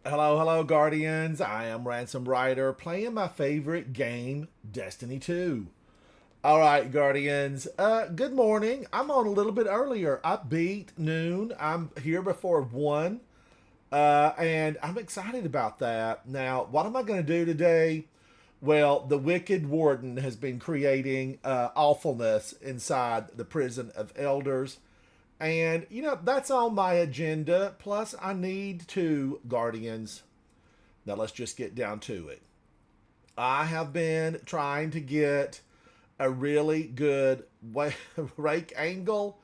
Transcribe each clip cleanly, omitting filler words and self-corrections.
Hello, hello, Guardians. I am Ransom Rider playing my favorite game, Destiny 2. All right, Guardians. Good morning. I'm on a little bit earlier. I beat noon. I'm here before 1. And I'm excited about that. Now, what am I going to do today? Well, the wicked Warden has been creating awfulness inside the prison of elders. And, that's on my agenda. Plus, I need to, Guardians. Now, let's just get down to it. I have been trying to get a really good rake angle.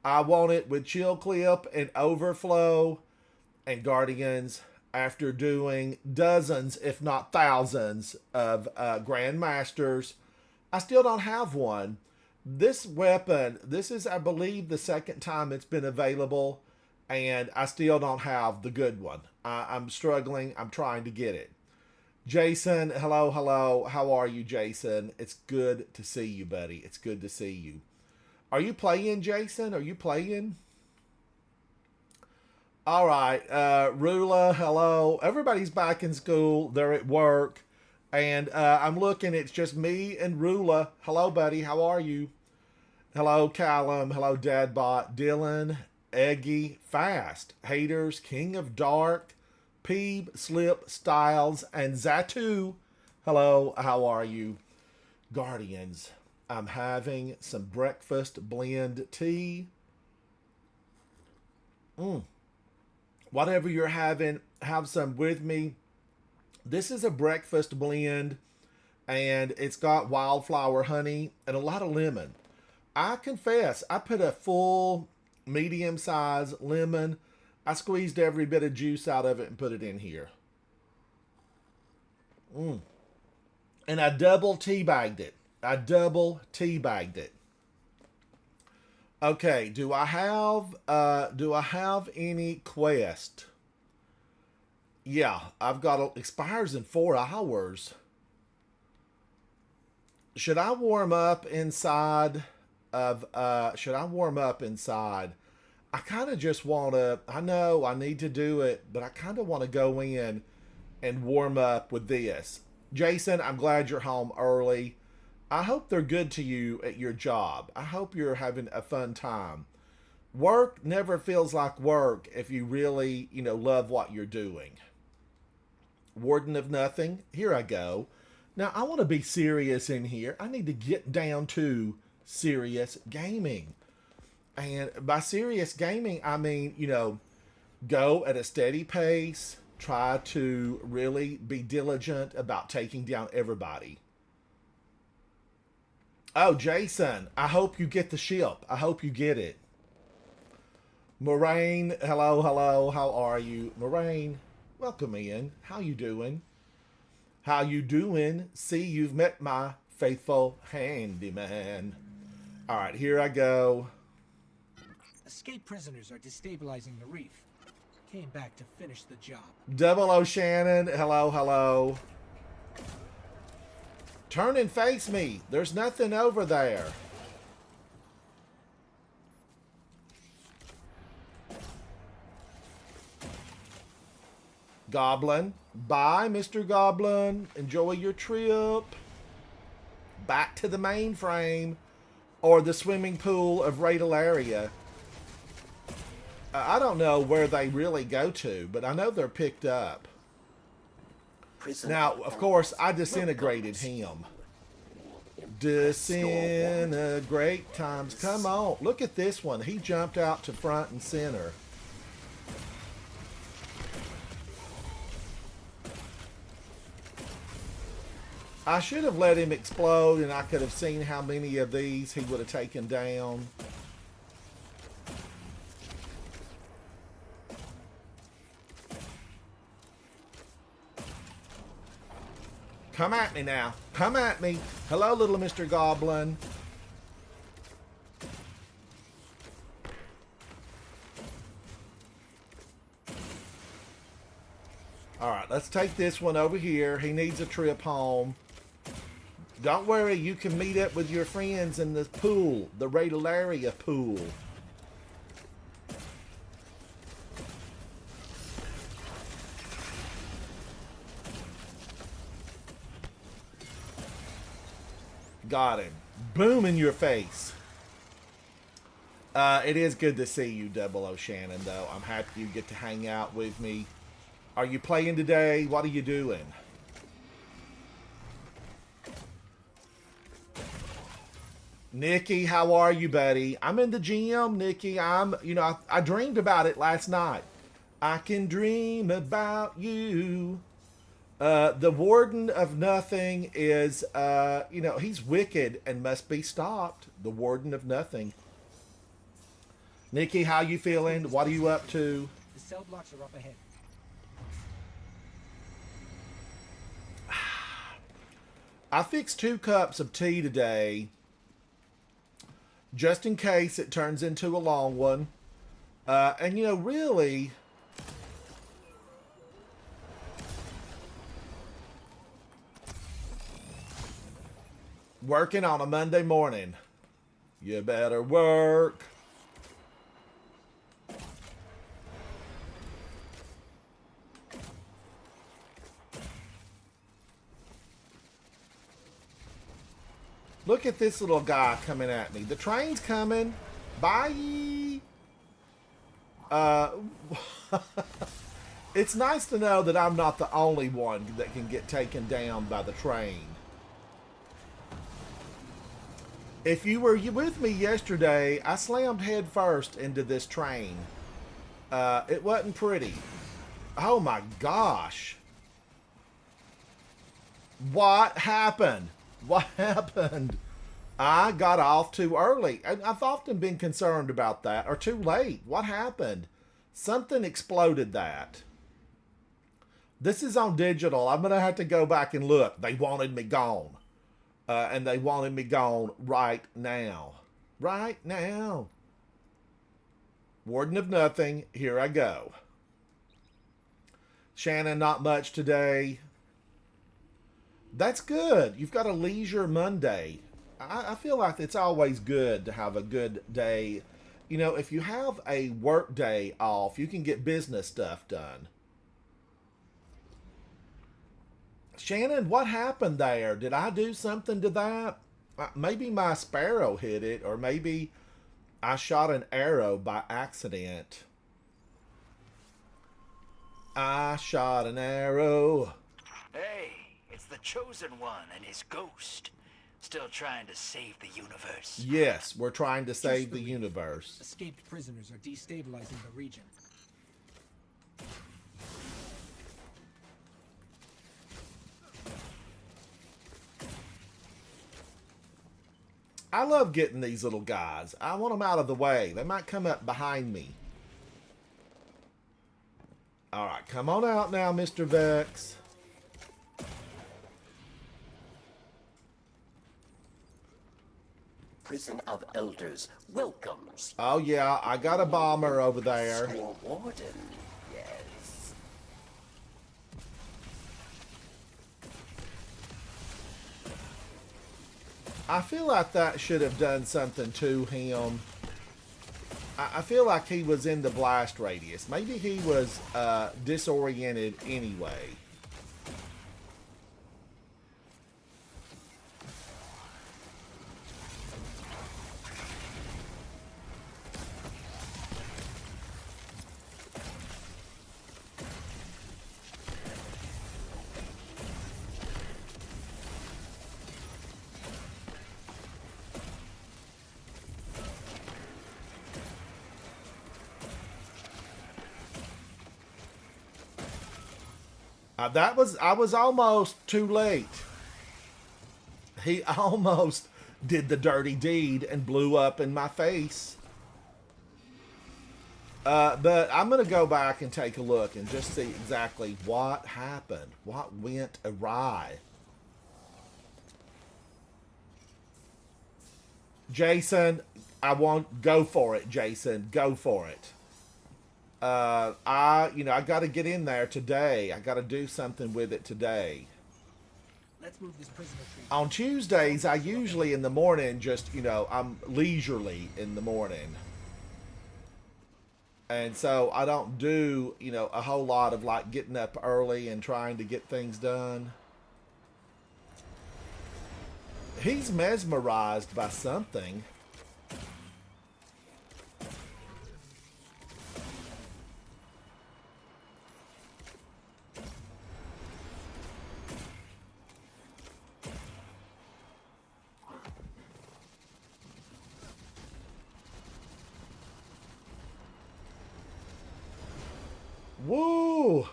I want it with chill clip and overflow. And, Guardians, after doing dozens, if not thousands, of Grandmasters, I still don't have one. This weapon, this is, I believe, the second time it's been available, and I still don't have the good one. I'm struggling. I'm trying to get it. Jason, hello, hello. How are you, Jason? It's good to see you, buddy. It's good to see you. Are you playing, Jason? Are you playing? All right. Rula, hello. Everybody's back in school. They're at work. And I'm looking, it's just me and Rula. Hello, buddy. How are you? Hello, Callum. Hello, Dadbot. Dylan, Eggy, Fast, Haters, King of Dark, Peeb, Slip, Styles, and Zatu. Hello, how are you? Guardians, I'm having some breakfast blend tea. Whatever you're having, have some with me. This is a breakfast blend, and it's got wildflower honey and a lot of lemon. I confess, I put a full medium-sized lemon. I squeezed every bit of juice out of it and put it in here. And I double teabagged it. Okay, do I have any quest? Yeah, I've got expires in 4 hours. Should I warm up inside of should I warm up inside? I kind of just want to, I know I need to do it, but I kind of want to go in and warm up with this. Jason, I'm glad you're home early. I hope they're good to you at your job. I hope you're having a fun time. Work never feels like work if you really, love what you're doing. Warden of Nothing, here I go. Now, I want to be serious in here. I need to get down to serious gaming. And by serious gaming, I mean, go at a steady pace, try to really be diligent about taking down everybody. Oh, Jason, I hope you get the ship. I hope you get it. Moraine, hello, hello. How are you? Moraine, welcome in. How you doing? How you doing? See, you've met my faithful handyman. All right, here I go. Escaped prisoners are destabilizing the reef. Came back to finish the job. Double O Shannon, hello, hello. Turn and face me. There's nothing over there. Goblin. Bye, Mr. Goblin. Enjoy your trip. Back to the mainframe. Or the swimming pool of Radalaria. I don't know where they really go to, but I know they're picked up. Now, of course, I disintegrated him. Disintegrate times. Come on. Look at this one. He jumped out to front and center. I should have let him explode, and I could have seen how many of these he would have taken down. Come at me now. Come at me. Hello, little Mr. Goblin. Alright, let's take this one over here. He needs a trip home. Don't worry, you can meet up with your friends in the pool, the Radalaria pool. got him. Boom in your face. It is good to see you, Double O Shannon, though. I'm happy you get to hang out with me. Are you playing today? What are you doing? Nikki, how are you, buddy? I'm in the gym, Nikki. I dreamed about it last night. I can dream about you. The Warden of Nothing is, he's wicked and must be stopped. The Warden of Nothing. Nikki, how you feeling? What are you up to? The cell blocks are up ahead. I fixed 2 cups of tea today, just in case it turns into a long one. And really, working on a Monday morning. You better work. Look at this little guy coming at me. The train's coming. Bye. It's nice to know that I'm not the only one that can get taken down by the train. If you were with me yesterday, I slammed head first into this train. It wasn't pretty. Oh my gosh. What happened? What happened? I got off too early. And I've often been concerned about that. Or too late. What happened? Something exploded that. This is on digital. I'm going to have to go back and look. They wanted me gone. And they wanted me gone right now. Right now. Warden of Nothing. Here I go. Shannon, not much today. That's good. You've got a leisure Monday. I feel like it's always good to have a good day. If you have a work day off, you can get business stuff done. Shannon, what happened there? Did I do something to that? Maybe my sparrow hit it, or maybe I shot an arrow by accident. I shot an arrow. Hey, it's the Chosen One and his ghost. Still trying to save the universe. Yes, we're trying to save the universe. Escaped prisoners are destabilizing the region. I love getting these little guys. I want them out of the way. They might come up behind me. All right, come on out now, Mr. Vex. Prison of Elders welcomes. Oh, yeah, I got a bomber over there. Warden, yes. I feel like that should have done something to him. I feel like he was in the blast radius. Maybe he was disoriented anyway. I was almost too late. He almost did the dirty deed and blew up in my face. But I'm going to go back and take a look and just see exactly what happened. What went awry. Jason, I want, go for it, Jason. Go for it. I got to get in there today. I got to do something with it today. Let's move this prisoner tree. On Tuesdays, I usually in the morning just, I'm leisurely in the morning. And so I don't do, a whole lot of like getting up early and trying to get things done. He's mesmerized by something. Woo!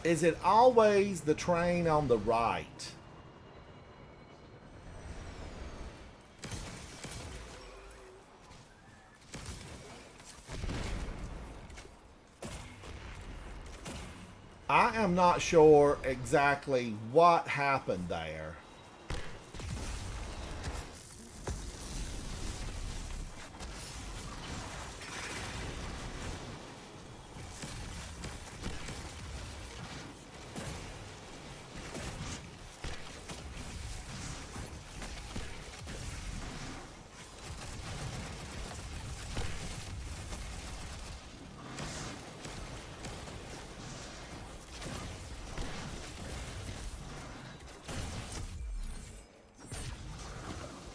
Is it always the train on the right? I am not sure exactly what happened there.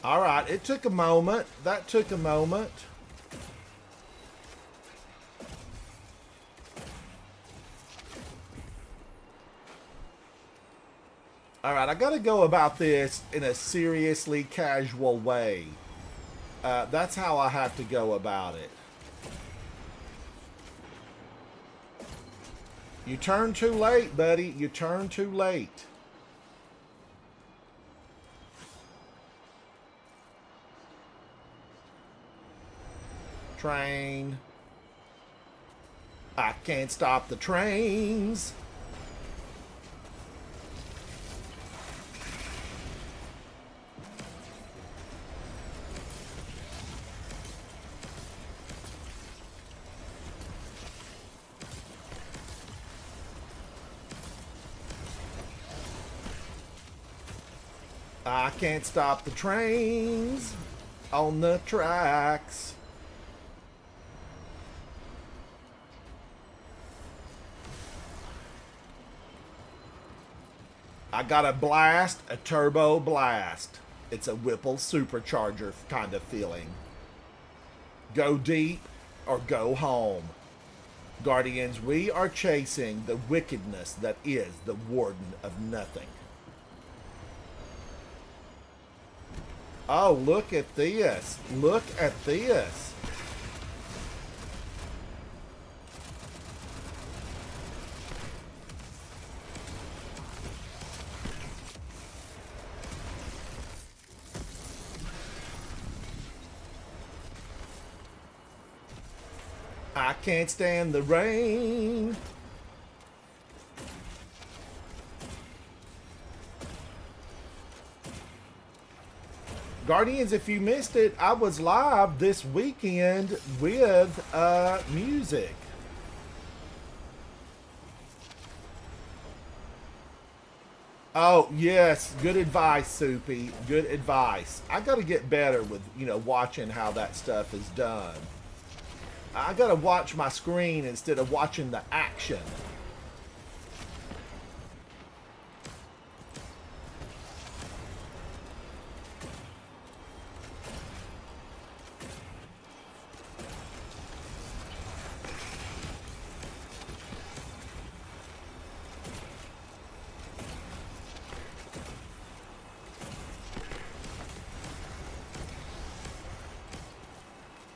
All right, it took a moment. That took a moment. All right, I got to go about this in a seriously casual way. That's how I have to go about it. You turn too late, buddy. You turn too late. Train. I can't stop the trains. I can't stop the trains on the tracks. I got a blast, a turbo blast. It's a Whipple supercharger kind of feeling. Go deep or go home. Guardians, we are chasing the wickedness that is the Warden of Nothing. Oh, look at this. Look at this. I can't stand the rain. Guardians, if you missed it, I was live this weekend with music. Oh, yes. Good advice, Soupy. Good advice. I got to get better with, watching how that stuff is done. I got to watch my screen instead of watching the action.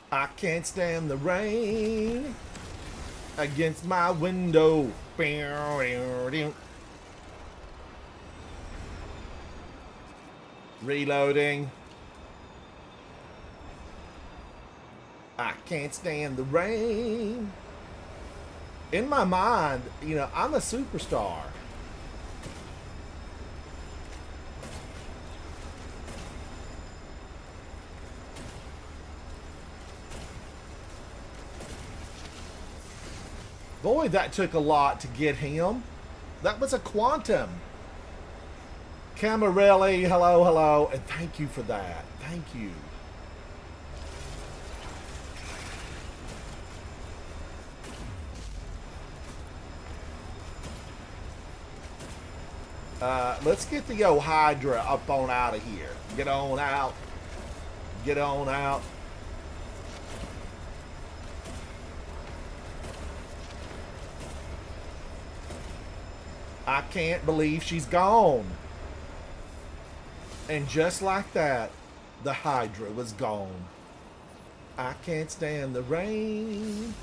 I can't stand the rain against my window. Reloading. I can't stand the rain. In my mind, I'm a superstar. Boy, that took a lot to get him. That was a quantum. Camarelli, hello, hello. And thank you for that. Thank you. Let's get the old Hydra up on out of here. Get on out. Get on out. I can't believe she's gone. And just like that, the Hydra was gone. I can't stand the rain.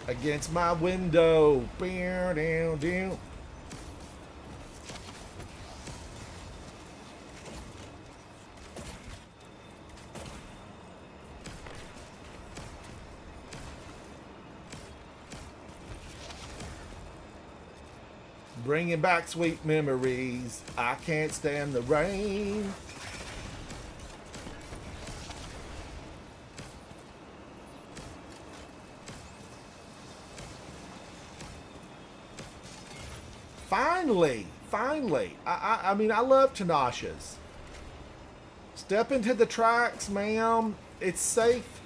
Against my window. Down, down, down. Bringing back sweet memories. I can't stand the rain. Finally. I mean, I love Tinashes. Step into the tracks, ma'am. It's safe.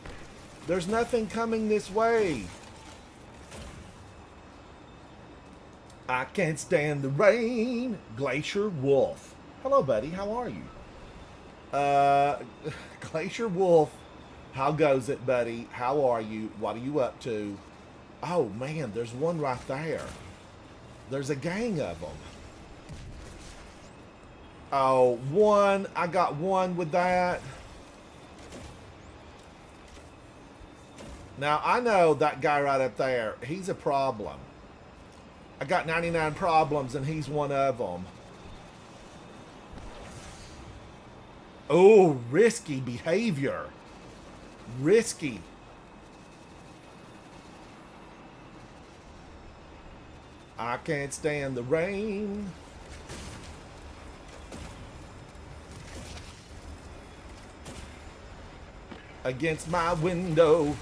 There's nothing coming this way. I can't stand the rain. Glacier Wolf. Hello, buddy. How are you? Glacier Wolf. How goes it, buddy? How are you? What are you up to? Oh, man, there's one right there. There's a gang of them. Oh, one. I got one with that. Now, I know that guy right up there. He's a problem. I got 99 problems, and he's one of them. Oh, risky behavior. Risky. I can't stand the rain. Against my window.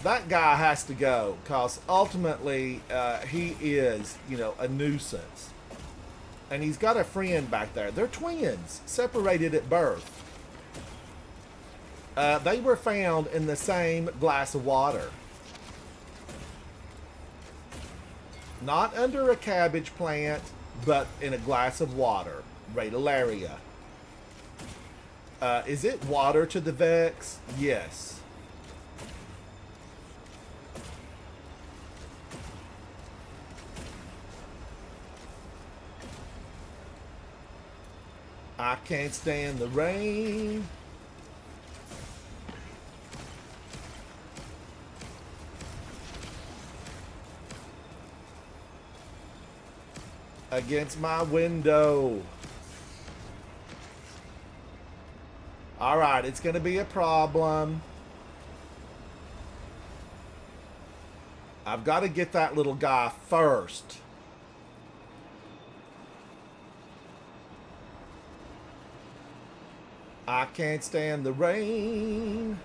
That guy has to go because ultimately he is, a nuisance. And he's got a friend back there. They're twins, separated at birth. They were found in the same glass of water. Not under a cabbage plant, but in a glass of water. Radiolaria. Is it water to the Vex? Yes. I can't stand the rain. Against my window. All right, it's going to be a problem. I've got to get that little guy first. I can't stand the rain.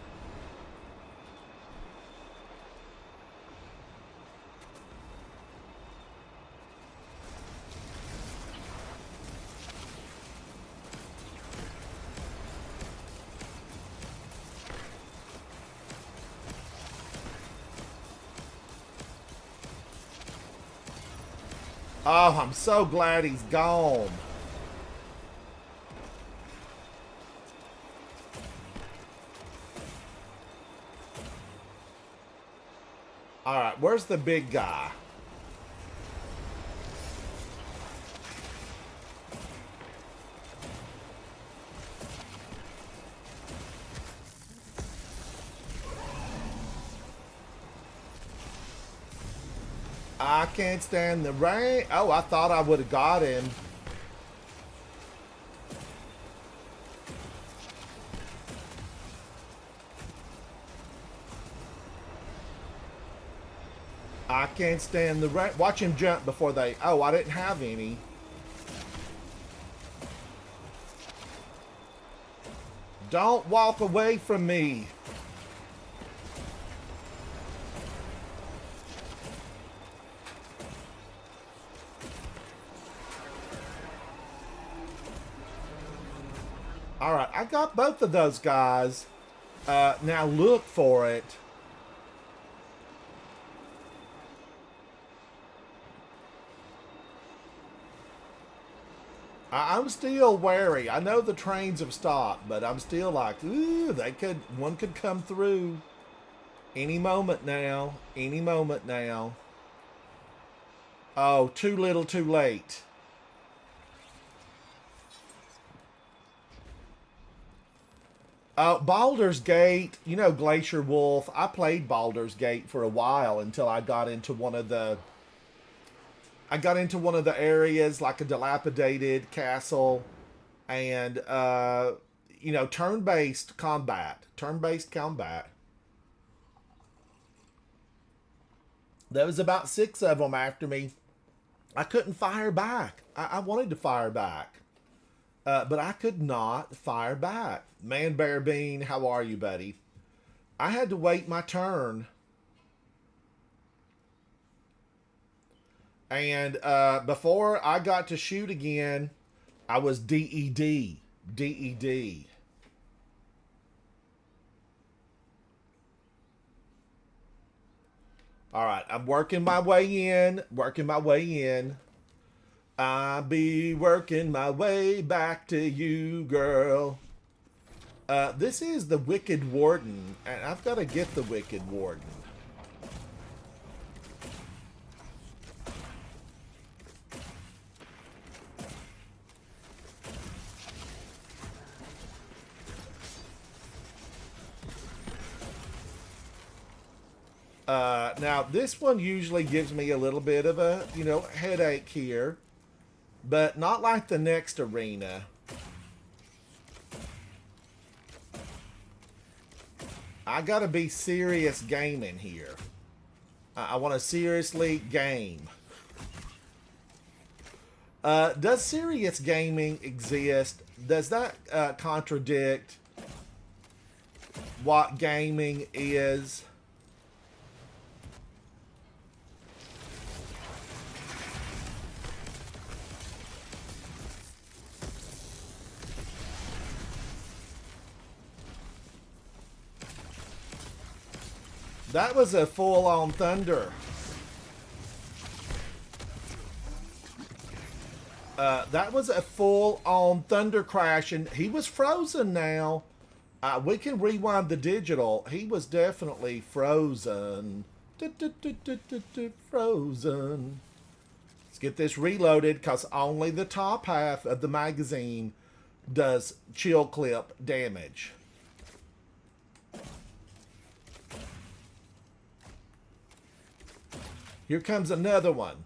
Oh, I'm so glad he's gone. All right, where's the big guy? I can't stand the rain. Oh, I thought I would have got him. I can't stand the rain. Watch him jump before they... Oh, I didn't have any. Don't walk away from me. All right, I got both of those guys. Now look for it. I'm still wary. I know the trains have stopped, but I'm still like, ooh, one could come through any moment now. Any moment now. Oh, too little, too late. Baldur's Gate, you know, Glacier Wolf. I played Baldur's Gate for a while until I got into one of the areas, like a dilapidated castle, and you know, turn-based combat. Turn-based combat. There was about 6 of them after me. I couldn't fire back. I wanted to fire back. But I could not fire back. Man Bear Bean, how are you, buddy? I had to wait my turn. And before I got to shoot again, I was DED. DED. All right, I'm working my way in. Working my way in. I'll be working my way back to you, girl. This is the Wicked Warden, and I've got to get the Wicked Warden. Now, this one usually gives me a little bit of a, you know, headache here, but not like the next arena. I gotta be serious gaming here. I want to seriously game. Does serious gaming exist? Does that contradict what gaming is? That was a full-on thunder. That was a full-on thunder crash, and he was frozen now. We can rewind the digital. He was definitely frozen. Frozen. Let's get this reloaded, because only the top half of the magazine does chill clip damage. Here comes another one.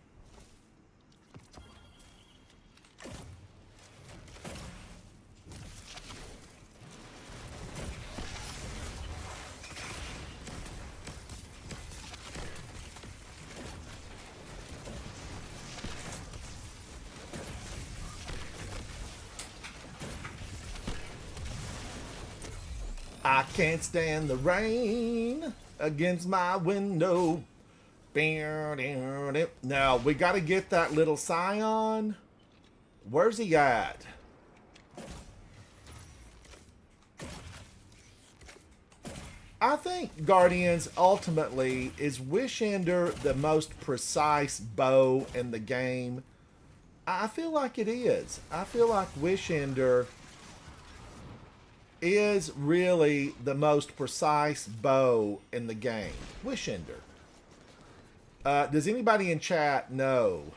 I can't stand the rain against my window. Now, we got to get that little Scion. Where's he at? I think Guardians ultimately is Wishender the most precise bow in the game. I feel like it is. I feel like Wishender is really the most precise bow in the game. Wishender. Does anybody in chat know?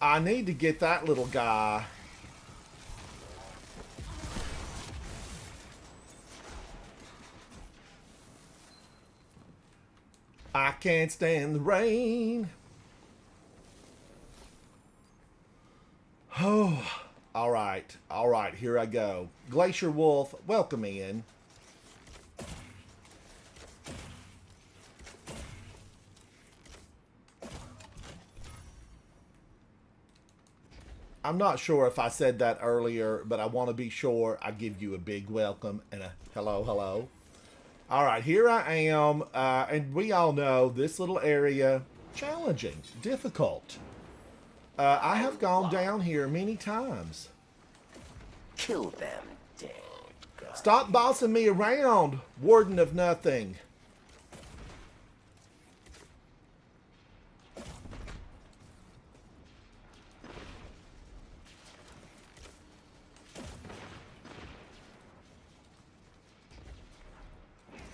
I need to get that little guy. I can't stand the rain. Oh, all right, here I go. Glacier Wolf, welcome in. I'm not sure if I said that earlier, but I want to be sure I give you a big welcome and a hello, hello. All right, here I am, and we all know this little area, challenging, difficult. I have gone down here many times. Kill them dead. Stop bossing me around, Warden of Nothing.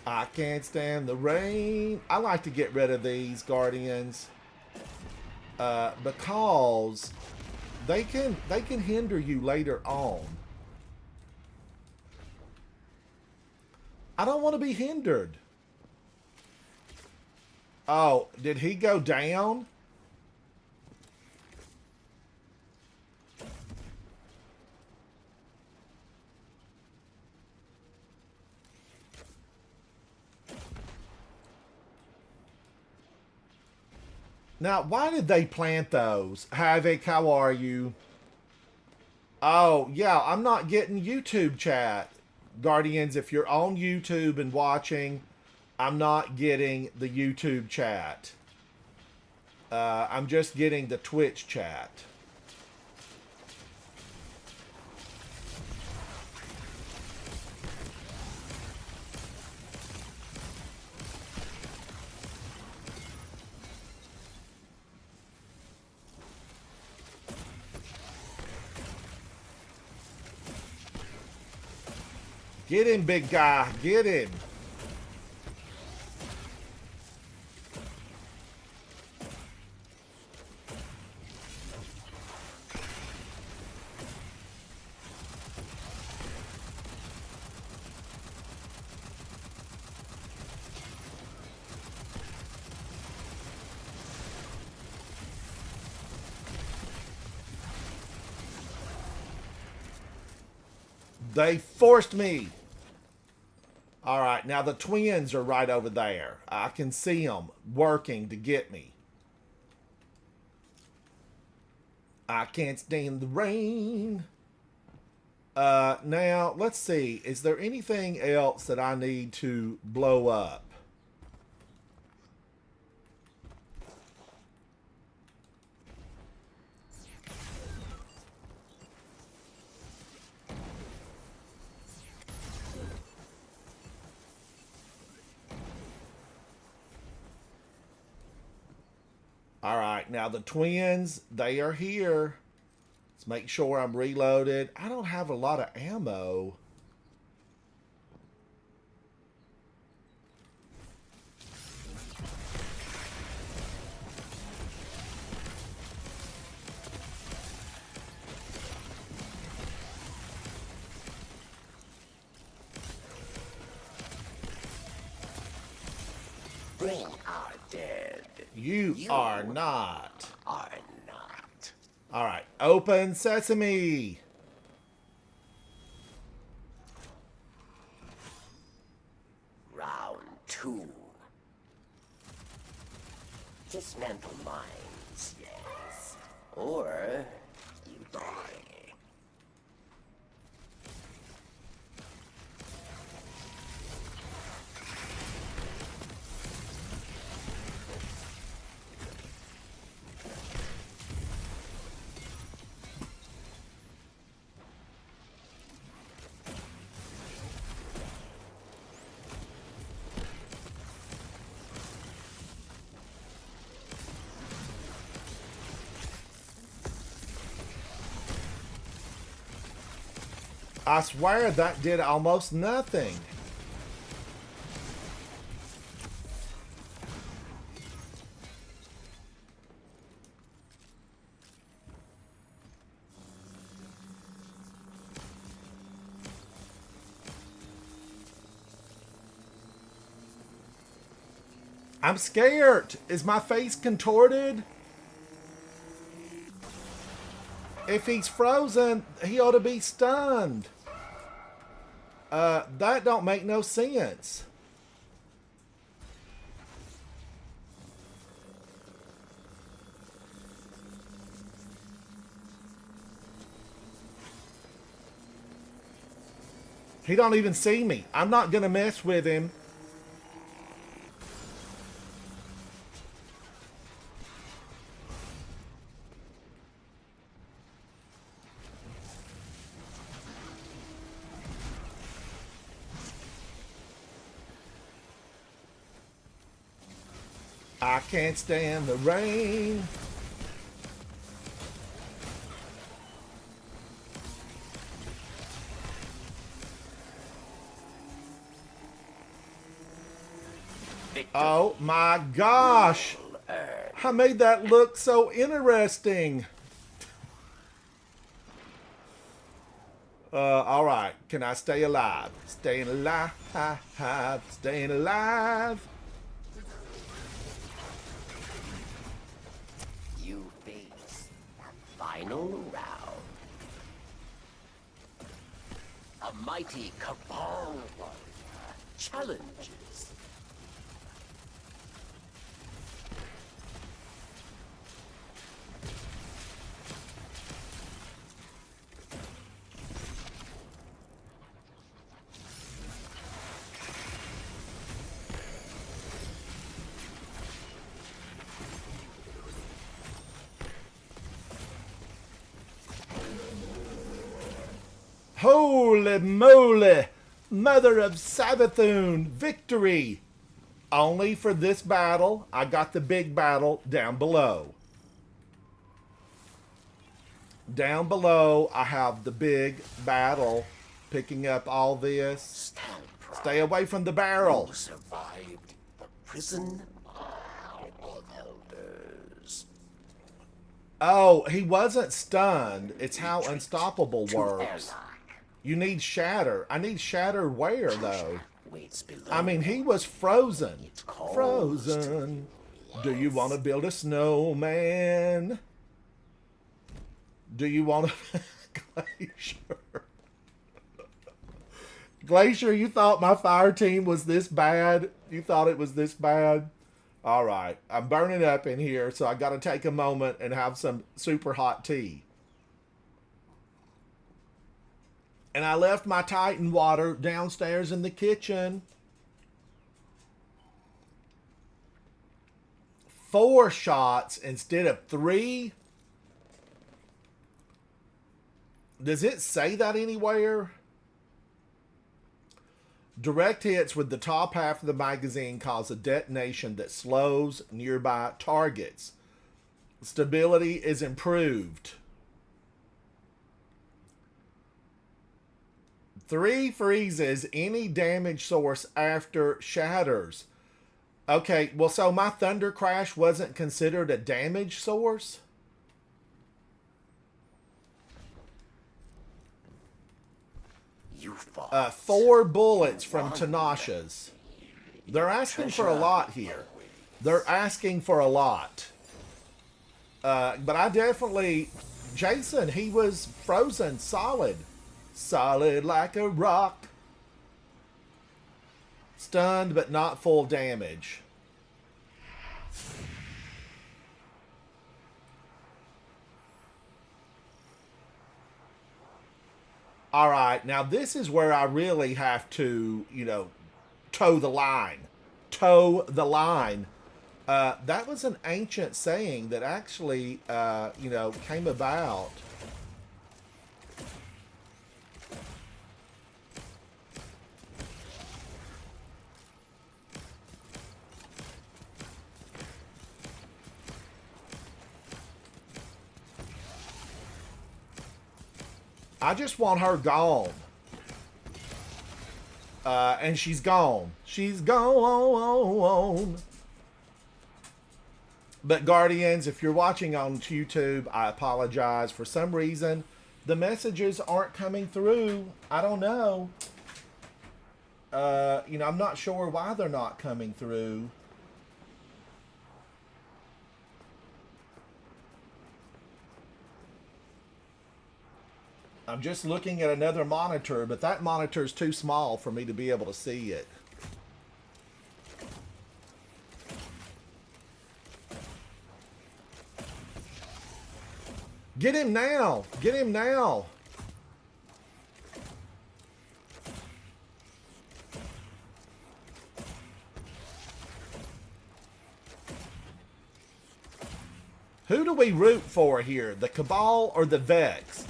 I can't stand the rain. I like to get rid of these Guardians because they can hinder you later on. I don't want to be hindered. Oh, did he go down? Now, why did they plant those? Havoc, how are you? Oh, yeah, I'm not getting YouTube chat. Guardians, if you're on YouTube and watching, I'm not getting the YouTube chat. I'm just getting the Twitch chat. Get him, big guy. Get him. They forced me. All right, now the twins are right over there. I can see them working to get me. I can't stand the rain. Now, let's see. Is there anything else that I need to blow up? All right, now the twins, they are here. Let's make sure I'm reloaded. I don't have a lot of ammo. They are dead. You are not. Are not. All right, open sesame. Round 2. Dismantle mines, yes. Or you die. I swear that did almost nothing. I'm scared. Is my face contorted? If he's frozen, he ought to be stunned. That don't make no sense. He don't even see me. I'm not going to mess with him. I can't stand the rain. Oh my gosh! I made that look so interesting. All right. Can I stay alive? Staying alive. Staying alive. You face the final round. A mighty cabal warrior challenges. Holy moly! Mother of Sabathun! Victory! Only for this battle, I got the big battle down below. Down below, I have the big battle. Picking up all this. Stand proud. Stay away from the barrel. You survived the prison of elders. Oh, he wasn't stunned. It's how unstoppable To works. airlock. You need shatter. I need shatter where, though? Waits below. I mean, he was frozen. Caused Frozen. Do you want to build a snowman? Do you want to... Glacier. Glacier, you thought my fire team was this bad? You thought it was this bad? All right. I'm burning up in here, so I got to take a moment and have some super hot tea. And I left my Titan water downstairs in the kitchen. 4 shots instead of 3? Does it say that anywhere? Direct hits with the top half of the magazine cause a detonation that slows nearby targets. Stability is improved. 3 freezes any damage source after shatters. Okay, well, so my Thunder Crash wasn't considered a damage source? You fought. 4 bullets from Tanasha's. They're asking for a lot here. They're asking for a lot. But I definitely... Jason, he was frozen solid. Solid like a rock. Stunned, but not full damage. All right, now this is where I really have to, toe the line. Toe the line. That was an ancient saying that actually, came about. I just want her gone. And she's gone. She's gone. But Guardians, if you're watching on YouTube, I apologize. For some reason, the messages aren't coming through. I don't know. I'm not sure why they're not coming through. I'm just looking at another monitor, but that monitor is too small for me to be able to see it. Get him now! Get him now! Who do we root for here? The Cabal or the Vex?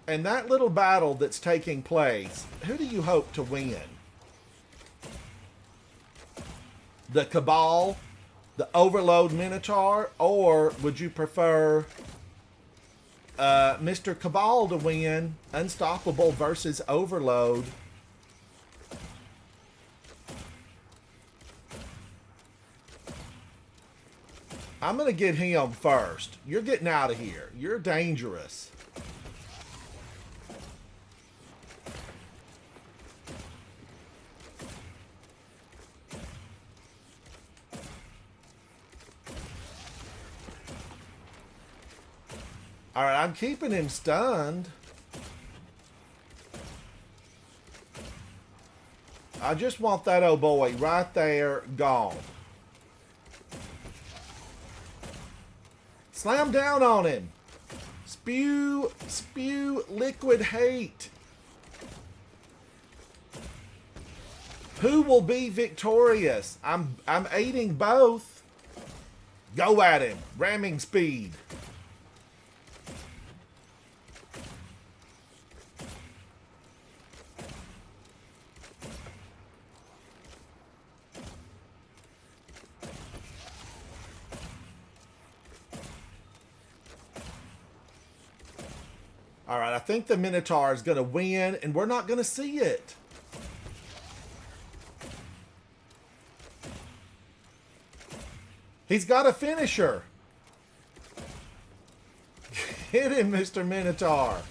And that little battle that's taking place, who do you hope to win? The Cabal, the Overload Minotaur, or would you prefer Mr. Cabal to win, Unstoppable versus Overload? I'm going to get him first. You're getting out of here. You're dangerous. All right, I'm keeping him stunned. I just want that old boy right there gone. Slam down on him. Spew liquid hate. Who will be victorious? I'm aiding both. Go at him. Ramming speed. All right, I think the Minotaur is going to win, and we're not going to see it. He's got a finisher. Hit him, Mr. Minotaur.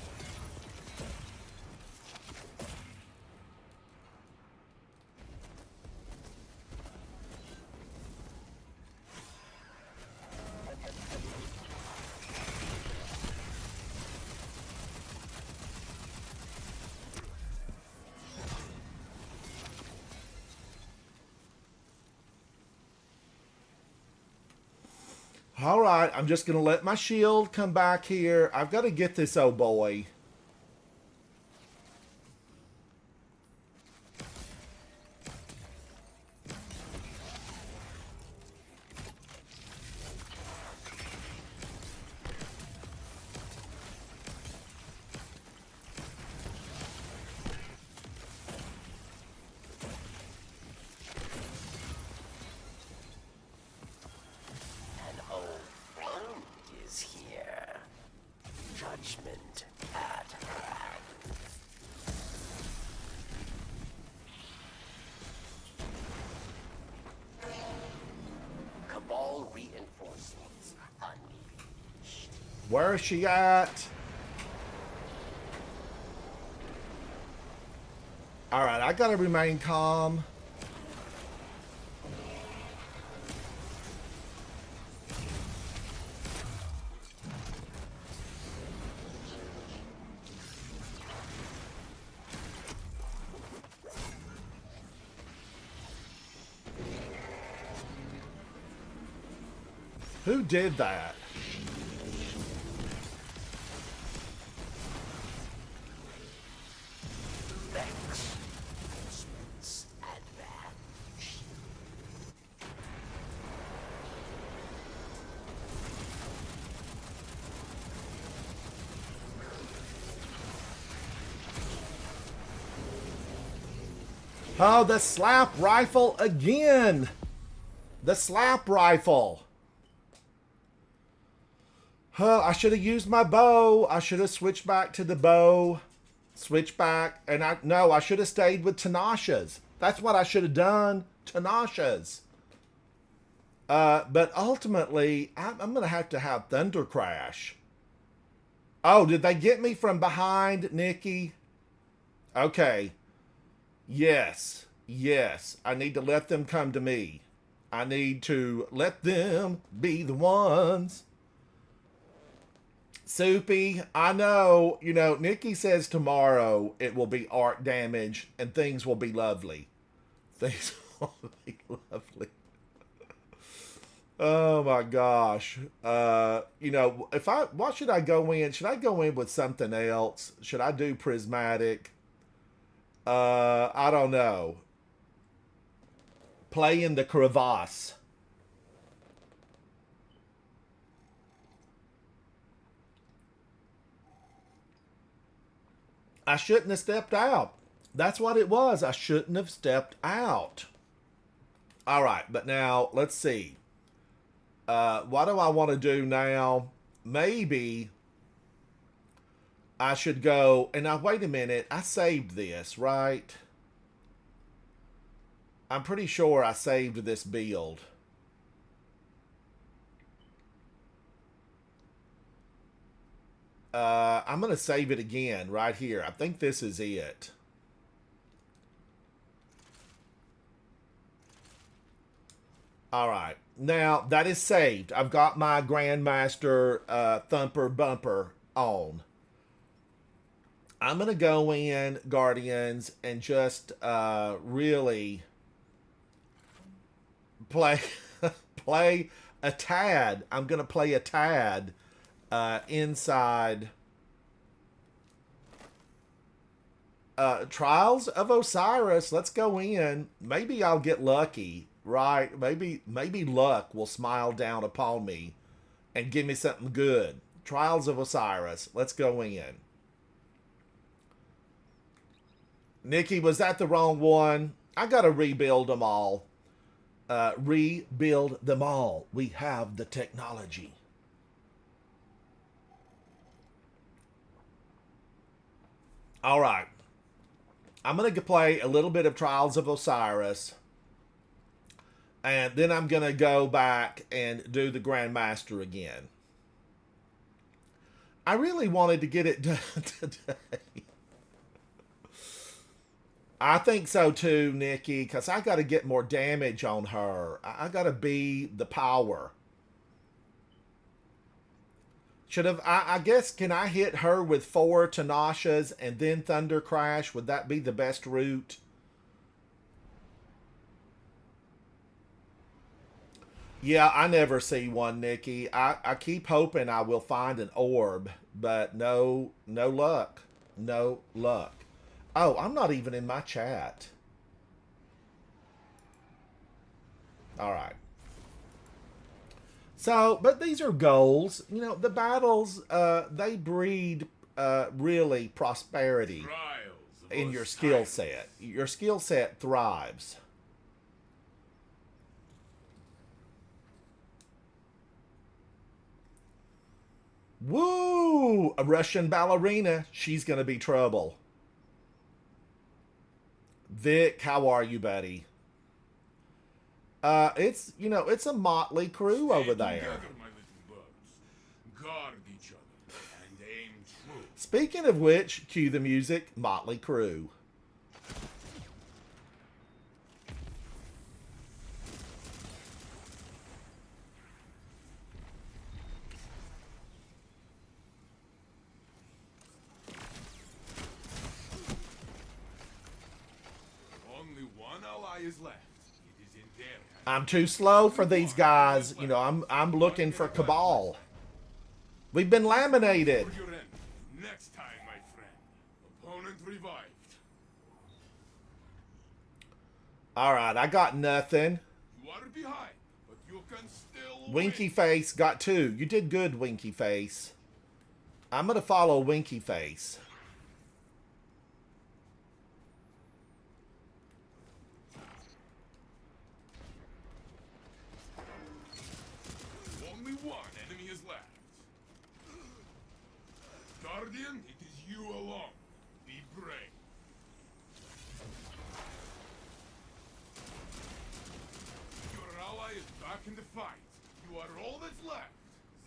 All right, I'm just going to let my shield come back here. I've got to get this old boy. Judgment at hand. Cabal reinforcements unleashed. Where is she at? All right, I got to remain calm. Who did that? Vex. Advantage. Oh, the slap rifle again. The slap rifle. I should have used my bow. I should have switched back to the bow. Switch back. And I should have stayed with Tanasha's. That's what I should have done. Tanasha's. But ultimately, I'm going to have Thunder Crash. Oh, did they get me from behind, Nikki? Okay. Yes. Yes. I need to let them come to me. I need to let them be the ones. Soupy, I know, Nikki says tomorrow it will be art damage and things will be lovely. Things will be lovely. Oh my gosh. What should I go in? Should I go in with something else? Should I do prismatic? I don't know. Play in the crevasse. I shouldn't have stepped out. That's what it was. I shouldn't have stepped out. All right, but now let's see. What do I want to do now? Maybe I should go. And now, wait a minute. I saved this, right? I'm pretty sure I saved this build. I'm going to save it again right here. I think this is it. All right. Now, that is saved. I've got my Grandmaster Thumper Bumper on. I'm going to go in, Guardians, and just really play play a tad. I'm going to play a tad inside Trials of Osiris. Let's go in. Maybe I'll get lucky, right? Maybe luck will smile down upon me and give me something good. Trials of Osiris. Let's go in. Nikki, was that the wrong one? I got to rebuild them all. Rebuild them all. We have the technology. All right. I'm going to play a little bit of Trials of Osiris. And then I'm going to go back and do the Grandmaster again. I really wanted to get it done today. I think so too, Nikki, because I got to get more damage on her. I got to be the power. Should have, I guess, can I hit her with 4 Tanashas and then Thunder Crash? Would that be the best route? Yeah, I never see one, Nikki. I keep hoping I will find an orb, but no luck. No luck. Oh, I'm not even in my chat. All right. So, but these are goals. You know, the battles, they breed really prosperity in your skill set. Your skill set thrives. Woo! A Russian ballerina. She's going to be trouble. Vic, how are you, buddy? It's, you know, it's a motley crew over there. Together, my little birds. Guard each other and aim true. Speaking of which, cue the music, Motley Crew. Only one ally is left. It is in their hands. I'm too slow for these guys. You know, I'm looking for Cabal. We've been laminated. For your end. Next time, my friend. Opponent revived. All right, I got nothing. You are behind, but you can still Winky win. Face got 2. You did good, Winky Face. I'm going to follow Winky Face. Only one enemy is left. Guardian, it is you alone. Be brave. Your ally is back in the fight. You are all that's left.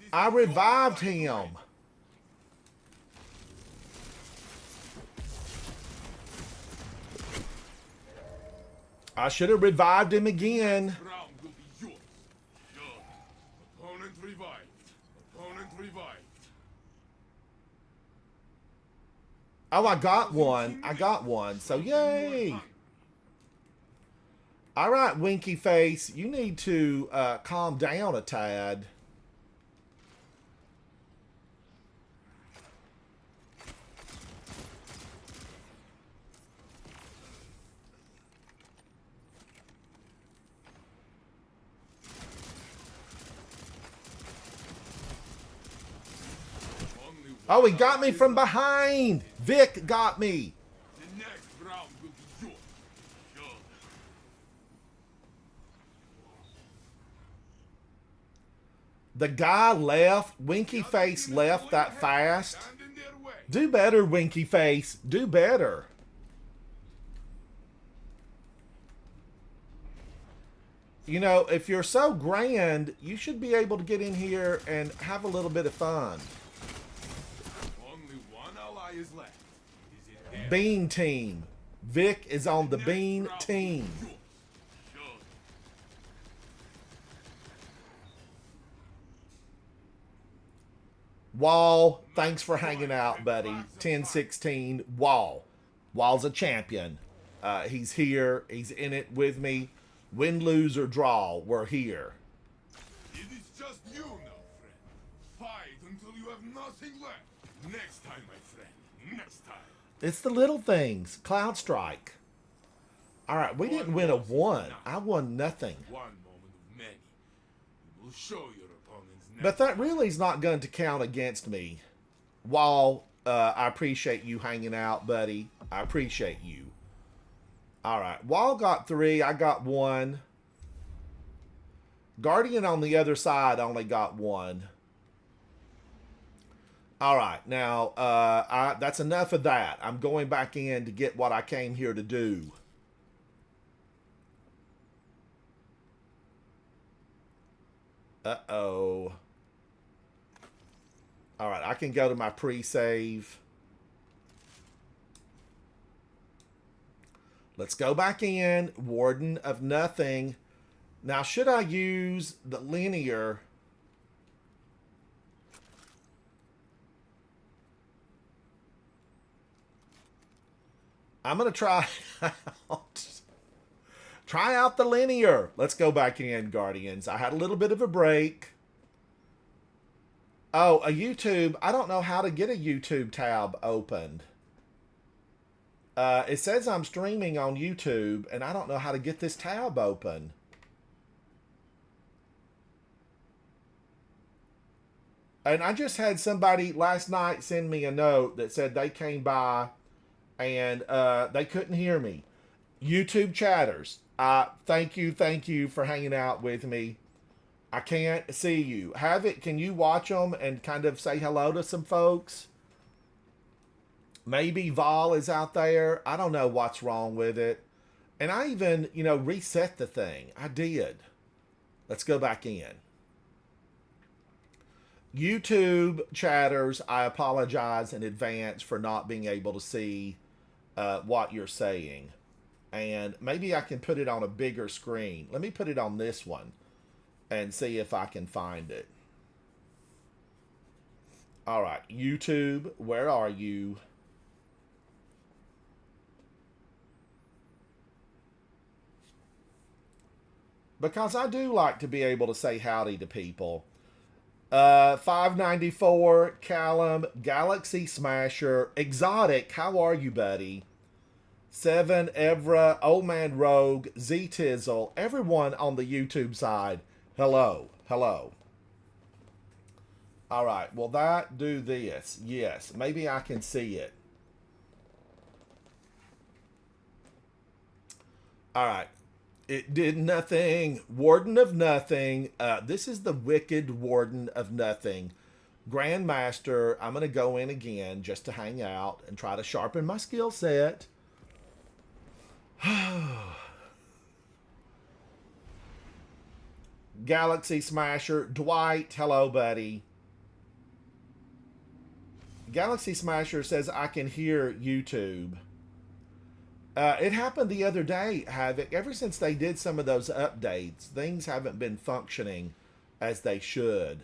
This I is your revived fight to him. win. I should have revived him again. Round will be yours. Good. Opponent revived. Opponent revived. Oh, I got one. I got one. So, yay. All right, Winky Face. You need to calm down a tad. Only Oh, he one got me ally from is left. behind. Vic got me. The next round will be yours. Sure. The guy left. Winky Face left that fast. Stand in their way. Do better, Winky Face. Do better. You know, if you're so grand, you should be able to get in here and have a little bit of fun. Only one ally is left. Is it there? Bean team. Vic is on the Bean team. Sure. Wall, thanks for hanging out, buddy. 1016, Wall. Wall's a champion. He's here. He's in it with me. Win, lose, or draw, we're here. It is just you now, friend. Fight until you have nothing left. Next time, my friend. Next time. It's the little things. Cloud Strike. All right, we didn't win a 1. I won nothing. One moment of many. You will show your opponents next. But that really is not going to count against me. Wall, I appreciate you hanging out, buddy. I appreciate you. All right. Wall got 3. I got 1. Guardian on the other side only got 1. All right. Now, that's enough of that. I'm going back in to get what I came here to do. Uh-oh. All right. I can go to my pre-save. Let's go back in. Warden of nothing. Now, should I use the linear? I'm going to try out. Try out the linear. Let's go back in, Guardians. I had a little bit of a break. Oh, a YouTube. I don't know how to get a YouTube tab opened. It says I'm streaming on YouTube, and I don't know how to get this tab open. And I just had somebody last night send me a note that said they came by and they couldn't hear me. YouTube chatters, thank you for hanging out with me. I can't see you. Havoc, can you watch them and kind of say hello to some folks? Maybe Vol is out there. I don't know what's wrong with it. And I even, reset the thing. I did. Let's go back in. YouTube chatters, I apologize in advance for not being able to see what you're saying. And maybe I can put it on a bigger screen. Let me put it on this one and see if I can find it. All right, YouTube, where are you? Because I do like to be able to say howdy to people. 594, Callum, Galaxy Smasher, Exotic, how are you, buddy? 7, Evra, Old Man Rogue, Z Tizzle, everyone on the YouTube side, hello, hello. All right, will that do this? Yes, maybe I can see it. All right. It did nothing. Warden of nothing. This is the wicked Warden of nothing. Grandmaster, I'm going to go in again just to hang out and try to sharpen my skill set. Galaxy Smasher. Dwight, hello, buddy. Galaxy Smasher says, I can hear YouTube. It happened the other day, Havoc. Ever since they did some of those updates, things haven't been functioning as they should.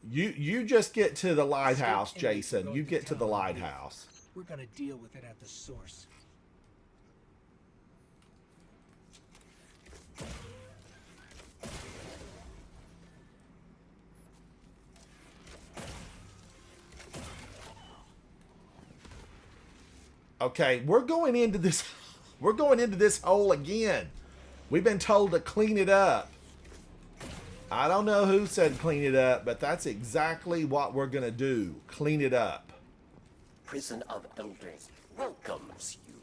You just get to the lighthouse, Jason. You get to the lighthouse. We're gonna deal with it at the source. Okay, we're going into this hole again. We've been told to clean it up. I don't know who said clean it up, but that's exactly what we're going to do. Clean it up. Prison of Elders welcomes you.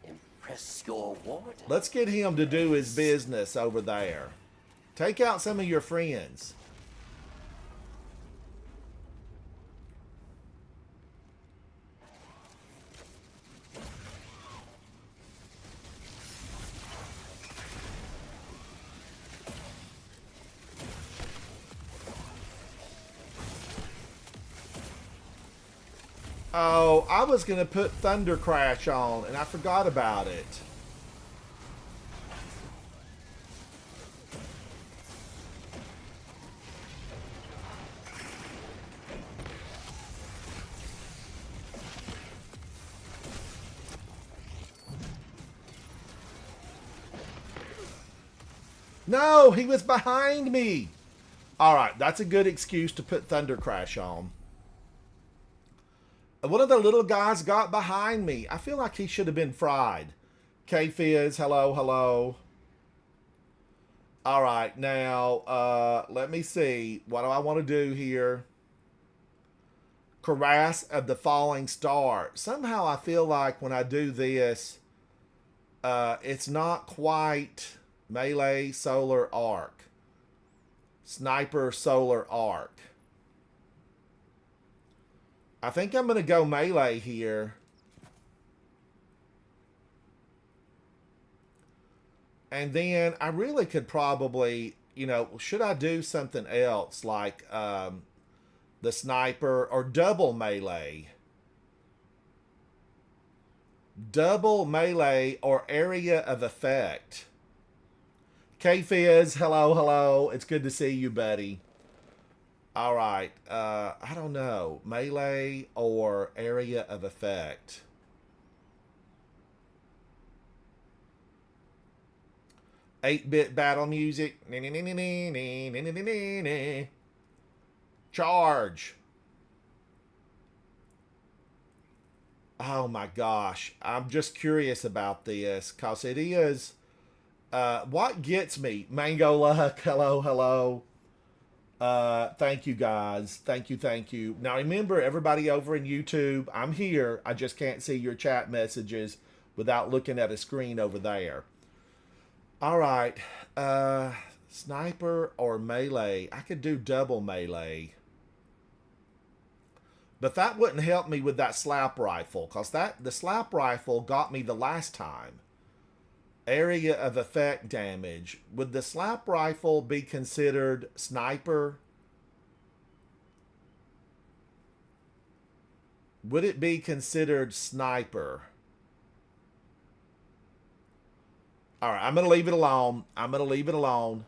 Impress your warden. Let's get him to do his business over there. Take out some of your friends. Oh, I was going to put Thunder Crash on, and I forgot about it. No, he was behind me. All right, that's a good excuse to put Thunder Crash on. One of the little guys got behind me. I feel like he should have been fried. K-Fizz, hello, hello. All right, now, let me see. What do I want to do here? Cuirass of the Falling Star. Somehow I feel like when I do this, it's not quite melee solar arc. Sniper solar arc. I think I'm going to go melee here. And then I really could probably, you know, should I do something else like the sniper or double melee? Double melee or area of effect. K-Fizz, hello, hello. It's good to see you, buddy. All right. I don't know. Melee or area of effect. Eight-bit battle music. Charge. Oh my gosh. I'm just curious about this because it is what gets me. Mango Luck. Hello, hello. Thank you guys. Thank you, thank you. Now remember, everybody over in YouTube, I'm here. I just can't see your chat messages without looking at a screen over there. All right. Sniper or melee. I could do double melee. But that wouldn't help me with that slap rifle, because the slap rifle got me the last time. Area of effect damage. Would the slap rifle be considered sniper? Would it be considered sniper? All right, I'm going to leave it alone. I'm going to leave it alone.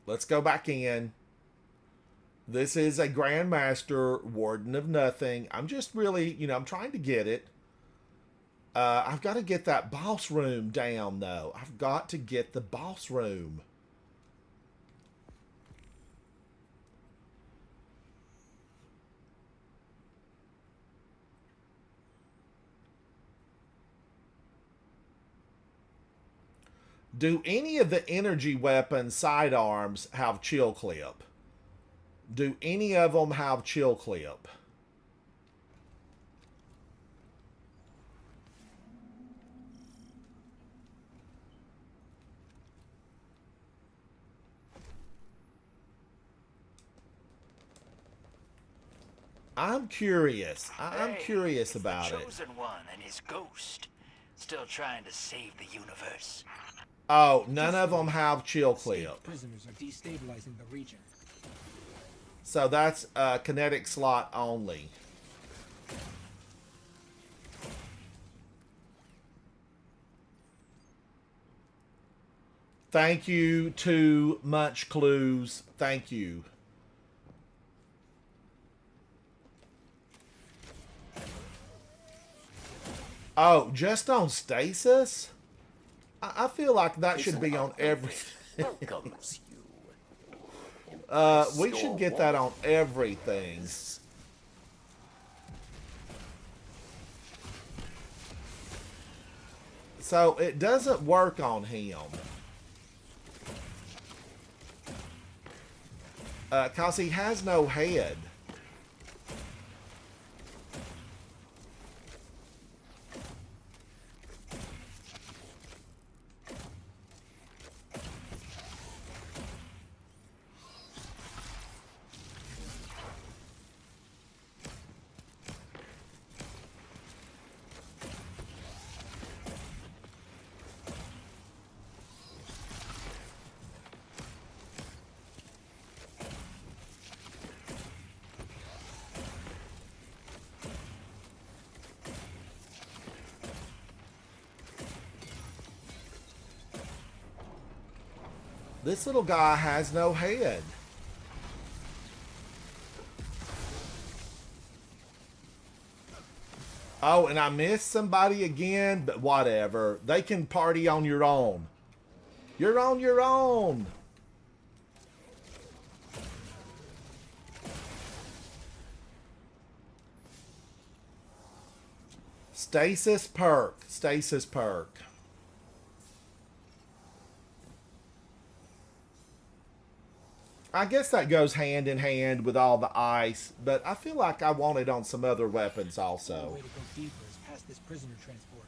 Let's go back in. This is a Grandmaster Warden of Nothing. I'm just really, you know, I'm trying to get it. I've got to get that boss room down, though. I've got to get the boss room. Do any of the energy weapon sidearms have chill clip? Do any of them have chill clip? I'm curious. I'm curious about the it. Chosen One and his ghost, still trying to save the universe. Oh, none of them have chill Escaped clip. prisoners are destabilizing the region. So that's kinetic slot only. Thank you to Much Clues. Thank you. Oh, just on stasis? I feel like that should be on everything. Welcomes you. We should get that on everything. So it doesn't work on him. 'Cause he has no head. This little guy has no head. Oh, and I missed somebody again, but whatever. They can party on your own. You're on your own. Stasis perk. Stasis perk. I guess that goes hand in hand with all the ice, but I feel like I want it on some other weapons The also. way to go deeper is past this prisoner transport.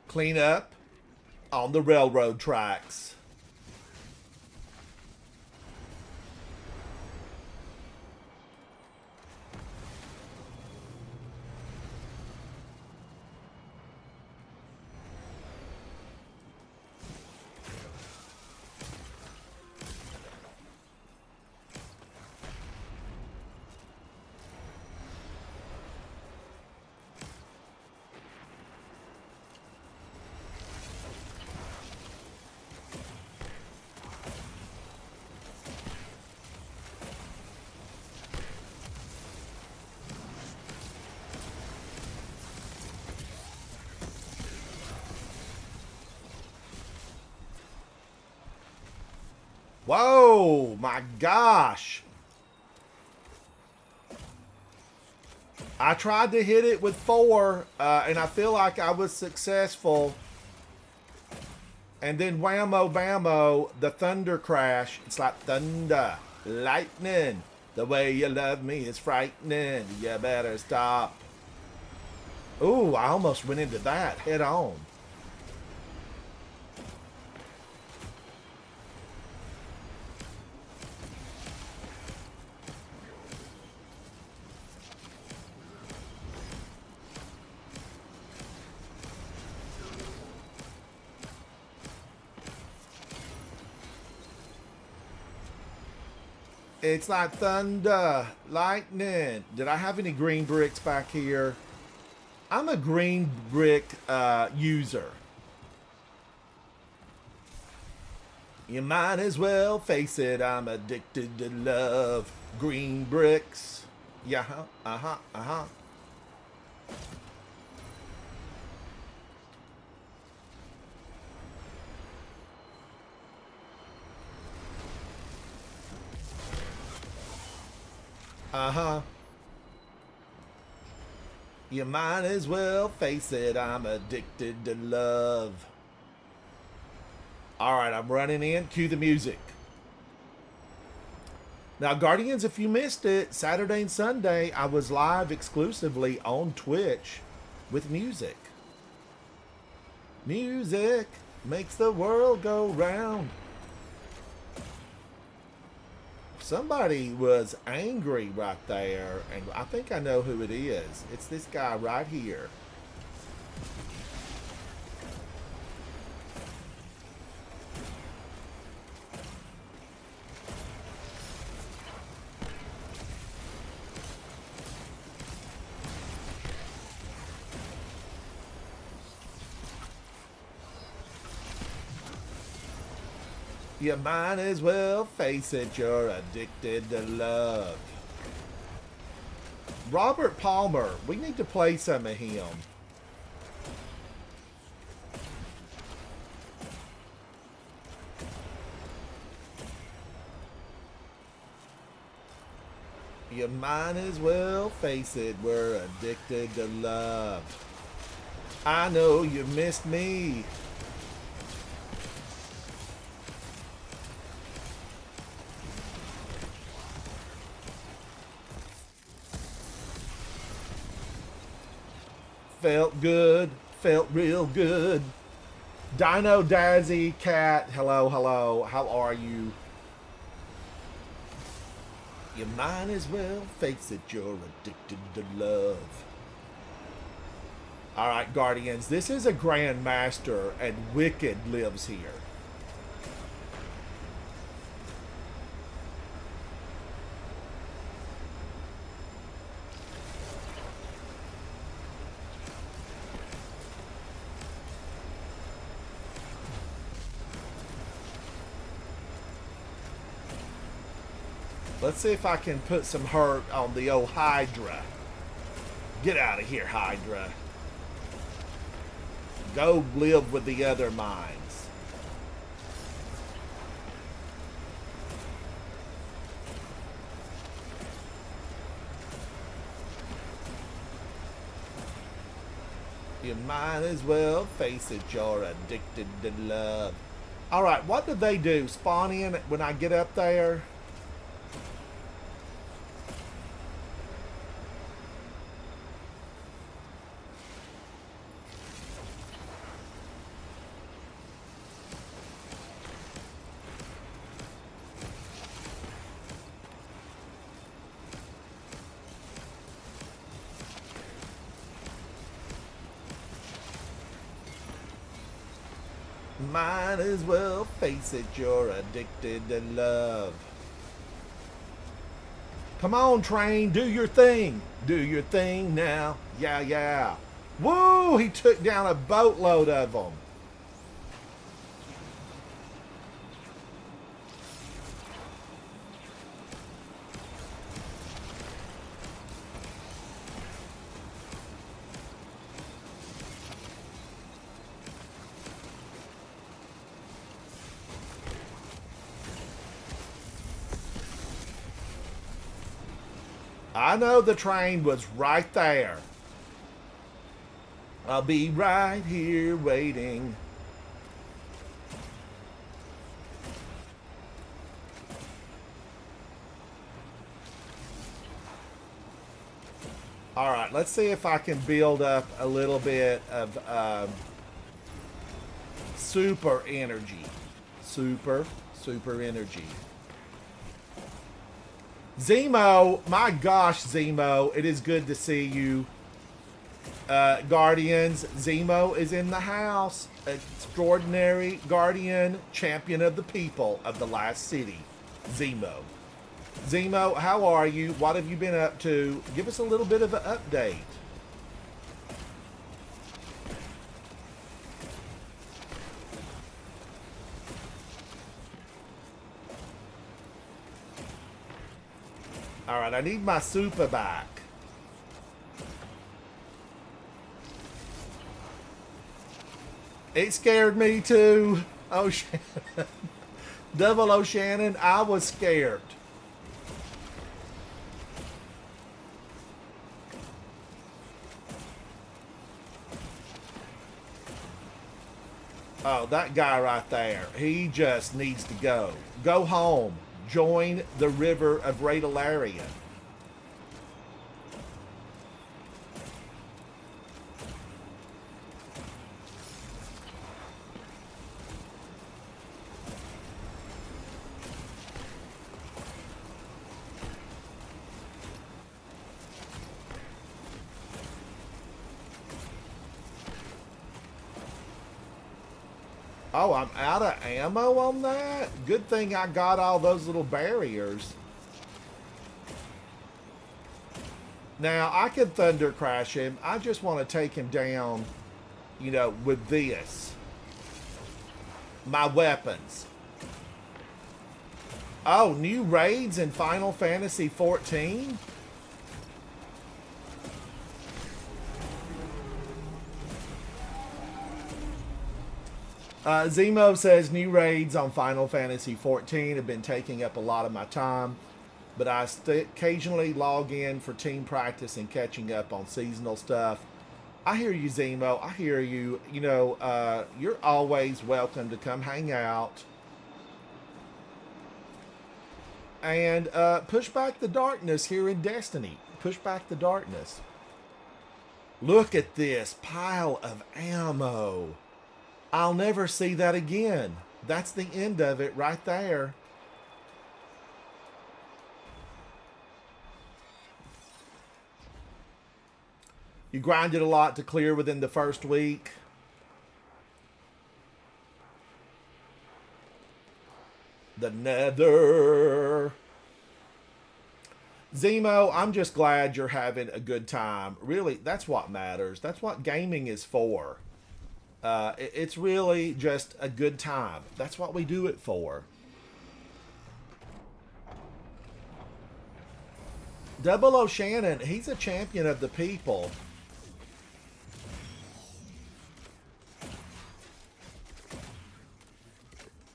Clean up on the railroad tracks. Whoa, my gosh. I tried to hit it with 4, and I feel like I was successful. And then whammo bammo, the thunder crash. It's like thunder, lightning. The way you love me is frightening. You better stop. Ooh, I almost went into that head on. It's like thunder, lightning. Did I have any green bricks back here? I'm a green brick user. You might as well face it, I'm addicted to love. Green bricks. Yeah, uh-huh, uh-huh. Uh-huh. You might as well face it, I'm addicted to love. Alright, I'm running in. Cue the music. Now, Guardians, if you missed it, Saturday and Sunday, I was live exclusively on Twitch with music. Music makes the world go round. Somebody was angry right there, and I think I know who it is. It's this guy right here. You might as well face it, you're addicted to love. Robert Palmer, we need to play some of him. You might as well face it, we're addicted to love. I know you missed me. Felt good, felt real good. Dino Dazzy Cat, hello, hello, how are you? You might as well face it, you're addicted to love. Alright, Guardians, this is a Grand Master, and Wicked lives here. Let's see if I can put some hurt on the old Hydra. Get out of here, Hydra. Go live with the other minds. You might as well face it, you're addicted to love. Alright, what do they do? Spawn in when I get up there? Might as well face it, you're addicted to love. Come on, train, do your thing. Do your thing now. Yeah, yeah. Woo, he took down a boatload of them. I know the train was right there. I'll be right here waiting. All right, let's see if I can build up a little bit of super energy. Super energy. Zemo, my gosh, Zemo, it is good to see you. Guardians, Zemo is in the house. Extraordinary Guardian, champion of the people of the last city. Zemo. Zemo, how are you? What have you been up to? Give us a little bit of an update. All right, I need my super back. It scared me too. Oh, Shannon. Double O Shannon, I was scared. Oh, that guy right there. He just needs to go. Go home. Join the river of Radalaria. Oh, I'm out of ammo on that? Good thing I got all those little barriers. Now, I could Thunder Crash him. I just want to take him down, you know, with this. My weapons. Oh, new raids in Final Fantasy 14? Zemo says new raids on Final Fantasy 14 have been taking up a lot of my time. but I occasionally log in for team practice and catching up on seasonal stuff. I hear you, Zemo. I hear you. You know, you're always welcome to come hang out and push back the darkness here in Destiny. Push back the darkness. Look at this pile of ammo. I'll never see that again. That's the end of it right there. You grinded a lot to clear within the first week. The Nether. Zemo, I'm just glad you're having a good time. Really, that's what matters. That's what gaming is for. It's really just a good time. That's what we do it for. Double O Shannon, he's a champion of the people.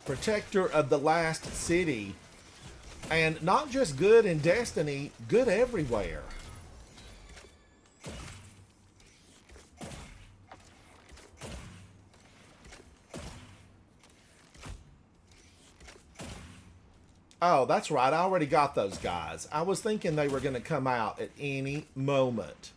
Protector of the last city. And not just good in Destiny, good everywhere. Oh, that's right. I already got those guys. I was thinking they were going to come out at any moment.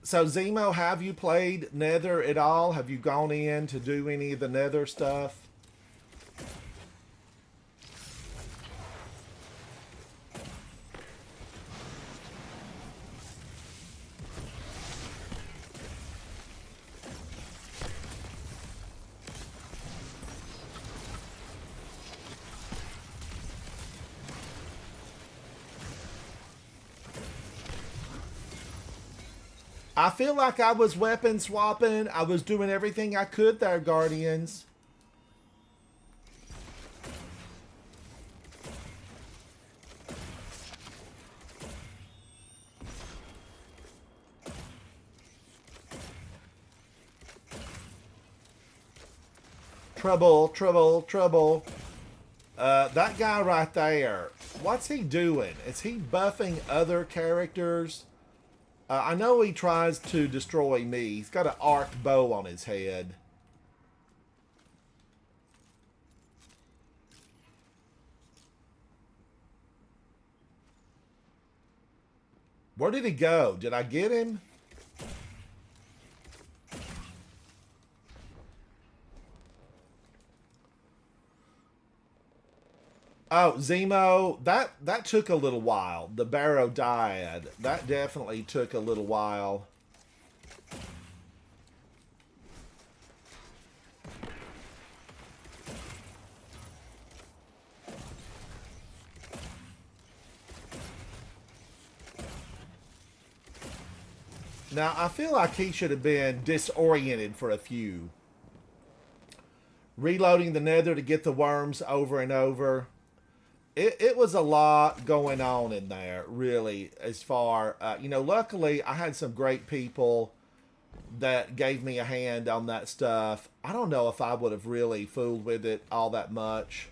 So, Zemo, have you played Nether at all? Have you gone in to do any of the Nether stuff? I feel like I was weapon swapping. I was doing everything I could there, Guardians. Trouble, trouble, trouble. That guy right there, what's he doing? Is he buffing other characters? I know he tries to destroy me. He's got an arced bow on his head. Where did he go? Did I get him? Oh, Zemo, that took a little while. The Barrow died. That definitely took a little while. Now, I feel like he should have been disoriented for a few. Reloading the Nether to get the worms over and over. It was a lot going on in there, really, as far, you know, luckily I had some great people that gave me a hand on that stuff. I don't know if I would have really fooled with it all that much.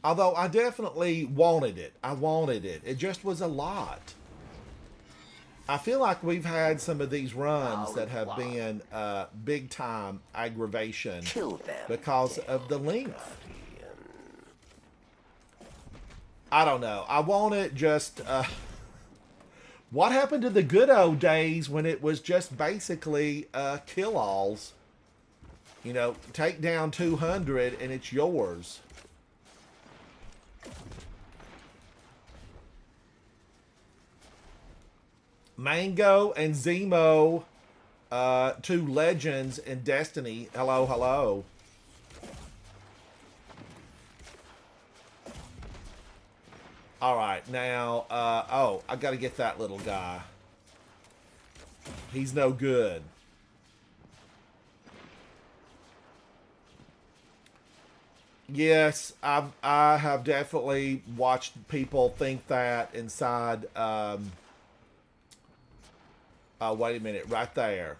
Although I definitely wanted it. I wanted it. It just was a lot. I feel like we've had some of these runs that have been big time aggravation because of the length. I don't know. I want it just... what happened to the good old days when it was just basically kill-alls? You know, take down 200 and it's yours. Mango and Zemo, two legends in Destiny. Hello, hello. Now, oh, I gotta get that little guy. He's no good. Yes, I have definitely watched people think that inside. Oh, wait a minute, right there.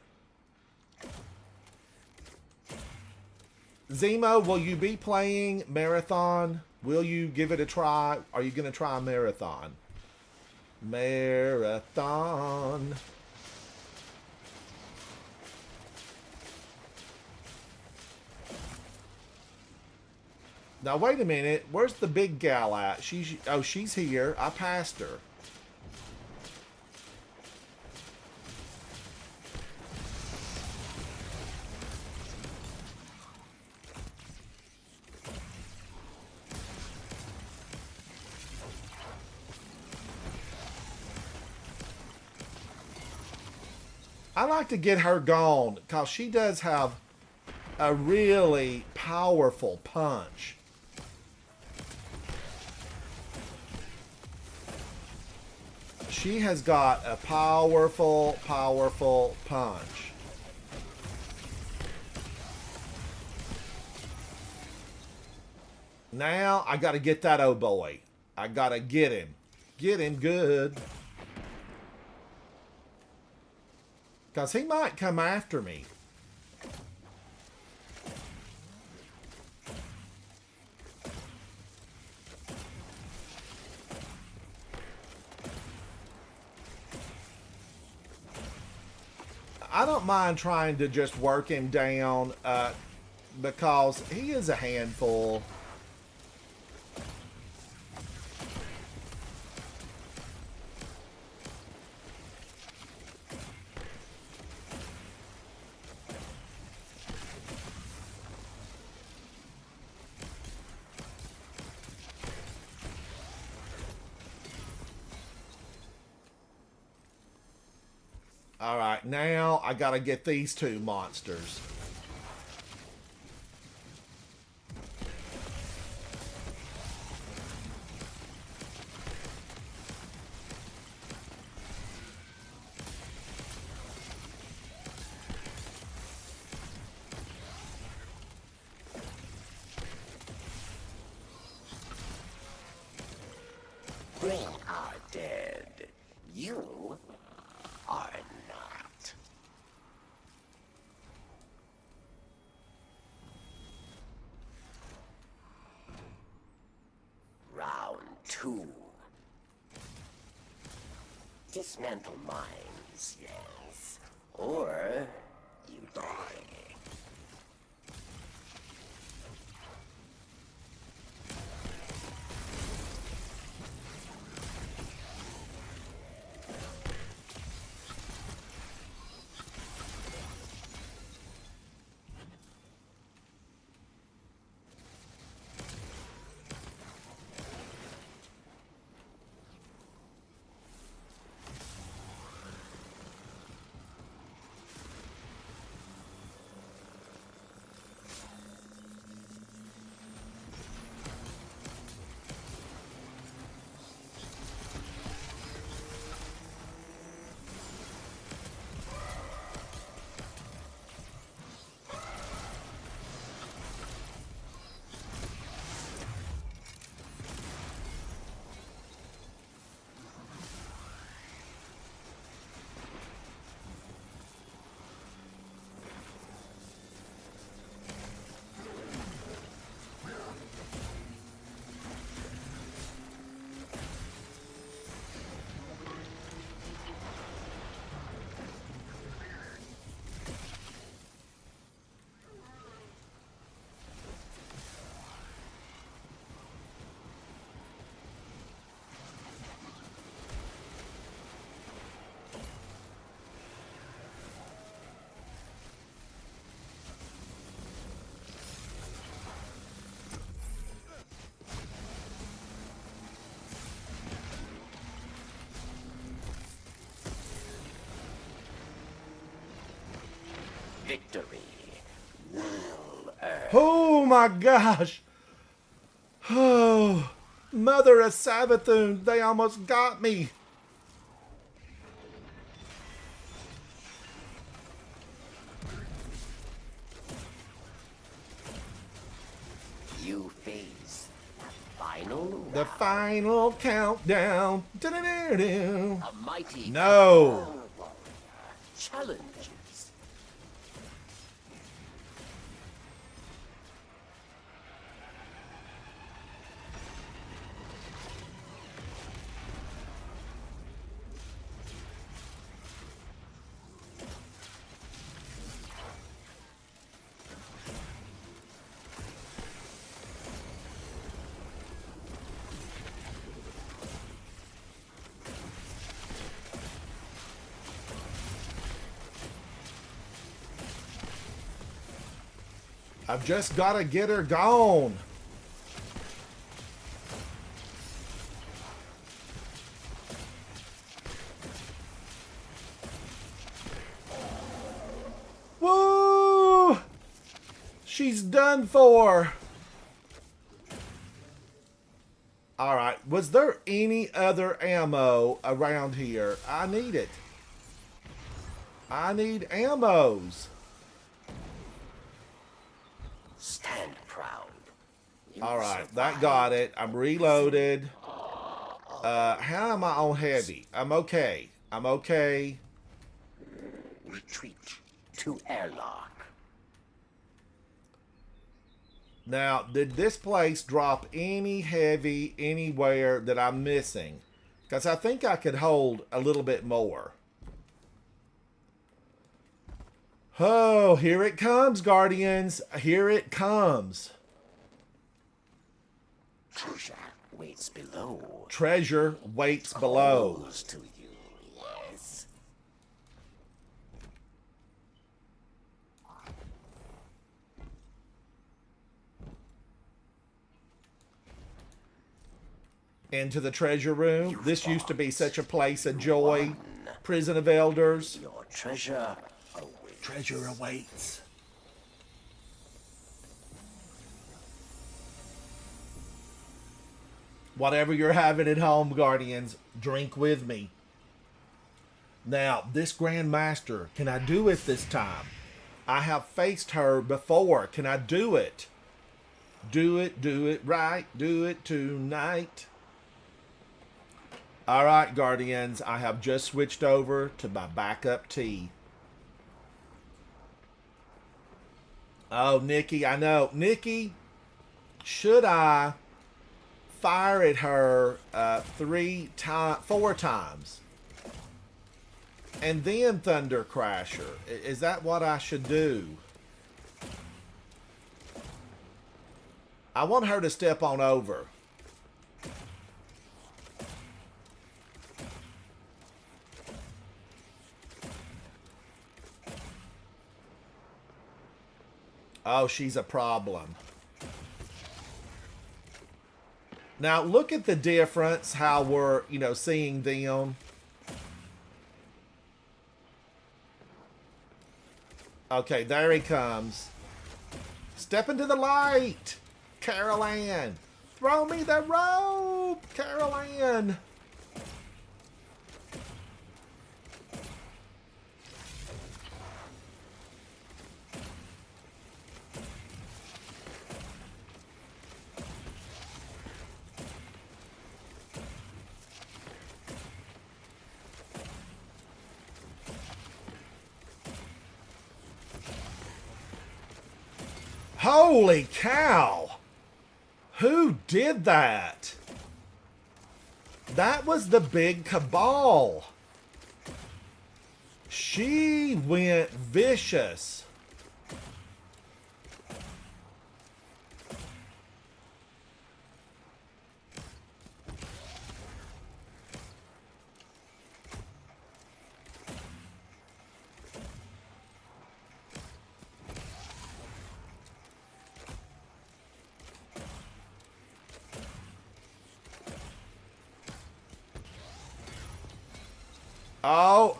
Zemo, will you be playing Marathon? Will you give it a try? Are you going to try Marathon? Marathon. Now, wait a minute. Where's the big gal at? She's here. I passed her. I like to get her gone because she does have a really powerful punch. She has got a powerful, powerful punch. Now I got to get that old boy. I got to get him. Get him good. Because he might come after me. I don't mind trying to just work him down because he is a handful. Alright, now I gotta get these two monsters. They are dead. You are not. Round 2. Dismantle mines, yes. Or you die. Victory will earn. Oh my gosh. Oh, Mother of Savathun, they almost got me. You face the final round. The final countdown. Do-do-do-do. A mighty No. Cabal warrior challenges. I've just got to get her gone. Woo! She's done for. All right. Was there any other ammo around here? I need it. I need ammos. Stand proud. You All right, survived. that got it. I'm reloaded. How am I on heavy? I'm okay. I'm okay. Retreat to airlock. Now, did this place drop any heavy anywhere that I'm missing? Because I think I could hold a little bit more. Oh, here it comes, Guardians. Here it comes. Treasure waits below. Treasure waits below. Calls to you, yes. Into the treasure room. This used to be such a place of joy. Prison of Elders. Your treasure awaits. Treasure awaits. Whatever you're having at home, Guardians, drink with me. Now, this Grand Master, can I do it this time? I have faced her before. Can I do it? Do it right, do it tonight. All right, Guardians, I have just switched over to my backup tea. Oh, Nikki, I know. Nikki, should I fire at her 4 times? And then Thunder Crash her? Is that what I should do? I want her to step on over. Oh, she's a problem. Now, look at the difference, how we're, seeing them. Okay, there he comes. Step into the light, Carol Ann. Throw me the rope, Carol Ann. Holy cow! Who did that? That was the big cabal. She went vicious.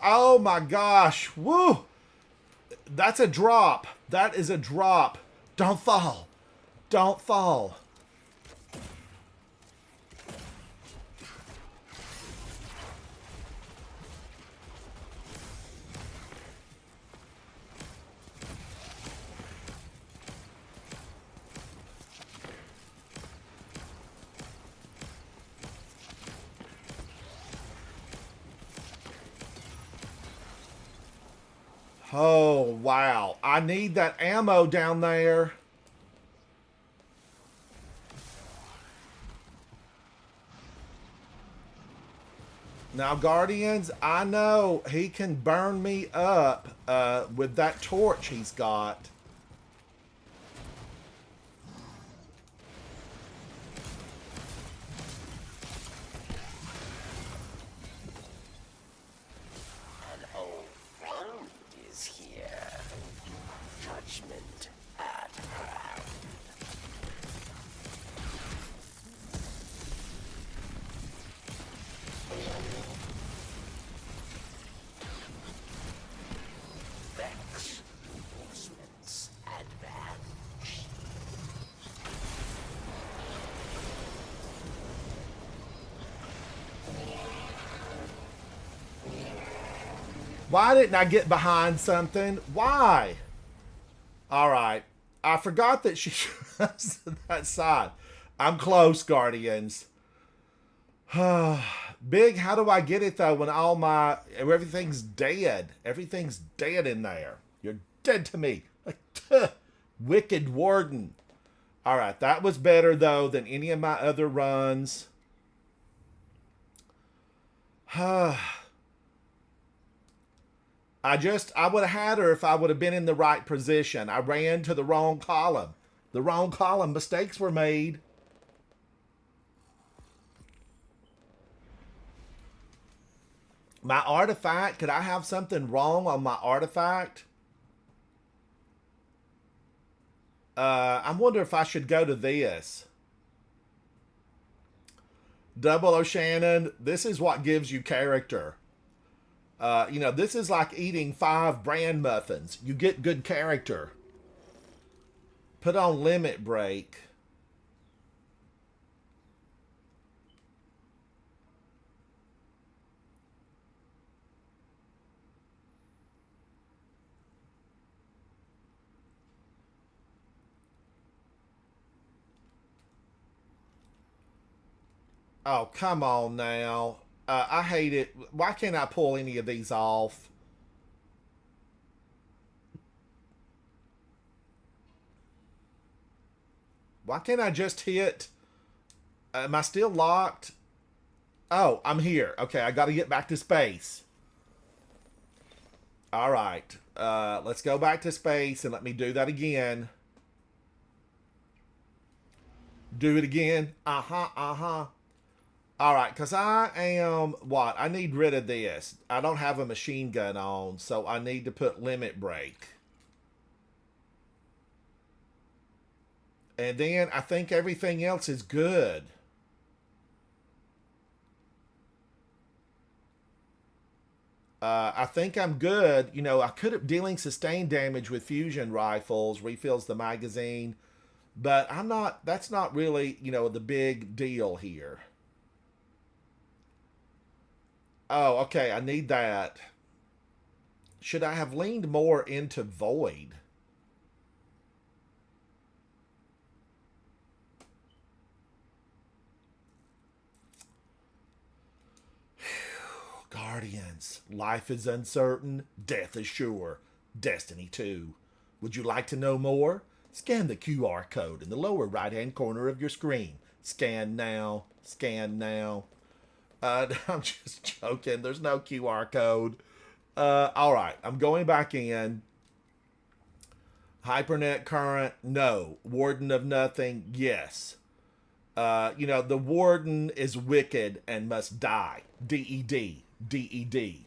Oh my gosh. Woo! That's a drop. That is a drop. Don't fall. Don't fall. Oh, wow. I need that ammo down there. Now, Guardians, I know he can burn me up with that torch he's got. An old friend is here. Judgment at hand. Vex. Reinforcements advance. Why didn't I get behind something? Why? All right. I forgot that she was to that side. I'm close, Guardians. Big, how do I get it though when everything's dead? Everything's dead in there. You're dead to me. Like, wicked Warden. All right, that was better though than any of my other runs. I would have had her if I would have been in the right position. I ran to the wrong column. The wrong column. Mistakes were made. My artifact. Could I have something wrong on my artifact? I wonder if I should go to this. Double O'Shannon. This is what gives you character. This is like eating 5 bran muffins. You get good character. Put on limit break. Oh, come on now. I hate it. Why can't I pull any of these off? Why can't I just hit? Am I still locked? Oh, I'm here. Okay, I got to get back to space. All right. Let's go back to space and let me do that again. Do it again. Uh-huh, uh-huh. All right, because I am, what? I need rid of this. I don't have a machine gun on, so I need to put limit break. And then I think everything else is good. I think I'm good. I could have dealing sustained damage with fusion rifles, refills the magazine. But that's not really, the big deal here. Oh, okay, I need that. Should I have leaned more into Void? Guardians, life is uncertain, death is sure. Destiny 2. Would you like to know more? Scan the QR code in the lower right-hand corner of your screen. Scan now. Scan now. I'm just joking. There's no QR code. All right. I'm going back in. Hypernet current, no. Warden of nothing, yes. The Warden is wicked and must die. D-E-D. D-E-D.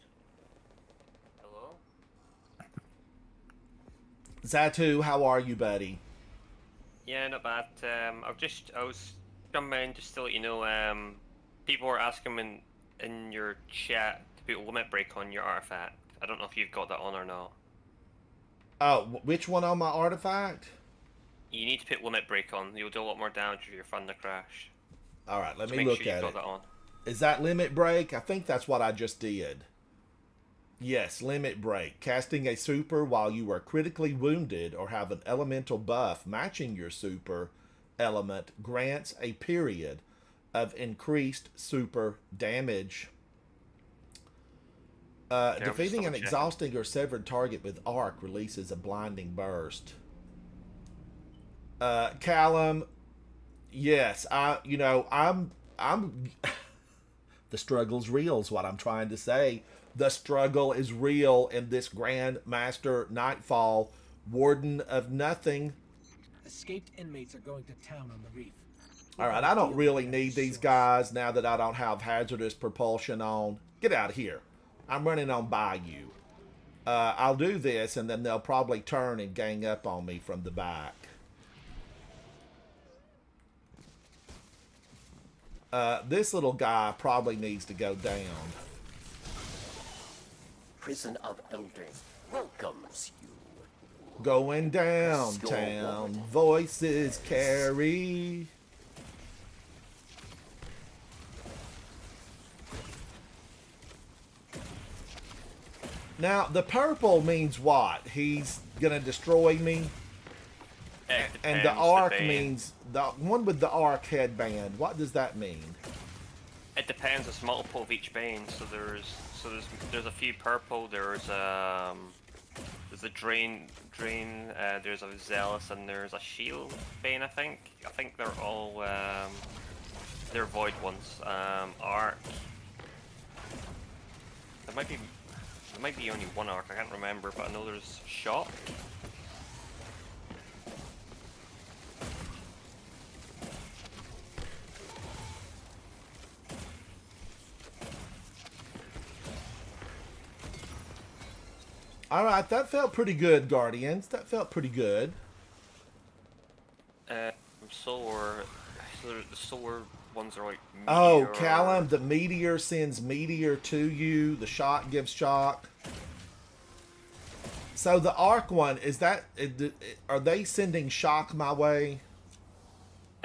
Hello? Zatu, how are you, buddy? Yeah, not bad. I was coming in just to let you know, people were asking in your chat to put limit break on your artifact. I don't know if you've got that on or not. Oh, which one on my artifact? You need to put limit break on. You'll do a lot more damage if you're fun to crash. All right, let So me make look sure at you've got it. that on. Is that limit break? I think that's what I just did. Yes, limit break. Casting a super while you are critically wounded or have an elemental buff matching your super element grants a period of increased super damage. I'm just Defeating an double-checking. exhausting or severed target with arc releases a blinding burst. Callum, yes, I'm the struggle's real is what I'm trying to say. The struggle is real in this Grand Master Nightfall, Warden of Nothing. Escaped inmates are going to town on the reef. All right, I don't really need these guys now that I don't have hazardous propulsion on. Get out of here. I'm running on by you. I'll do this, and then they'll probably turn and gang up on me from the back. This little guy probably needs to go down. Prison of Elders welcomes you. Going downtown, voices carry. Now, the purple means what? He's gonna destroy me? And the arc means, the one with the arc headband, what does that mean? It depends. It's multiple of each bane. So there's a few purple. There's a drain. There's a zealous and there's a shield bane. I think they're all they're void ones. Arc. There might be only one arc. I can't remember, but I know there's shock. Alright, that felt pretty good, Guardians. That felt pretty good. So the sword ones are like meteor. Oh, Callum, the meteor sends meteor to you. The shock gives shock. So the arc one, are they sending shock my way?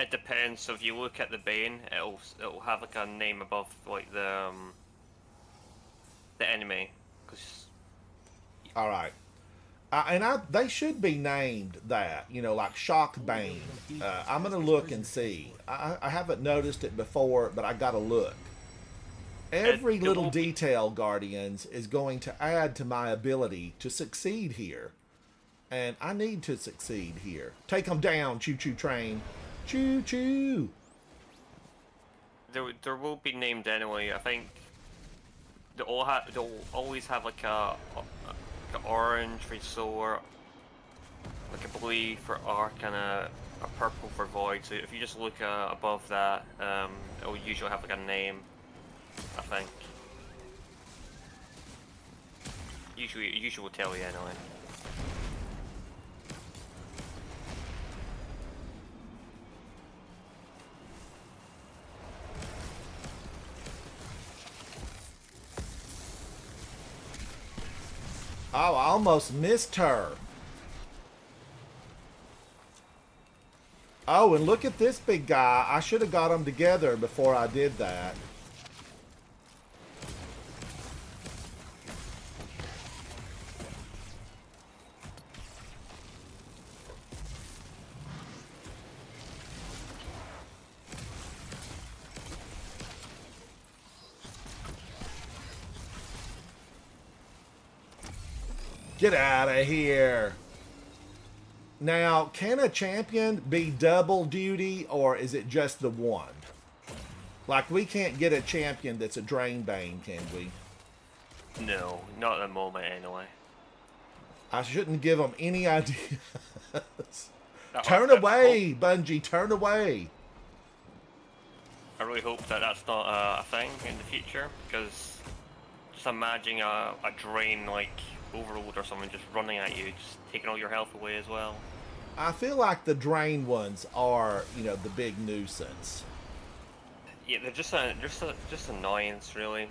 It depends. So if you look at the bane, it'll have like a name above like the enemy. All right. They should be named that, like Shock Bane. I'm going to look and see. I haven't noticed it before, but I got to look. Every little detail, Guardians, is going to add to my ability to succeed here. And I need to succeed here. Take them down, choo-choo train. Choo-choo. There will be named anyway. I think they'll always have like a orange for sword, like a blue for arc, and a purple for void. So if you just look above that, it'll usually have like a name, I think. Usually will tell you anyway. Oh, I almost missed her. Oh, and look at this big guy. I should have got them together before I did that. Get out of here. Now, can a champion be double duty, or is it just the one? Like, we can't get a champion that's a Drain Bane, can we? No, not at the moment anyway. I shouldn't give them any ideas. Turn away, Bungie, turn away. I really hope that that's not a thing in the future, because just imagine a drain like overload or something just running at you, just taking all your health away as well. I feel like the drain ones are, the big nuisance. Yeah, they're just annoyance, really.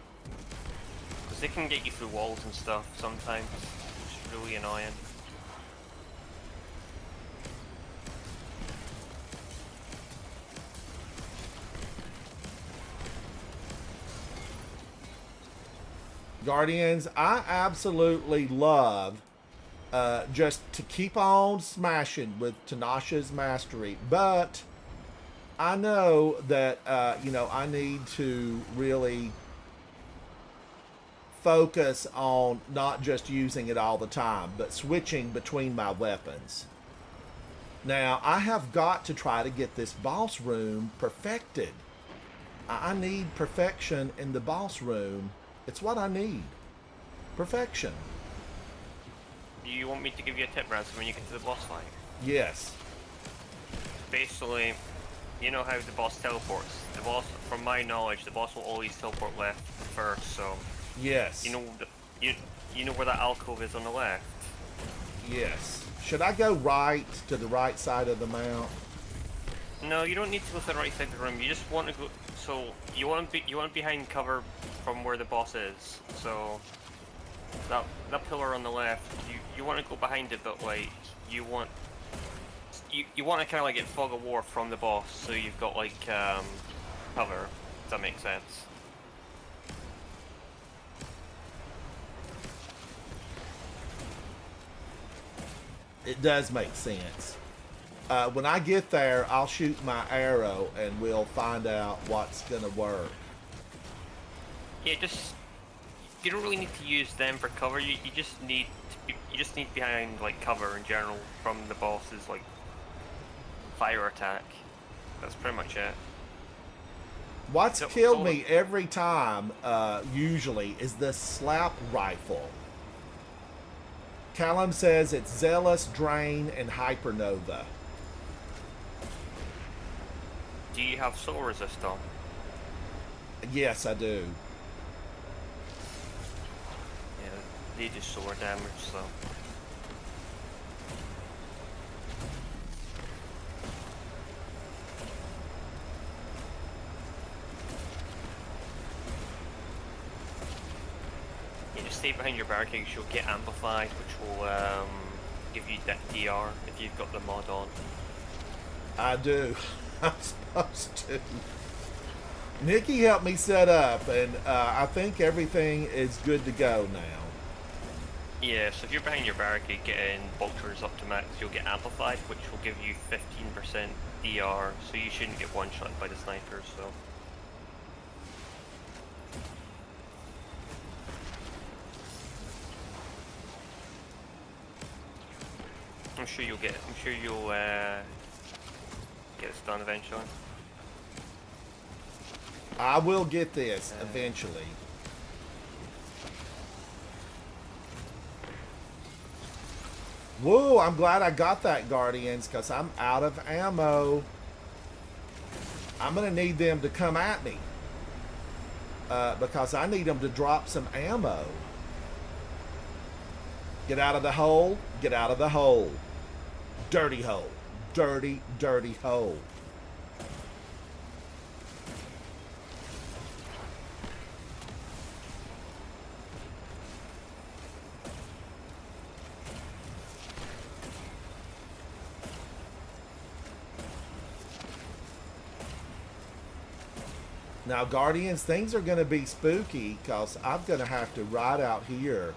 Because they can get you through walls and stuff sometimes. It's really annoying. Guardians, I absolutely love just to keep on smashing with Tanasha's mastery, but I know that I need to really focus on not just using it all the time, but switching between my weapons. Now, I have got to try to get this boss room perfected. I need perfection in the boss room. It's what I need. Perfection. Do you want me to give you a tip, Ransom, when you get to the boss fight? Yes. Basically, you know how the boss teleports. The boss, from my knowledge, the boss will always teleport left first. So Yes. you know you know where that alcove is on the left. Yes. Should I go right to the right side of the mount? No, you don't need to go to the right side of the room. You just want to go. So you want behind cover from where the boss is. So that pillar on the left, you want to go behind it, but like you want to kind of like get fog of war from the boss. So you've got like cover. Does that make sense? It does make sense. When I get there, I'll shoot my arrow and we'll find out what's gonna work. Yeah, you don't really need to use them for cover. You just need behind like cover in general from the boss's like fire attack. That's pretty much it. What's So- killed so- me every time, usually, is the slap rifle. Callum says it's Zealous, Drain, and Hypernova. Do you have soul resist on? Yes, I do. Yeah, they do solar damage, so. You just stay behind your barricades, you'll get amplified, which will give you that DR if you've got the mod on. I do. I'm supposed to. Nikki helped me set up, and I think everything is good to go now. Yeah, so if you're behind your barricade getting bolters up to max, you'll get amplified, which will give you 15% DR, so you shouldn't get one-shot by the snipers, so. I'm sure you'll get this done eventually. I will get this eventually. Whoa, I'm glad I got that, Guardians, because I'm out of ammo. I'm going to need them to come at me. Because I need them to drop some ammo. Get out of the hole. Get out of the hole. Dirty hole. Dirty, dirty hole. Now, Guardians, things are going to be spooky because I'm going to have to ride out here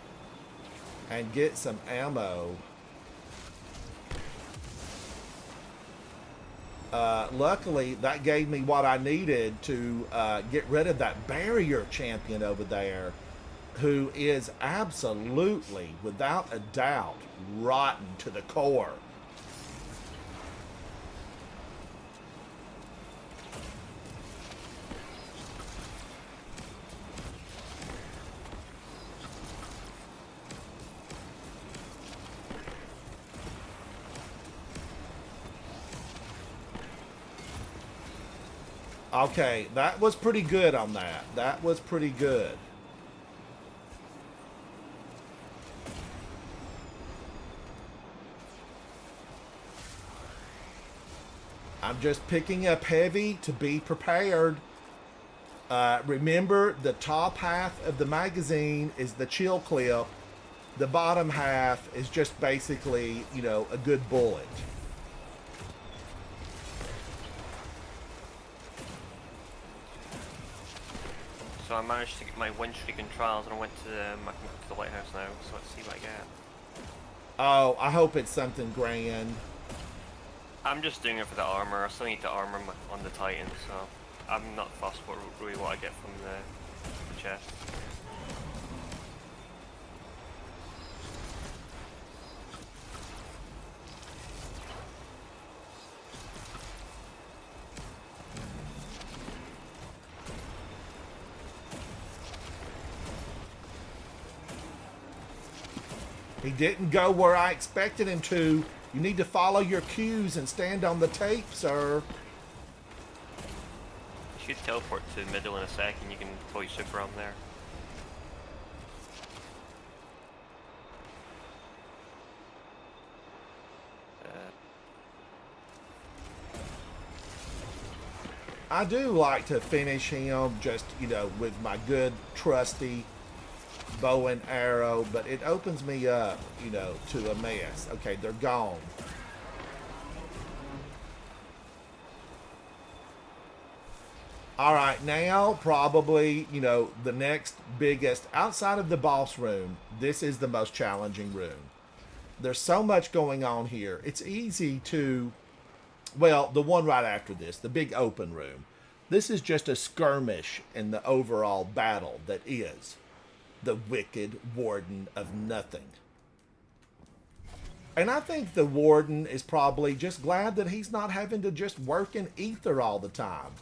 and get some ammo. Luckily, that gave me what I needed to get rid of that barrier champion over there, who is absolutely, without a doubt, rotten to the core. Okay, that was pretty good on that. That was pretty good. I'm just picking up heavy to be prepared. Remember, the top half of the magazine is the chill clip. The bottom half is just basically, you know, a good bullet. So I managed to get my win streak in trials, and I went to the lighthouse now. So let's see what I get. Oh, I hope it's something grand. I'm just doing it for the armor. I still need the armor on the Titan, so I'm not fussed what really what I get from the chest. He didn't go where I expected him to. You need to follow your cues and stand on the tape, sir. You should teleport to the middle in a second. You can pull your super on there. I do like to finish him just, you know, with my good, trusty bow and arrow, but it opens me up, you know, to a mess. Okay, they're gone. All right, now probably, you know, the next biggest, outside of the boss room, this is the most challenging room. There's so much going on here. It's easy to, well, the one right after this, the big open room. This is just a skirmish in the overall battle that is the wicked Warden of Nothing. And I think the Warden is probably just glad that he's not having to just work in ether all the time.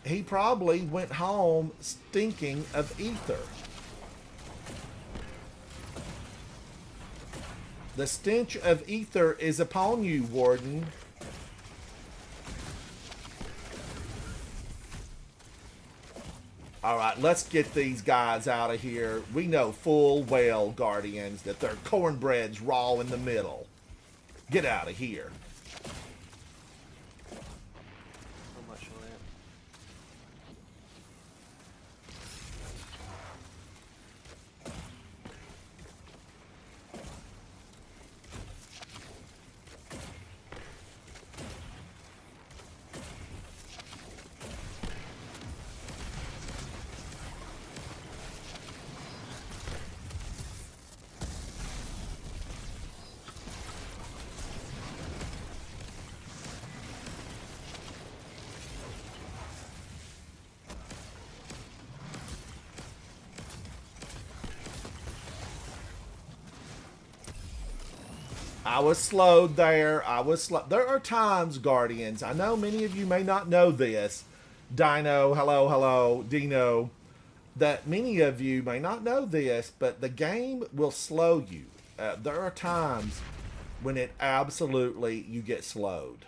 He probably went home stinking of ether. The stench of ether is upon you, Warden. All right, let's get these guys out of here. We know full well, Guardians, that their cornbread's raw in the middle. Get out of here. How much will it? I was slowed there. There are times, Guardians, I know many of you may not know this. Dino, hello, Dino. That many of you may not know this, but the game will slow you. There are times when it absolutely, you get slowed.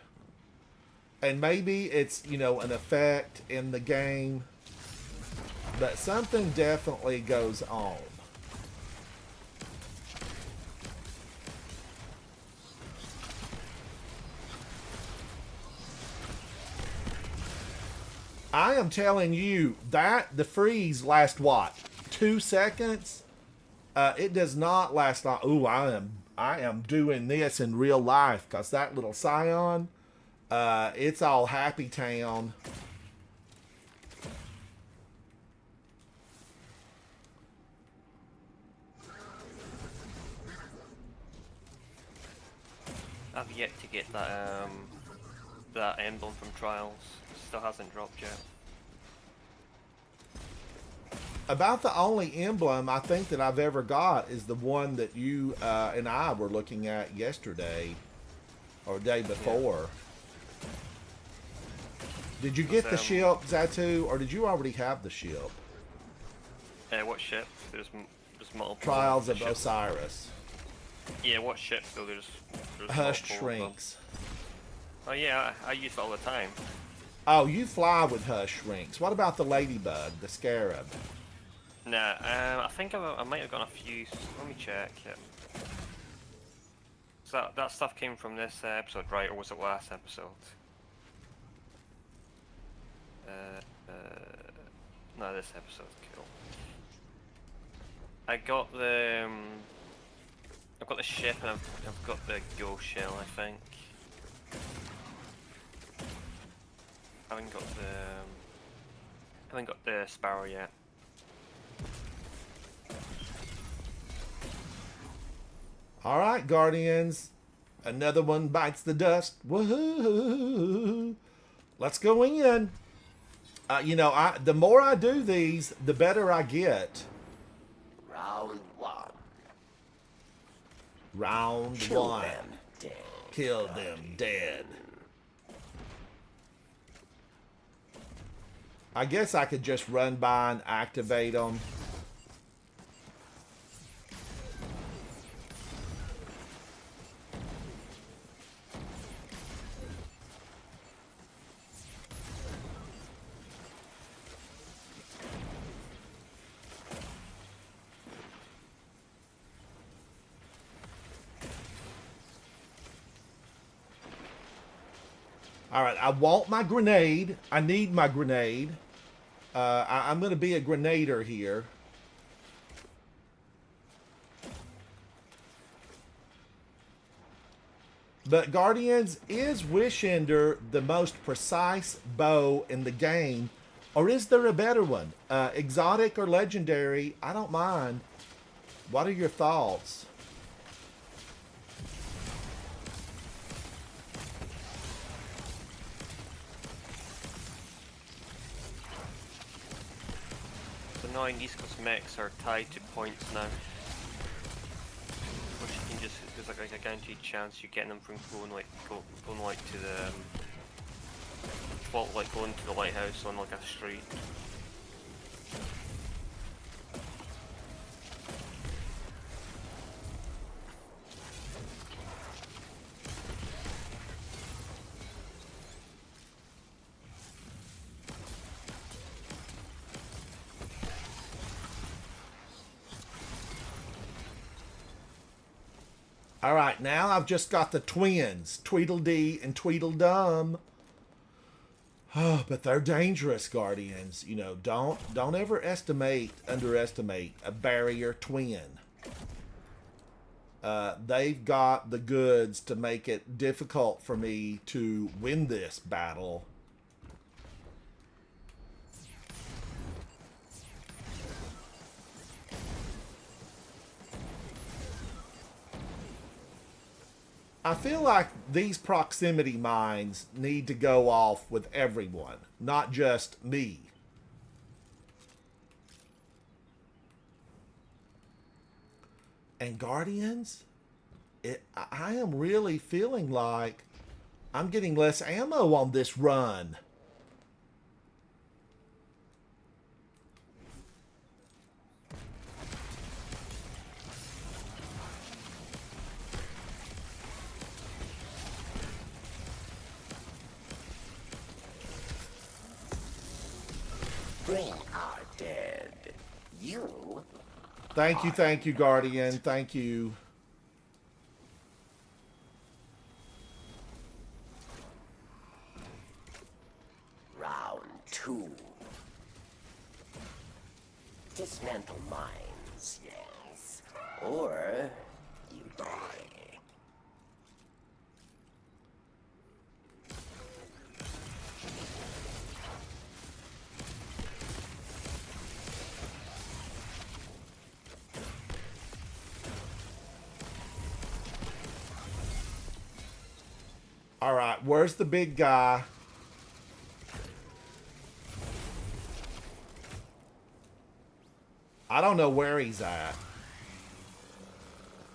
And maybe it's, you know, an effect in the game, but something definitely goes on. I am telling you that the freeze lasts what? 2 seconds? It does not last long. Ooh, I am doing this in real life because that little Scion, it's all happy town. I've yet to get that that emblem from Trials. Still hasn't dropped yet. About the only emblem I think that I've ever got is the one that you and I were looking at yesterday or day before. Yeah. Did you get the ship, Zatu, or did you already have the ship? What ship? There's multiple. Trials of Osiris. Yeah, what ship? So there's Hushed Shrinks. Oh yeah, I use it all the time. Oh, you fly with Hush Shrinks. What about the Ladybug, the Scarab? Nah, I think I might have got a few. Let me check. Yeah. So that stuff came from this episode, right? Or was it last episode? No, this episode. Cool. I got the. I've got the ship and I've got the ghost shell, I think. Haven't got the sparrow yet. All right, Guardians. Another one bites the dust. Woohoo! Let's go in. You know, the more I do these, the better I get. Round one. Round Kill one. them dead. Kill them dead. I guess I could just run by and activate them. All right, I want my grenade. I need my grenade. I'm going to be a grenader here. But Guardians, is Wishender the most precise bow in the game? Or is there a better one? Exotic or legendary? I don't mind. What are your thoughts? It's annoying, these cosmetics are tied to points now. Which you can just, there's like a guaranteed chance you're getting them from going to the going to the lighthouse on like a street. All right, now I've just got the twins, Tweedledee and Tweedledum. Oh, but they're dangerous, Guardians. You know, don't ever underestimate a barrier twin. They've got the goods to make it difficult for me to win this battle. I feel like these proximity mines need to go off with everyone, not just me. And Guardians, I am really feeling like I'm getting less ammo on this run. They are dead. You Thank you, Guardian. Thank you. round 2. Dismantle mines, yes. Or you die. All right, where's the big guy? I don't know where he's at.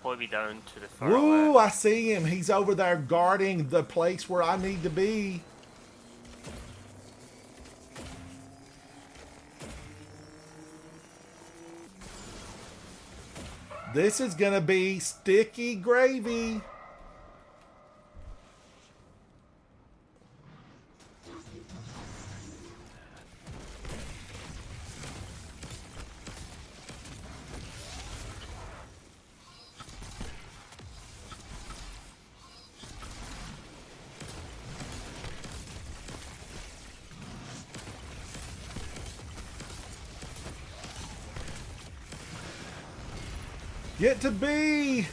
Probably down to the far Woo, left. I see him. He's over there guarding the place where I need to be. This is going to be sticky gravy. Get to be.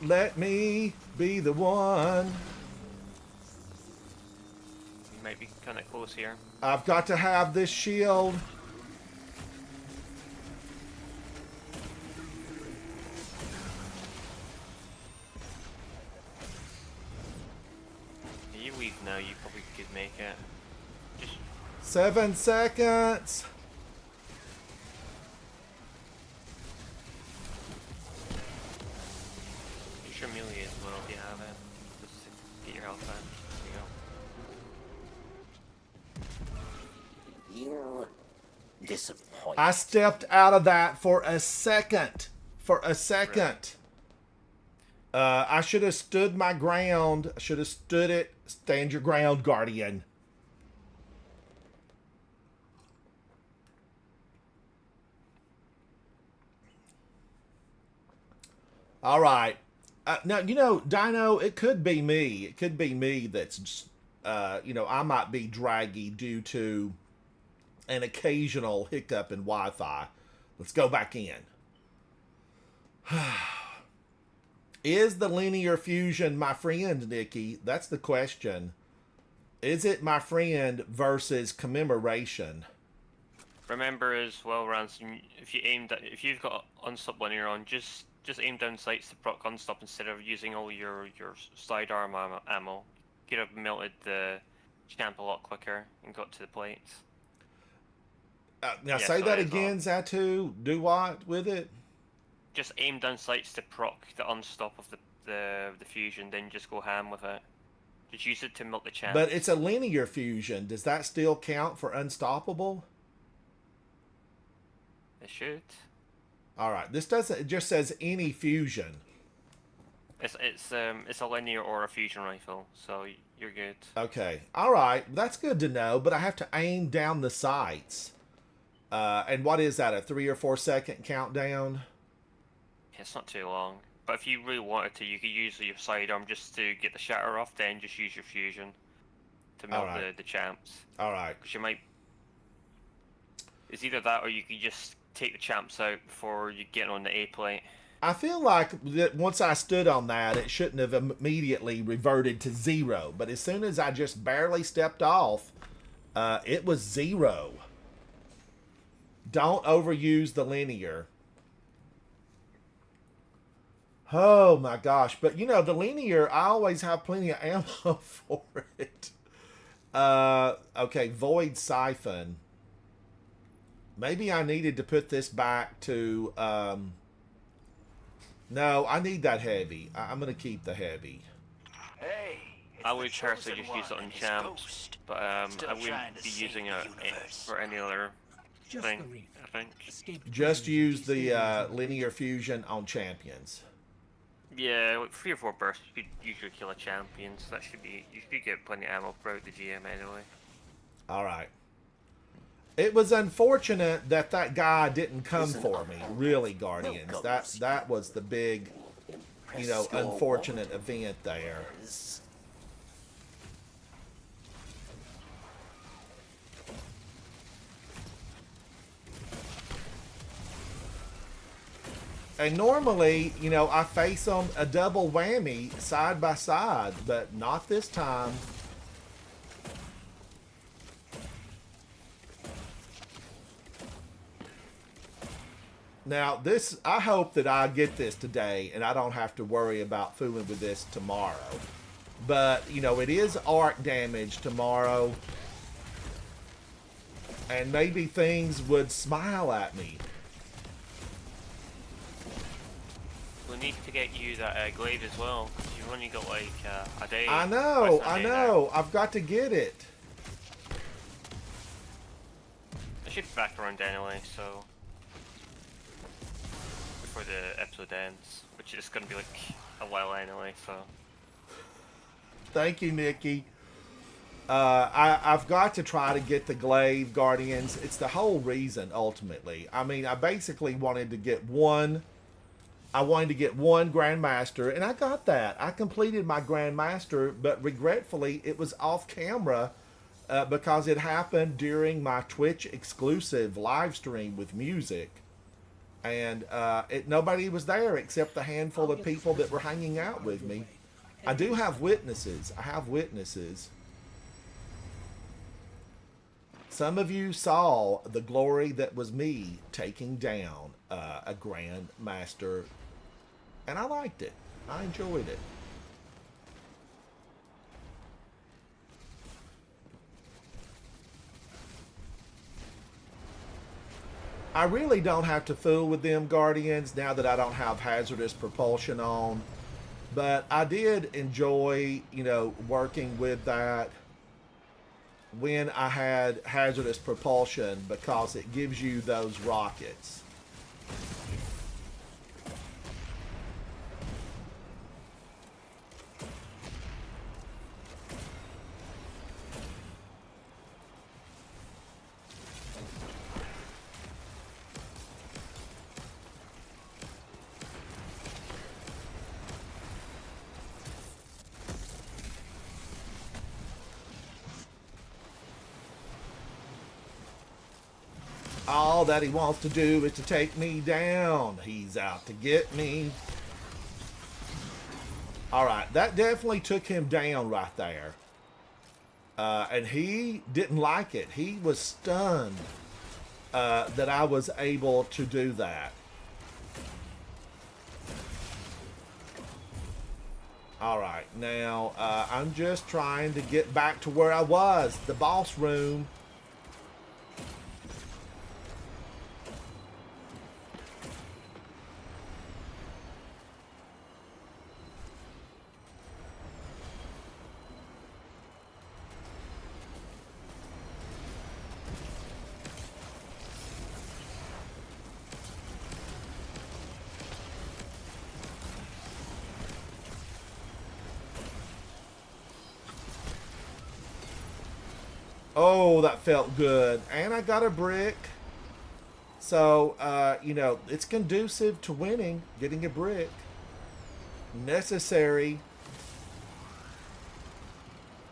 Let me be the one. You might be kind of close here. I've got to have this shield. You weave now, you probably could make it. Just 7 seconds. use your melee as well if you have it. Just to get your health back. There you go. You disappoint. I stepped out of that for a second. I should have stood my ground. I should have stood it. Stand your ground, Guardian. All right. Now, Dino, it could be me. It could be me that's, I might be draggy due to an occasional hiccup in Wi-Fi. Let's go back in. Is the linear fusion my friend, Nikki? That's the question. Is it my friend versus commemoration? Remember as well, Ransom, if you've got unstop linear on, just aim down sights to proc unstop instead of using all your sidearm ammo. Could have melted the champ a lot quicker and got to the plates. Now say that again, Zatu. Do what with it? Just aim down sights to proc the unstop of the fusion, then just go ham with it. Just use it to melt the champ. But it's a linear fusion. Does that still count for unstoppable? It should. All right. This doesn't. It just says any fusion. It's a linear or a fusion rifle, so you're good. Okay. All right. That's good to know. But I have to aim down the sights. And what is that? A 3 or 4 second countdown? It's not too long. But if you really wanted to, you could use your sidearm just to get the shatter off, then just use your fusion to melt the champs. All right. Because you might... It's either that or you could just take the champs out before you get on the A plate. I feel like that once I stood on that, it shouldn't have immediately reverted to 0. But as soon as I just barely stepped off, it was 0. Don't overuse the linear. Oh my gosh. But the linear, I always have plenty of ammo for it. Okay, Void Siphon. Maybe I needed to put this back to... No, I need that heavy. I'm going to keep the heavy. Hey, I would personally just use it on champs, but I wouldn't be using it for any other thing, the reef. I think. Escaped Just prisoners use are the destabilizing linear fusion on champions. Yeah, like 3 or 4 bursts, you could usually kill a champion, so that should be... You should get plenty of ammo throughout the GM anyway. Alright. It was unfortunate that guy didn't come for me. Really, Guardians. That was the big, unfortunate event there. And normally, I face them a double whammy side by side, but not this time. Now, I hope that I get this today and I don't have to worry about fooling with this tomorrow. But, it is arc damage tomorrow. And maybe things would smile at me. We need to get you that glaive as well, because you've only got like a day. I know. I've got to get it. I should be back around anyway, so... Before the episode ends, which is going to be like a while anyway, so... Thank you, Nikki. I've got to try to get the glaive, Guardians. It's the whole reason, ultimately. I mean, I basically wanted to get one... I wanted to get one Grandmaster, and I got that. I completed my Grandmaster, but regretfully, it was off camera because it happened during my Twitch exclusive live stream with music. And nobody was there except the handful of people that were hanging out with me. I do have witnesses. I have witnesses. Some of you saw the glory that was me taking down a Grandmaster, and I liked it. I enjoyed it. I really don't have to fool with them, Guardians, now that I don't have hazardous propulsion on. But I did enjoy, working with that when I had hazardous propulsion because it gives you those rockets. All that he wants to do is to take me down. He's out to get me. Alright, that definitely took him down right there. And he didn't like it. He was stunned that I was able to do that. Alright, now I'm just trying to get back to where I was, the boss room. Oh, that felt good. And I got a brick. So, you know, it's conducive to winning, getting a brick. Necessary.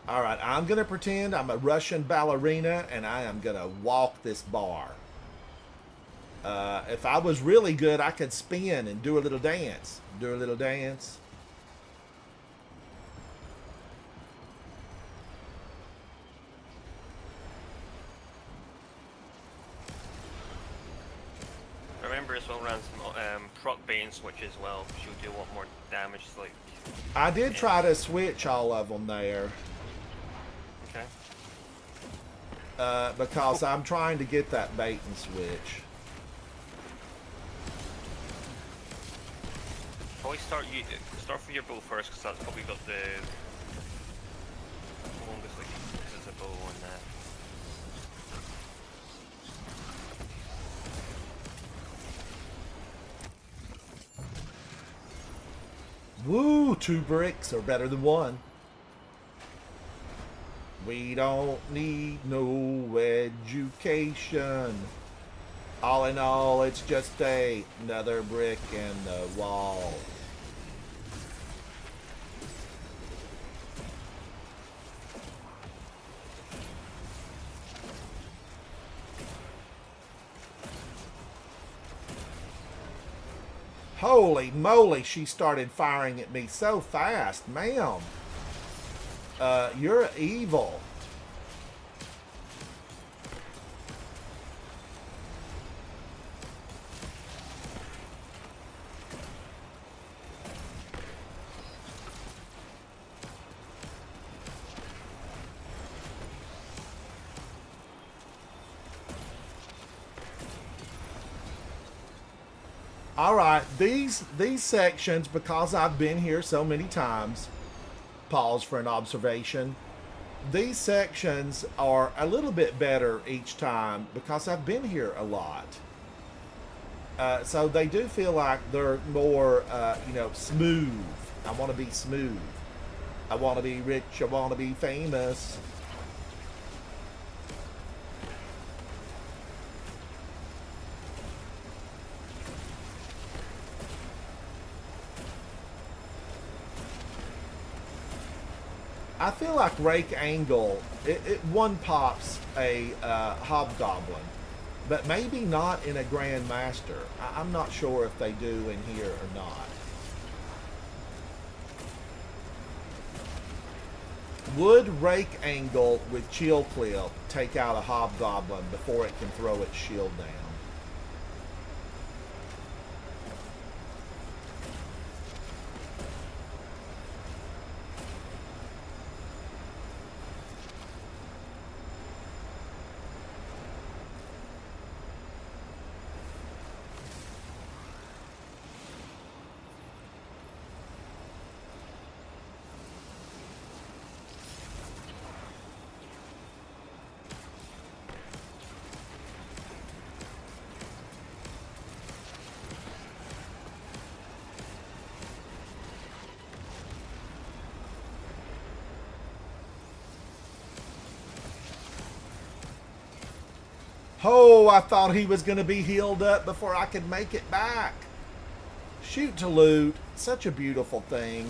Alright, I'm going to pretend I'm a Russian ballerina and I am going to walk this bar. If I was really good, I could spin and do a little dance. Do a little dance. Remember as well, Ransom, proc bane switch as well, because you'll do a lot more damage. Like, I did try to switch all of them there. okay. Because I'm trying to get that bait and switch. Always start with your bow first, because that's probably got the longest like uses a bow on that. Woo, 2 bricks are better than 1. We don't need no education. All in all, it's just another brick in the wall. Holy moly, she started firing at me so fast, ma'am. You're evil. Alright, these sections, because I've been here so many times, pause for an observation, these sections are a little bit better each time because I've been here a lot. So they do feel like they're more, you know, smooth. I want to be smooth. I want to be rich. I want to be famous. I feel like rake angle, it one pops a hobgoblin, but maybe not in a grandmaster. I'm not sure if they do in here or not. Would rake angle with chill clip take out a hobgoblin before it can throw its shield down? Oh, I thought he was going to be healed up before I could make it back. Shoot to loot. Such a beautiful thing.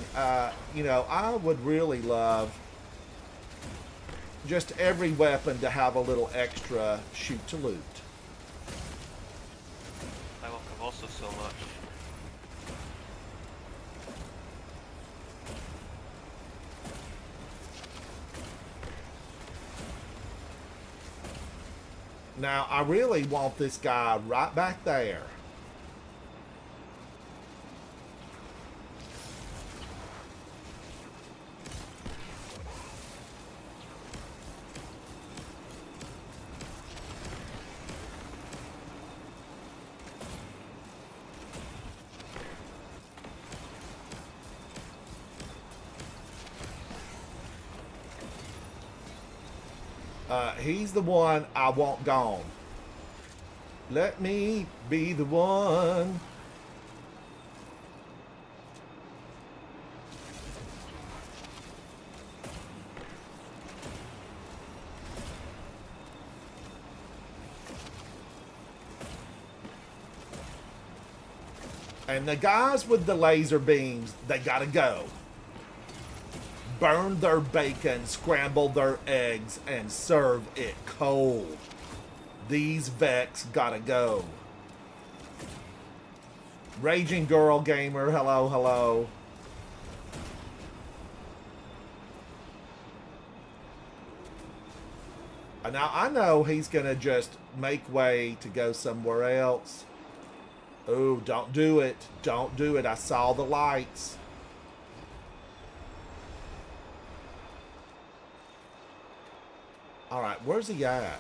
You know, I would really love just every weapon to have a little extra shoot to loot. also so much. Now, I really want this guy right back there. He's the one I want gone. Let me be the one. And the guys with the laser beams, they gotta go. Burn their bacon, scramble their eggs, and serve it cold. These Vex gotta go. Raging Girl Gamer, hello, hello. Now, I know he's gonna just make way to go somewhere else. Oh, don't do it. Don't do it. I saw the lights. All right, where's he at?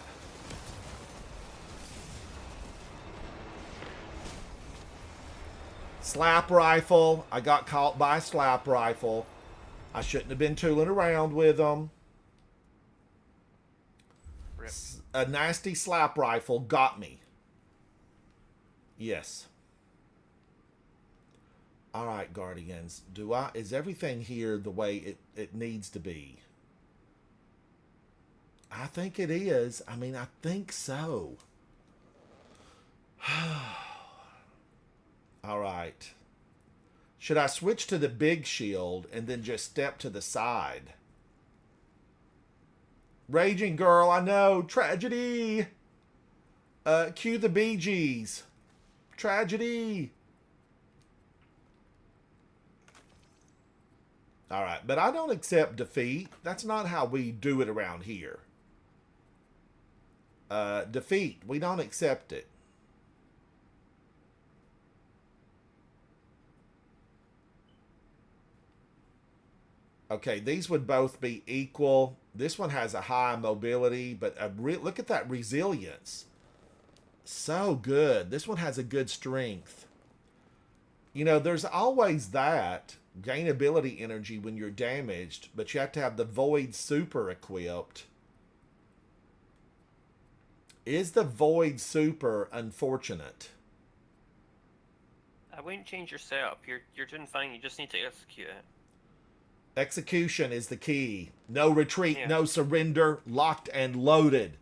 Slap rifle. I got caught by a slap rifle. I shouldn't have been tooling around with them. Rip. A nasty slap rifle got me. Yes. All right, Guardians. Is everything here the way it needs to be? I think it is. I mean, I think so. All right. Should I switch to the big shield and then just step to the side? Raging Girl, I know. Tragedy. Cue the Bee Gees. Tragedy. All right, but I don't accept defeat. That's not how we do it around here. Defeat. We don't accept it. Okay, these would both be equal. This one has a high mobility, but look at that resilience. So good. This one has a good strength. You know, there's always that gain ability energy when you're damaged, but you have to have the Void Super equipped. Is the Void Super unfortunate? I wouldn't change your setup. You're doing fine. You just need to execute it. Execution is the key. No retreat, Yeah. no surrender, locked and loaded.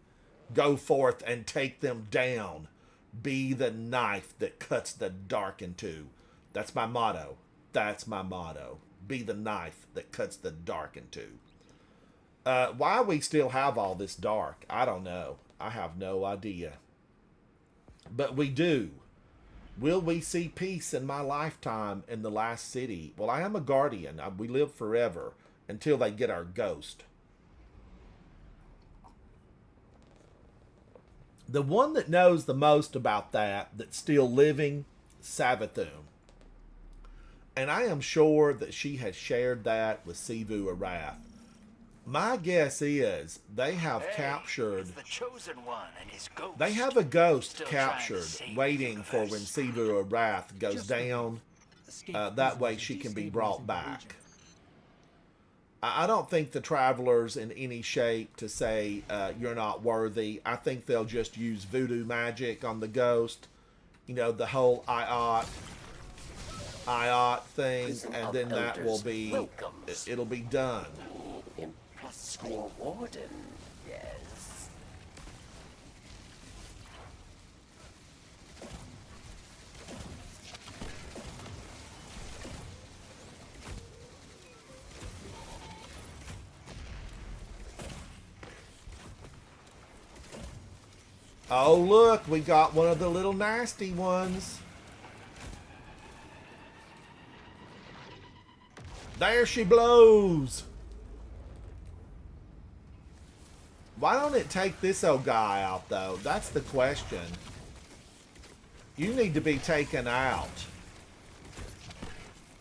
Go forth and take them down. Be the knife that cuts the dark in two. That's my motto. That's my motto. Be the knife that cuts the dark in two. Why we still have all this dark, I don't know. I have no idea. But we do. Will we see peace in my lifetime in the last city? Well, I am a guardian. We live forever until they get our ghost. The one that knows the most about that's still living, Savathun. And I am sure that she has shared that with Sivu Arath. My guess is they have captured... It's the Chosen One and his ghost. They have a ghost Still trying to captured, save waiting the for when universe. Sivu Arath goes Just down. Escape That way prisoners she are can be destabilizing brought the back. region. I don't think the Travelers in any shape to say you're not worthy. I think they'll just use voodoo magic on the ghost. You know, the whole IOT thing, Prison and of then that will Elders be... welcomes. It'll be done. Impressive Warden, yes. Oh, look, we got one of the little nasty ones. There she blows. Why don't it take this old guy out, though? That's the question. You need to be taken out.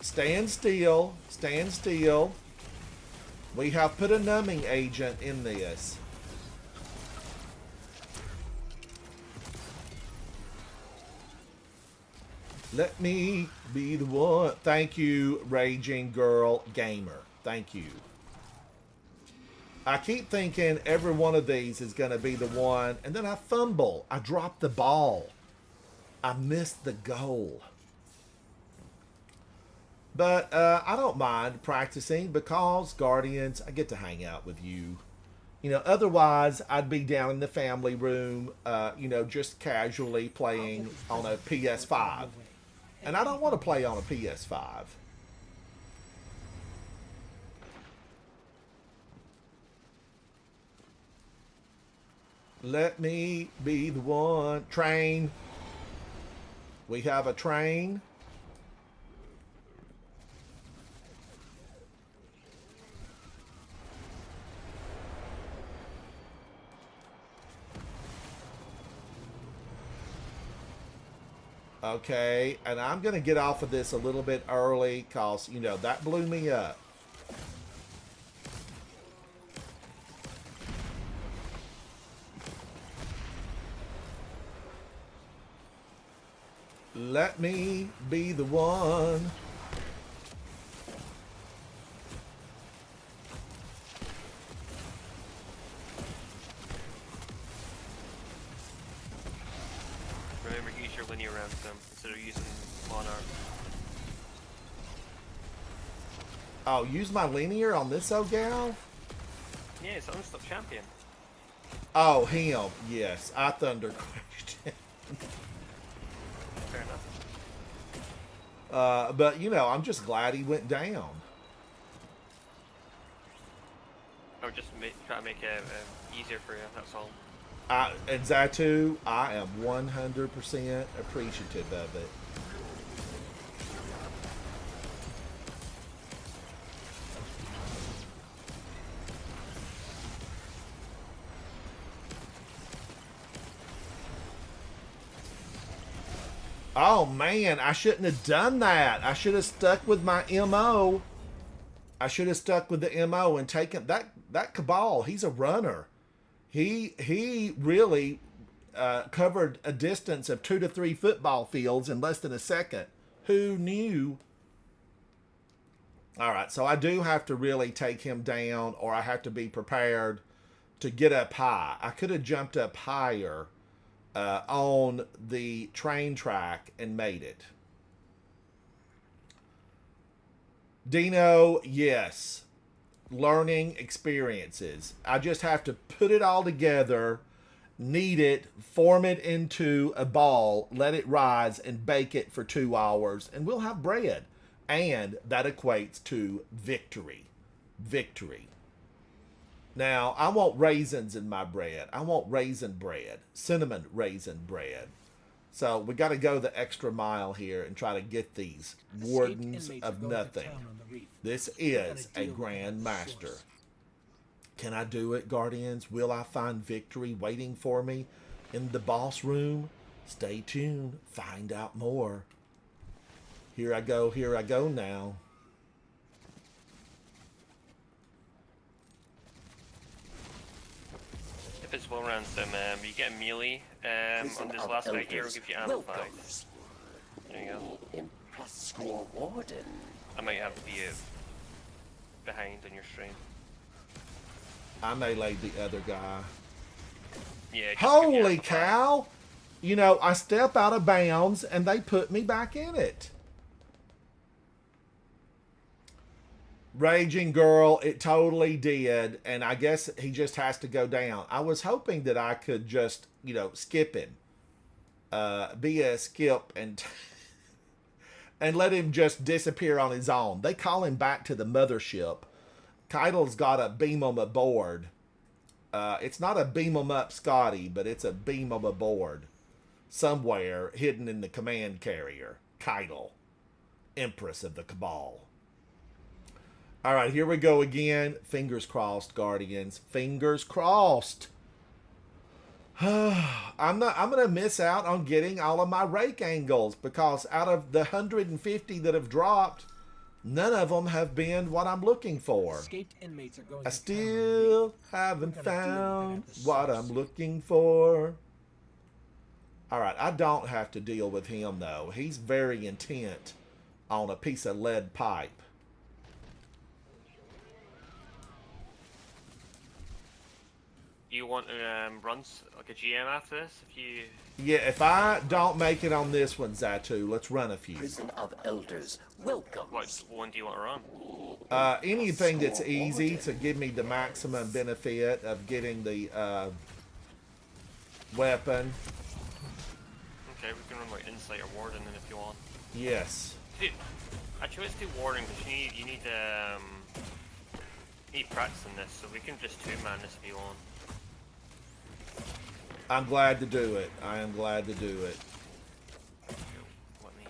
Stand still. Stand still. We have put a numbing agent in this. Let me be the one. Thank you, Raging Girl Gamer. Thank you. I keep thinking every one of these is going to be the one, and then I fumble. I drop the ball. I missed the goal. But I don't mind practicing because, Guardians, I get to hang out with you. You know, otherwise, I'd be down in the family room, you know, just casually playing on a PS5. And I don't want to play on a PS5. Let me be the one. Train. We have a train. Okay, and I'm going to get off of this a little bit early because, you know, that blew me up. Let me be the one. Remember, use your linear ransom instead of using Monarch. Oh, use my linear on this old gal? Yeah, it's unstuck champion. Oh, him. Yes, I thunder crashed him. Fair enough. But, you know, I'm just glad he went down. I would just try to make it easier for you, that's all. And Zatu, I am 100% appreciative of it. Oh man, I shouldn't have done that. I should have stuck with my MO. I should have stuck with the MO and taken that Cabal. He's a runner. He really covered a distance of 2 to 3 football fields in less than a second. Who knew? All right, so I do have to really take him down, or I have to be prepared to get up high. I could have jumped up higher on the train track and made it. Dino, yes. Learning experiences. I just have to put it all together, knead it, form it into a ball, let it rise, and bake it for 2 hours, and we'll have bread. And that equates to victory. Victory. Now, I want raisins in my bread. I want raisin bread. Cinnamon raisin bread. So we got to go the extra mile here and try to get these Wardens of Nothing. This is a Grand Master. Can I do it, Guardians? Will I find victory waiting for me in the boss room? Stay tuned. Find out more. Here I go now. If it's well ransom, you get a melee on this last guy here, will give you ammo 5. There you go. Impressed your Warden. I might have to be behind on your stream. I meleeed the other guy. Yeah. just give you Holy ammo 5. cow! You know, I step out of bounds and they put me back in it. Raging Girl, it totally did, and I guess he just has to go down. I was hoping that I could just, you know, skip him. Be a skip and and let him just disappear on his own. They call him back to the mothership. Keitel's got to beam him aboard. It's not a beam him up Scotty, but it's a beam him aboard. Somewhere hidden in the command carrier. Keitel, Empress of the Cabal. All right, here we go again. Fingers crossed, Guardians. Fingers crossed. I'm gonna miss out on getting all of my rake angles because out of the 150 that have dropped, none of them have been what I'm looking for. Escaped inmates are going I to town still haven't We're gonna deal with it found at the what source. I'm looking for. All right, I don't have to deal with him though. He's very intent on a piece of lead pipe. You want to run like a GM after this? If you Yeah, if I don't make it on this one, Zatu, let's run a few. Prison of Elders welcomes. what one do you want to run? Anything that's easy to give me the maximum benefit of getting the weapon. Okay, we can run like Insight or Warden then if you want. Yes. Actually, let's do Warden because you need practice in this, so we can just two-man this if you want. I'm glad to do it. I am glad to do it. Let me.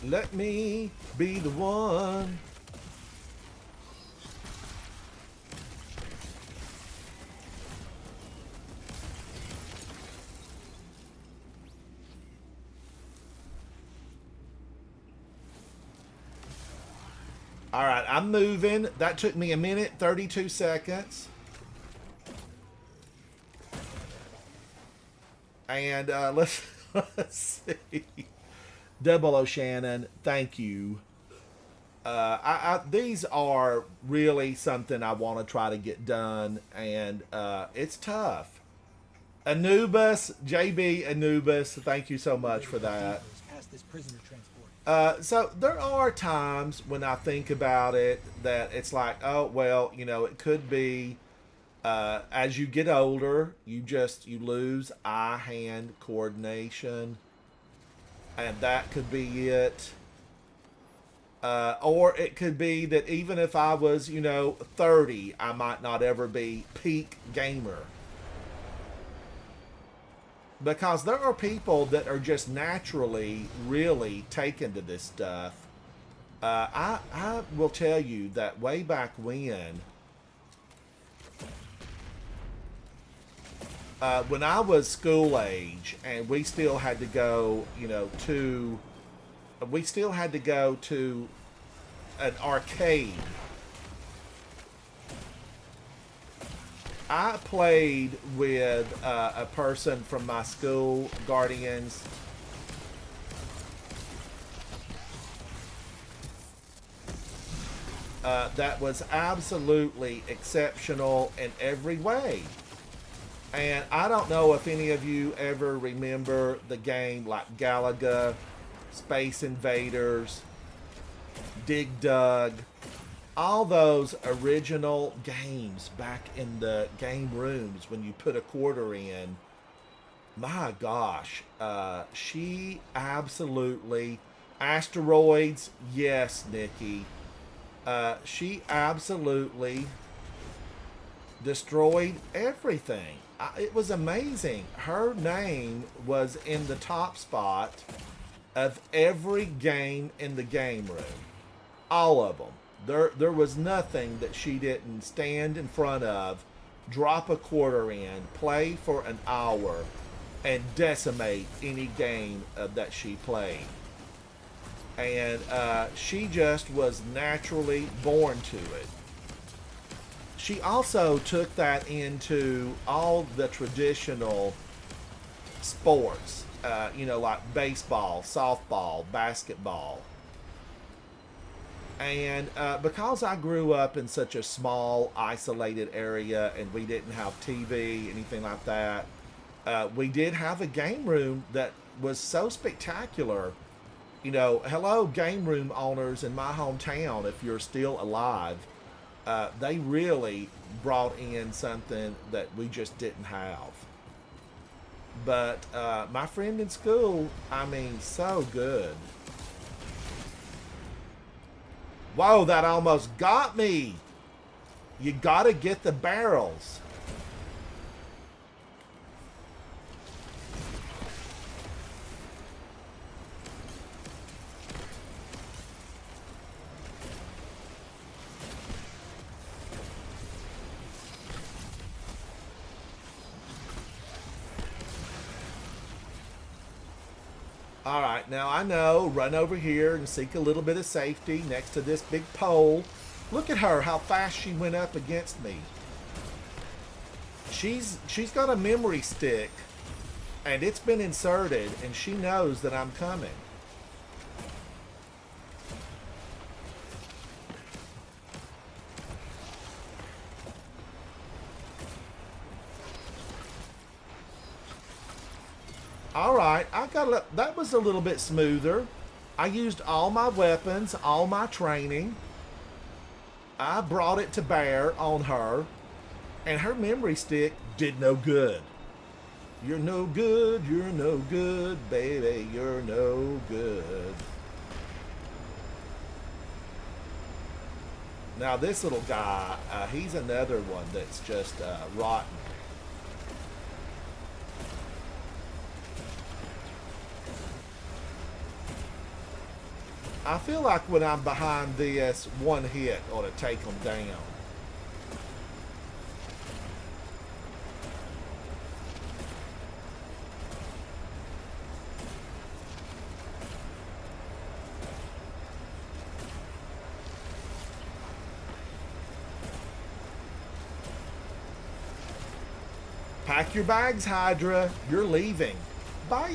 Let me be the one. All right, I'm moving. That took me a minute, 32 seconds. And let's see. Double O Shannon, thank you. These are really something I want to try to get done, and it's tough. Anubis, JB Anubis, thank you so much for that. past this prisoner transport. So there are times when I think about it that it's like, oh, well, you know, it could be as you get older, you lose eye-hand coordination, and that could be it. Or it could be that even if I was, 30, I might not ever be peak gamer. Because there are people that are just naturally really taken to this stuff. I will tell you that way back when I was school age and we still had to go, to an arcade. I played with a person from my school, Guardians. That was absolutely exceptional in every way. And I don't know if any of you ever remember the game like Galaga, Space Invaders, Dig Dug. All those original games back in the game rooms when you put a quarter in. My gosh, she absolutely... Asteroids, yes, Nikki. She absolutely destroyed everything. It was amazing. Her name was in the top spot of every game in the game room. All of them. There was nothing that she didn't stand in front of, drop a quarter in, play for an hour, and decimate any game that she played. And she just was naturally born to it. She also took that into all the traditional sports, like baseball, softball, basketball. And because I grew up in such a small, isolated area and we didn't have TV, anything like that, we did have a game room that was so spectacular. Hello, game room owners in my hometown, if you're still alive. They really brought in something that we just didn't have. But my friend in school, so good. Whoa, that almost got me. You gotta get the barrels. All right, now I know, run over here and seek a little bit of safety next to this big pole. Look at her, how fast she went up against me. She's got a memory stick, and it's been inserted, and she knows that I'm coming. All right, that was a little bit smoother. I used all my weapons, all my training. I brought it to bear on her, and her memory stick did no good. You're no good, baby, you're no good. Now this little guy, he's another one that's just rotten. I feel like when I'm behind this, one hit ought to take them down. Pack your bags, Hydra. You're leaving. Bye.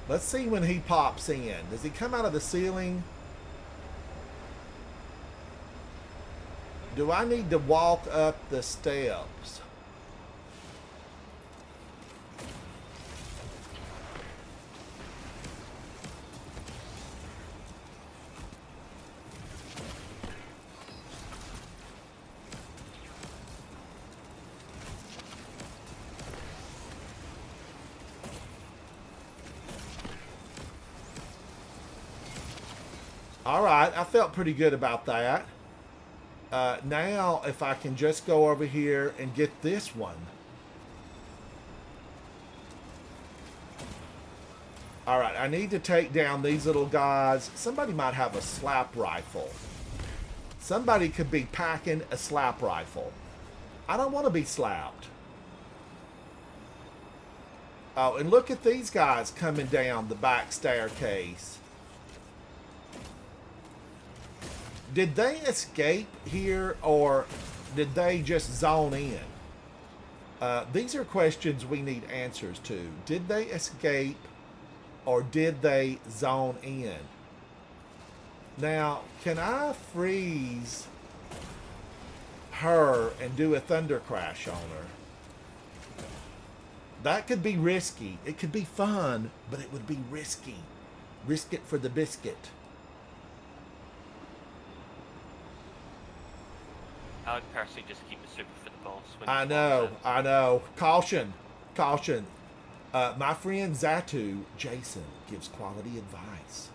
Let's see when he pops in. Does he come out of the ceiling? Do I need to walk up the steps? All right, I felt pretty good about that. Now, if I can just go over here and get this one. All right, I need to take down these little guys. Somebody might have a slap rifle. Somebody could be packing a slap rifle. I don't want to be slapped. Oh, and look at these guys coming down the back staircase. Did they escape here, or did they just zone in? These are questions we need answers to. Did they escape, or did they zone in? Now, can I freeze her and do a thunder crash on her? That could be risky. It could be fun, but it would be risky. Risk it for the biscuit. I would personally just keep it super for the boss. I know. Caution. My friend Zatu, Jason, gives quality advice.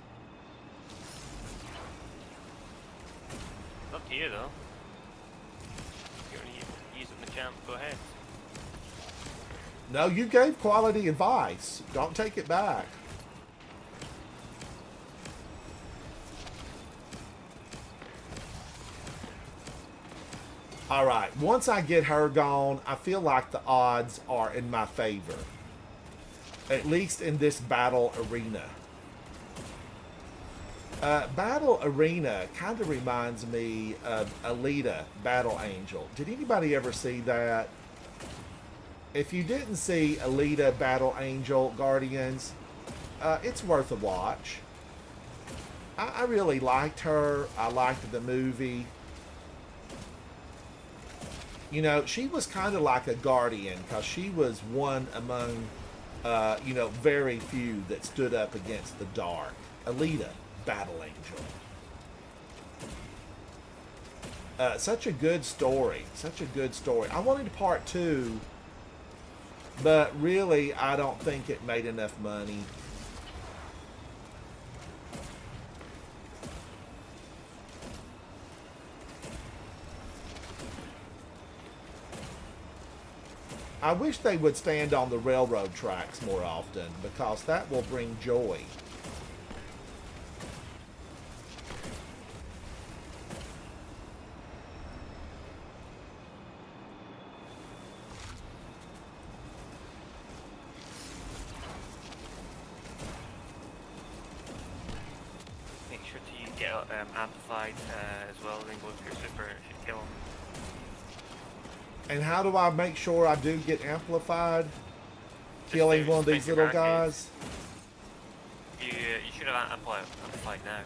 Up to you, though. If you want to use it in the champ, go ahead. No, you gave quality advice. Don't take it back. All right, once I get her gone, I feel like the odds are in my favor. At least in this battle arena. Battle Arena kind of reminds me of Alita Battle Angel. Did anybody ever see that? If you didn't see Alita Battle Angel Guardians, it's worth a watch. I really liked her. I liked the movie. You know, she was kind of like a guardian because she was one among, very few that stood up against the dark. Alita, Battle Angel. Such a good story. Such a good story. I wanted part 2 But really, I don't think it made enough money. I wish they would stand on the railroad tracks more often, because that will bring joy. Make sure to get amplified as well, then go for your super if you kill them. And how do I make sure I do get amplified? Killing one of these your little barricades. guys? You should have amplified now.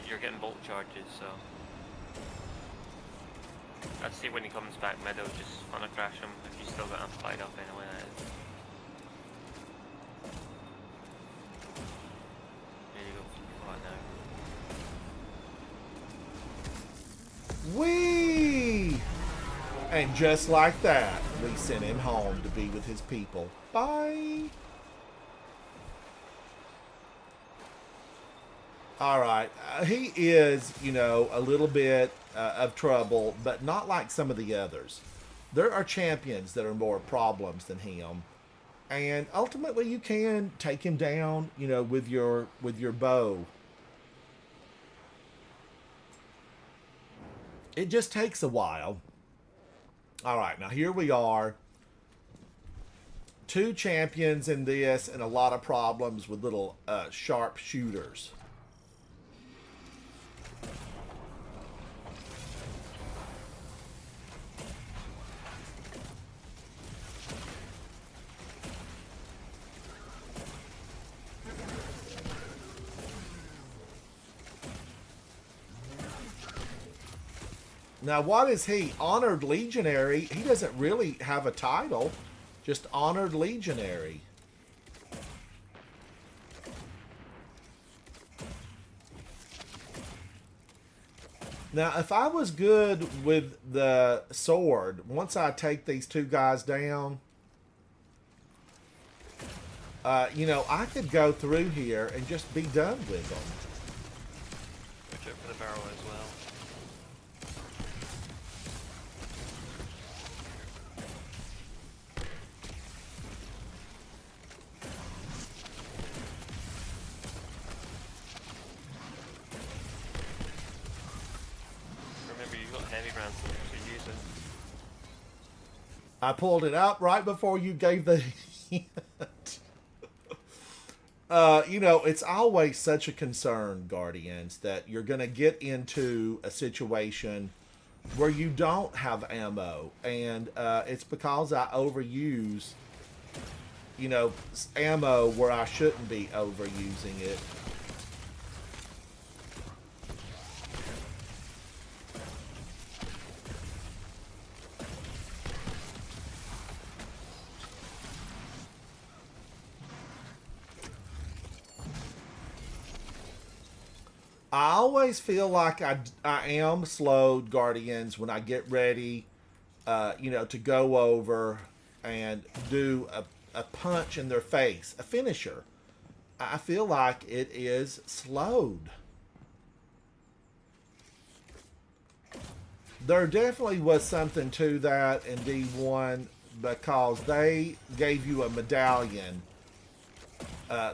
You're getting bolt charges, so. I'd say when he comes back middle, just wanna crash him if you still got amplified up anyway. That is. There you go, fly now. Whee! And just like that, we sent him home to be with his people. Bye! Alright, he is, you know, a little bit of trouble, but not like some of the others. There are champions that are more problems than him. And ultimately you can take him down, you know, with your bow. It just takes a while. Alright, now here we are. 2 champions in this and a lot of problems with little sharp shooters. Now, what is he? Honored Legionary. He doesn't really have a title. Just Honored Legionary. Now, if I was good with the sword, once I take these 2 guys down, you know, I could go through here and just be done with them. Watch out for the barrel as well. Remember, you got heavy rounds, so use it. I pulled it out right before you gave the hint. You know, it's always such a concern, Guardians, that you're going to get into a situation where you don't have ammo. And it's because I overuse, you know, ammo where I shouldn't be overusing it. I always feel like I am slowed, Guardians, when I get ready, you know, to go over and do a punch in their face, a finisher. I feel like it is slowed. There definitely was something to that in D1 because they gave you a medallion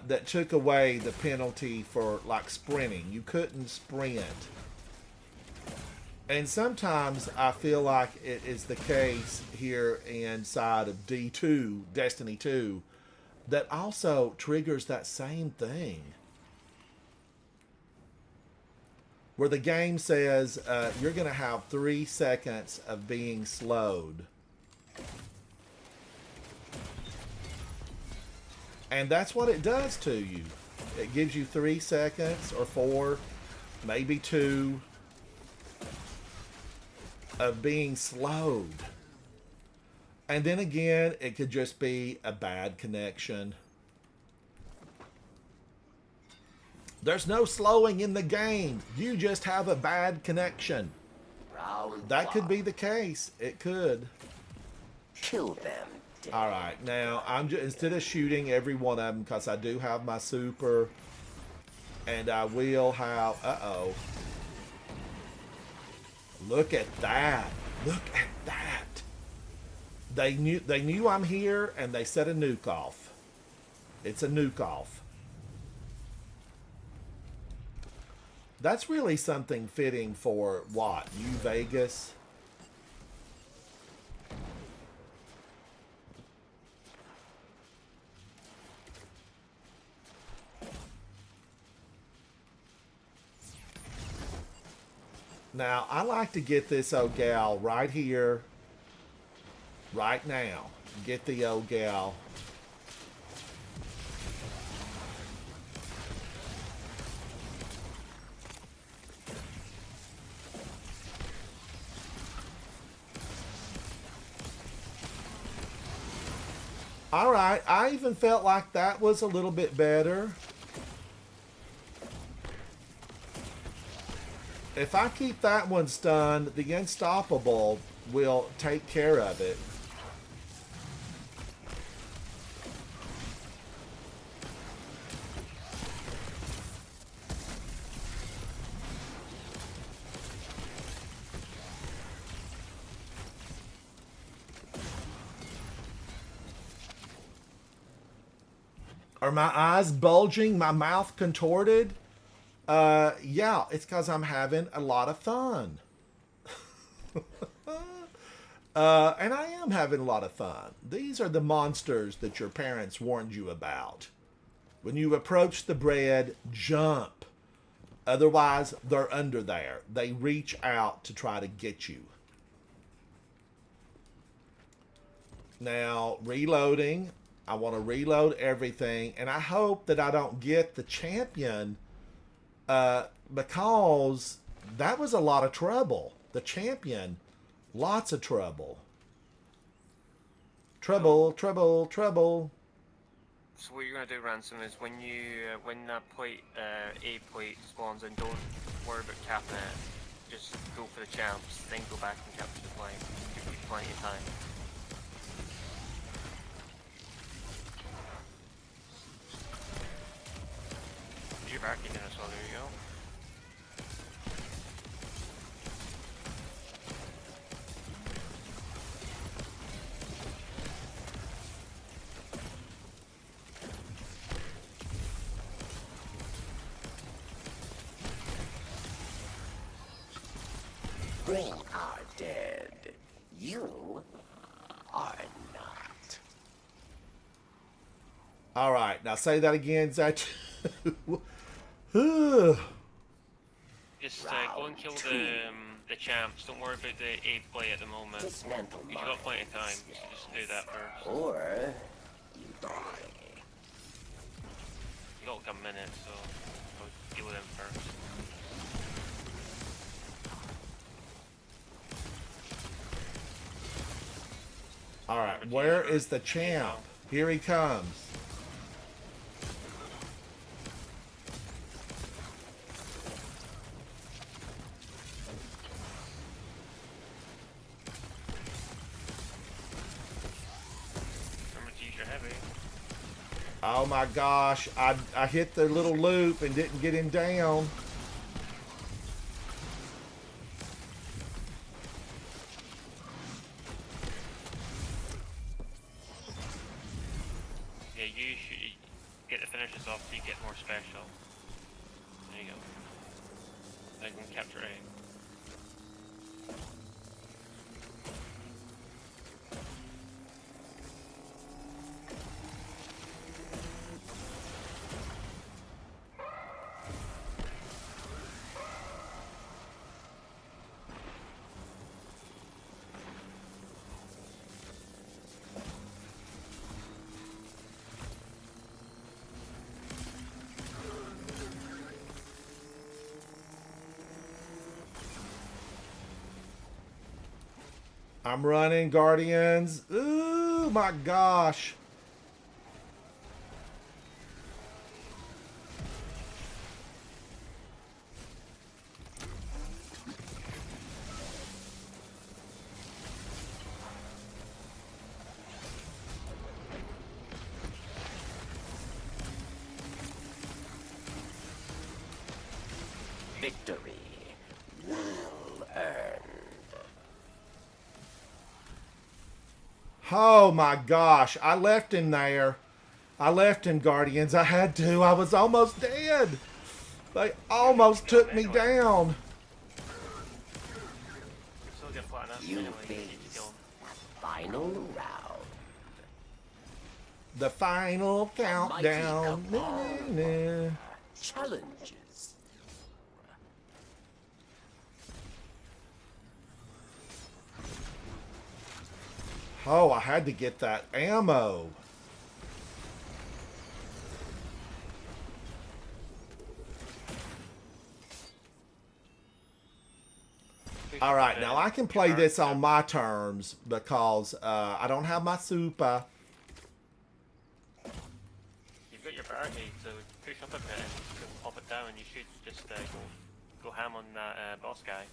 that took away the penalty for like sprinting. You couldn't sprint. And sometimes I feel like it is the case here inside of D2, Destiny 2, that also triggers that same thing. Where the game says you're going to have 3 seconds of being slowed. And that's what it does to you. It gives you 3 seconds or 4, maybe 2 of being slowed. And then again, it could just be a bad connection. There's no slowing in the game. You just have a bad connection. Round That could 1. be the case. It could. Kill them. dead. All right, now I'm just instead of shooting every one of them because I do have my super, and I will have. Uh-oh. Look at that! Look at that! They knew I'm here, and they set a nuke off. It's a nuke off. That's really something fitting for what? New Vegas? Now, I like to get this old gal right here, right now. Get the old gal. All right, I even felt like that was a little bit better. If I keep that one stunned, the Unstoppable will take care of it. Are my eyes bulging? My mouth contorted? Yeah, it's because I'm having a lot of fun. And I am having a lot of fun. These are the monsters that your parents warned you about. When you approach the bread, jump. Otherwise, they're under there. They reach out to try to get you. Now, reloading. I want to reload everything. And I hope that I don't get the champion because that was a lot of trouble. The champion, lots of trouble. Trouble, trouble, trouble. So what you're gonna do, Ransom, is when you when that plate A plate spawns in, don't worry about capping it. Just go for the champs, then go back and capture the plate. Give you plenty of time. You're back in as well. There you go. They are dead. You are not. All right, now say that again, Zach. Just go and kill the champs. Don't worry about the A play at the moment. Dismantle You've got plenty of time. You should just do that first. Or you die. You got like a minute, so go deal with them first. All right, where is the champ? Here he comes. Remember to use your heavy. Oh my gosh, I hit the little loop and didn't get him down. Yeah, you should get the finishes off so you get more special. There you go. I can capture A. I'm running, Guardians. Ooh, my gosh. Victory. Well earned. Oh my gosh, I left him there. I left him, Guardians. I had to. I was almost dead. They almost took me down. Still get platinum. You Anyway, you need to face kill him. the final round. The final countdown. Mighty Nah, nah. Challenges. Oh, I had to get that ammo. All right, now I can play this on my terms because I don't have my super. You've got your barricade, so push up a bit and pop it down, and you should just go ham on that boss guy.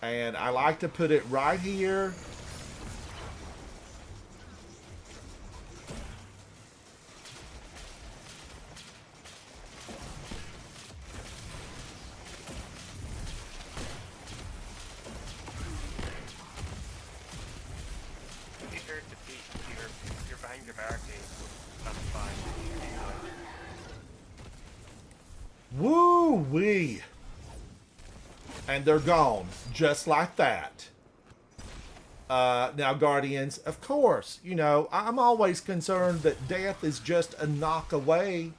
And I like to put it right here. Be sure to peek. You're behind your barricade, so that's fine. Woo-wee. And they're gone, just like that. Now, Guardians, of course, you know, I'm always concerned that death is just a knock away.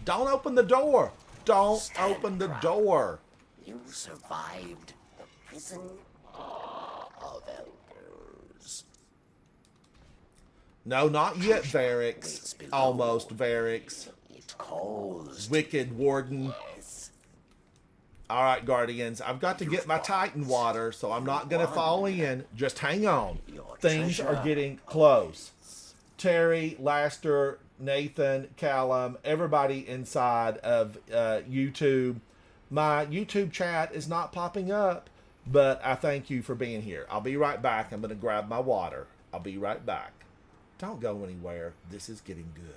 Don't open the door. Don't Stand open the proud. door. You survived the prison of elders. No, not yet, Varix. Almost, Varix. It caused Wicked Warden. yes. All right, Guardians, I've got to get my Titan water, so I'm not going to fall in. Just hang on. Things are getting close. Terry, Laster, Nathan, Callum, everybody inside of YouTube. My YouTube chat is not popping up, but I thank you for being here. I'll be right back. I'm going to grab my water. I'll be right back. Don't go anywhere. This is getting good.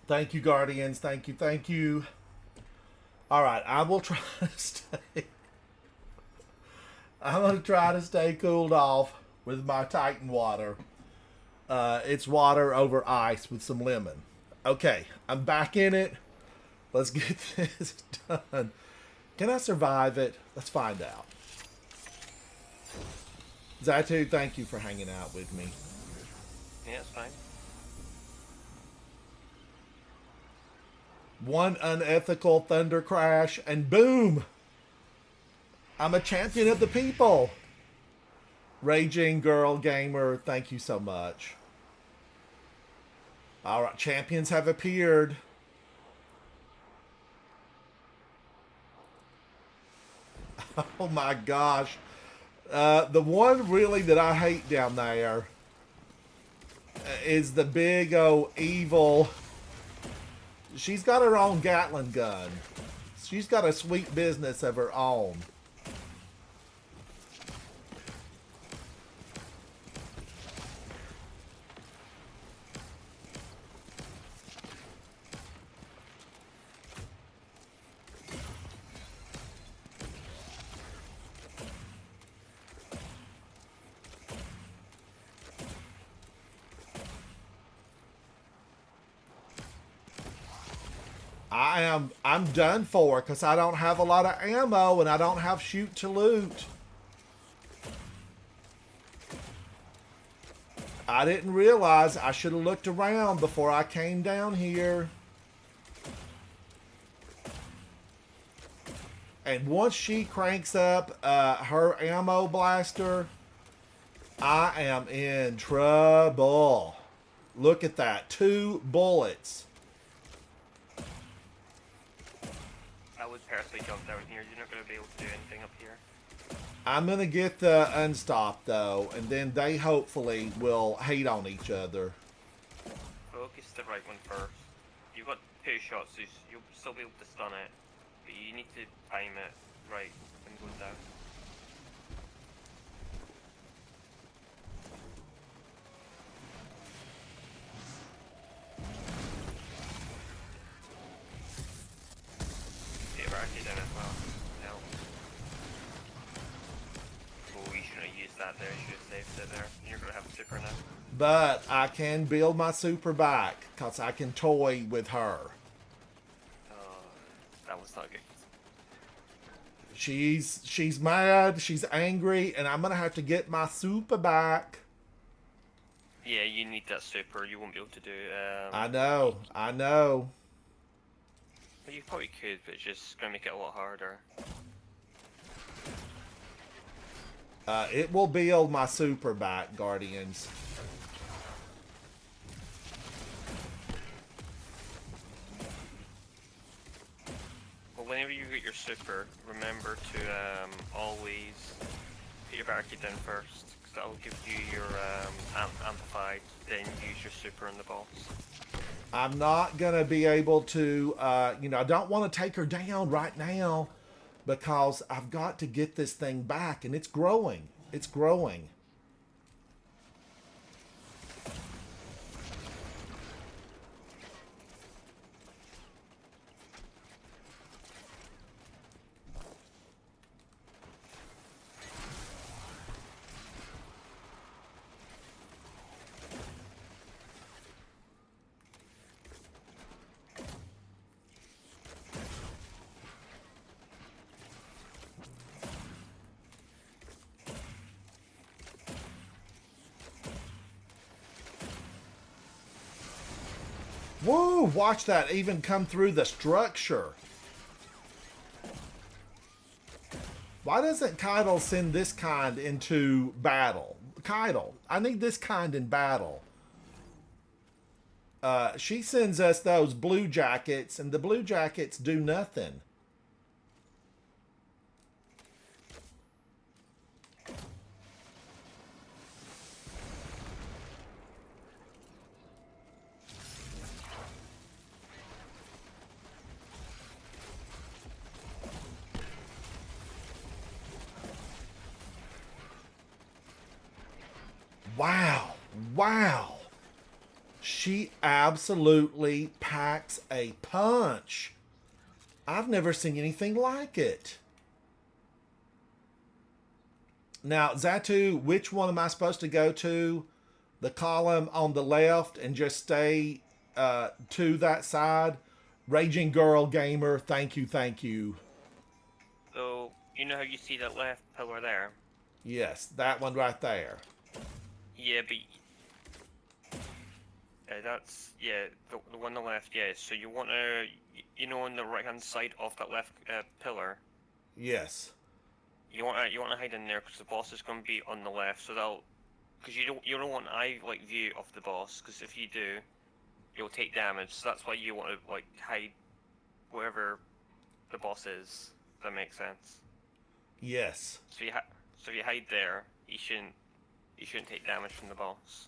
Thank you, Guardians. Thank you, thank you. All right, I will try to stay. I'm gonna try to stay cooled off with my Titan water. It's water over ice with some lemon. Okay, I'm back in it. Let's get this done. Can I survive it? Let's find out. Zatu, thank you for hanging out with me. Yeah, it's fine. One unethical thunder crash, and boom! I'm a champion of the people. Raging Girl Gamer, thank you so much. All right, champions have appeared. Oh my gosh. The one really that I hate down there is the big old evil. She's got her own Gatling gun. She's got a sweet business of her own. I'm done for because I don't have a lot of ammo and I don't have shoot to loot. I didn't realize I should have looked around before I came down here. And once she cranks up her ammo blaster, I am in trouble. Look at that. 2 bullets. I would personally jump down here. You're not going to be able to do anything up here. I'm going to get the unstop, though, and then they hopefully will hate on each other. Focus the right one first. You've got 2 shots, so you'll still be able to stun it. But you need to time it right when it goes down. Get your arcade in as well. Help. Oh, you shouldn't have used that there. You should have saved it there. You're going to have a super now. But I can build my super back because I can toy with her. Oh, that was not good. She's mad, she's angry, and I'm going to have to get my super back. Yeah, you need that super. You won't be able to do I know. But you probably could, but it's just going to make it a lot harder. It will build my super back, Guardians. Well, whenever you get your super, remember to always put your barricade down first, because that will give you your amplified, then use your super on the boss. I'm not going to be able to, I don't want to take her down right now because I've got to get this thing back, and it's growing. It's growing. Woo! Watch that even come through the structure. Why doesn't Keitel send this kind into battle? Keitel, I need this kind in battle. She sends us those blue jackets, and the blue jackets do nothing. Wow. She absolutely packs a punch. I've never seen anything like it. Now, Zatu, which one am I supposed to go to? The column on the left and just stay to that side? Raging Girl Gamer, thank you, thank you. So, you know how you see that left pillar there? Yes, that one right there. Yeah, but... that's, yeah, the one on the left, yeah. So you want to, you know, on the right-hand side of that left pillar, Yes. you want to hide in there because the boss is going to be on the left. So that'll, because you don't want an eye-like view of the boss, because if you do, you'll take damage. So that's why you want to like hide wherever the boss is. If that makes sense. Yes. So if you hide there, you shouldn't take damage from the boss.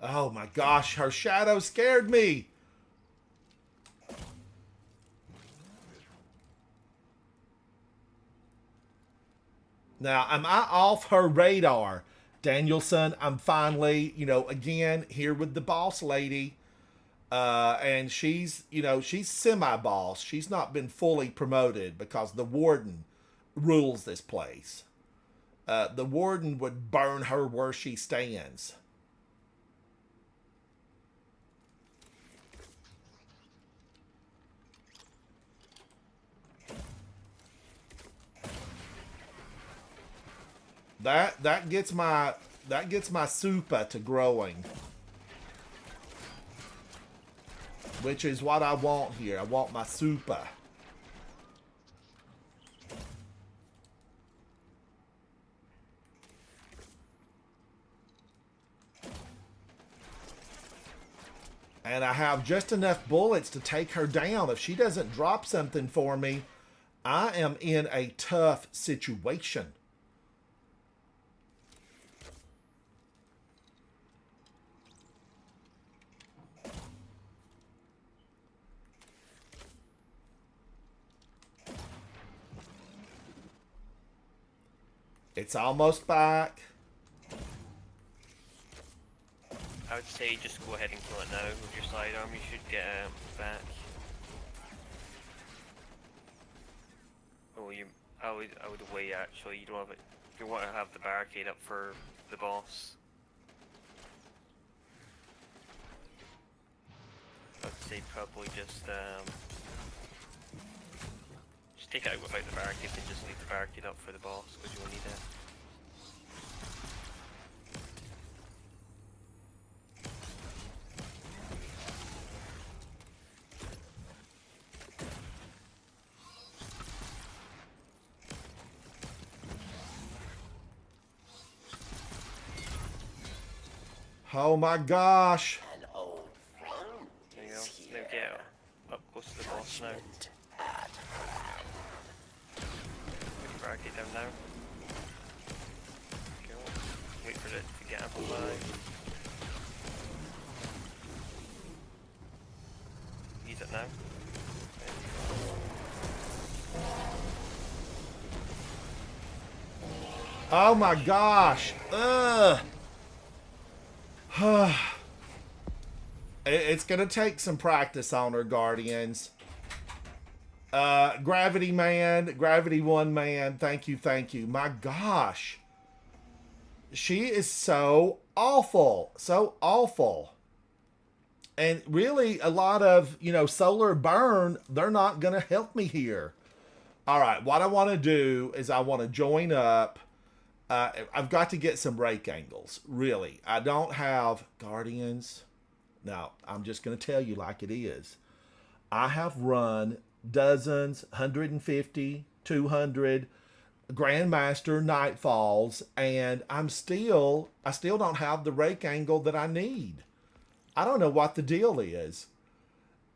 Oh my gosh, her shadow scared me. Now, am I off her radar? Danielson, I'm finally, again, here with the boss lady. And she's, she's semi-boss. She's not been fully promoted because the Warden rules this place. The Warden would burn her where she stands. That gets my super to growing. Which is what I want here. I want my super. And I have just enough bullets to take her down. If she doesn't drop something for me, I am in a tough situation. It's almost back. I would say just go ahead and kill it now with your sidearm. You should get back. Oh, I would wait actually. You don't have it. You want to have the barricade up for the boss. I'd say probably just take it out without the barricade and just leave the barricade up for the boss because you will need it. Oh my gosh. An old friend There you go. is Now here. get up close to the boss now. At Put your barricade down now. Cool. Wait for it to get amplified. Use it now. Oh my gosh. Ugh. It's going to take some practice on her, Guardians. Gravity Man, Gravity 1 Man, thank you, thank you. My gosh. She is so awful. So awful. And really, a lot of, solar burn, they're not going to help me here. All right, what I want to do is I want to join up. I've got to get some rake angles, really. I don't have Guardians. Now, I'm just going to tell you like it is. I have run dozens, 150, 200 Grandmaster Nightfalls, and I still don't have the rake angle that I need. I don't know what the deal is.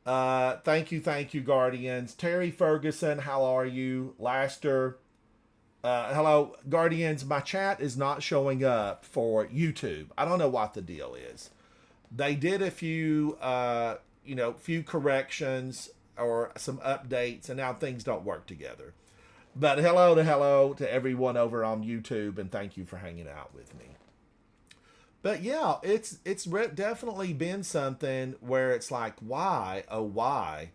Thank you, Guardians. Terry Ferguson, how are you? Laster. Hello, Guardians. My chat is not showing up for YouTube. I don't know what the deal is. They did a few, few corrections or some updates, and now things don't work together. But hello to everyone over on YouTube, and thank you for hanging out with me. But yeah, definitely been something where it's like, why, oh why,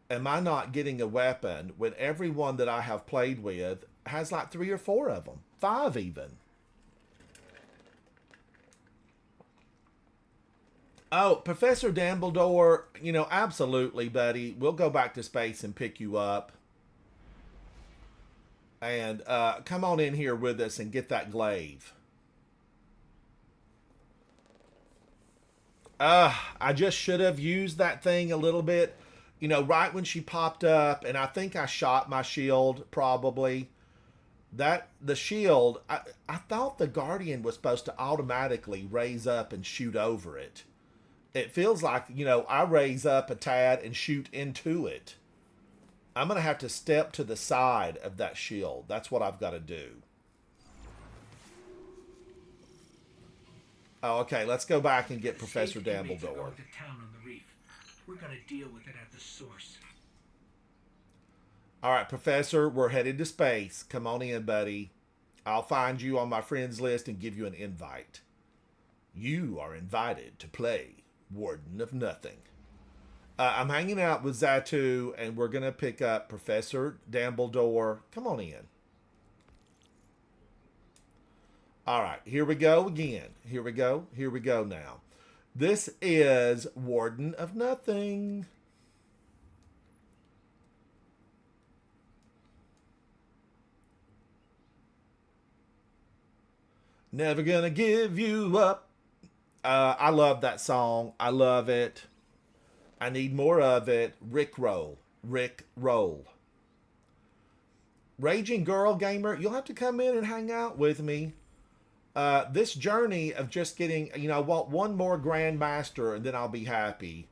am I not getting a weapon when everyone that I have played with has like 3 or 4 of them, 5 even. Oh, Professor Dumbledore, absolutely, buddy. We'll go back to space and pick you up. And come on in here with us and get that glaive. I just should have used that thing a little bit, right when she popped up, and I think I shot my shield probably. The shield, I thought the Guardian was supposed to automatically raise up and shoot over it. It feels like, I raise up a tad and shoot into it. I'm going to have to step to the side of that shield. That's what I've got to do. Oh, okay, let's go back and get Professor Dumbledore. Go to town on the reef. We're going to deal with it at the source. All right, Professor, we're headed to space. Come on in, buddy. I'll find you on my friends list and give you an invite. You are invited to play Warden of Nothing. I'm hanging out with Zatu, and we're going to pick up Professor Dumbledore. Come on in. All right, here we go again. Here we go now. This is Warden of Nothing. Never gonna give you up. I love that song. I love it. I need more of it. Rick roll. Raging Girl Gamer, you'll have to come in and hang out with me. This journey of just getting, I want one more Grandmaster and then I'll be happy.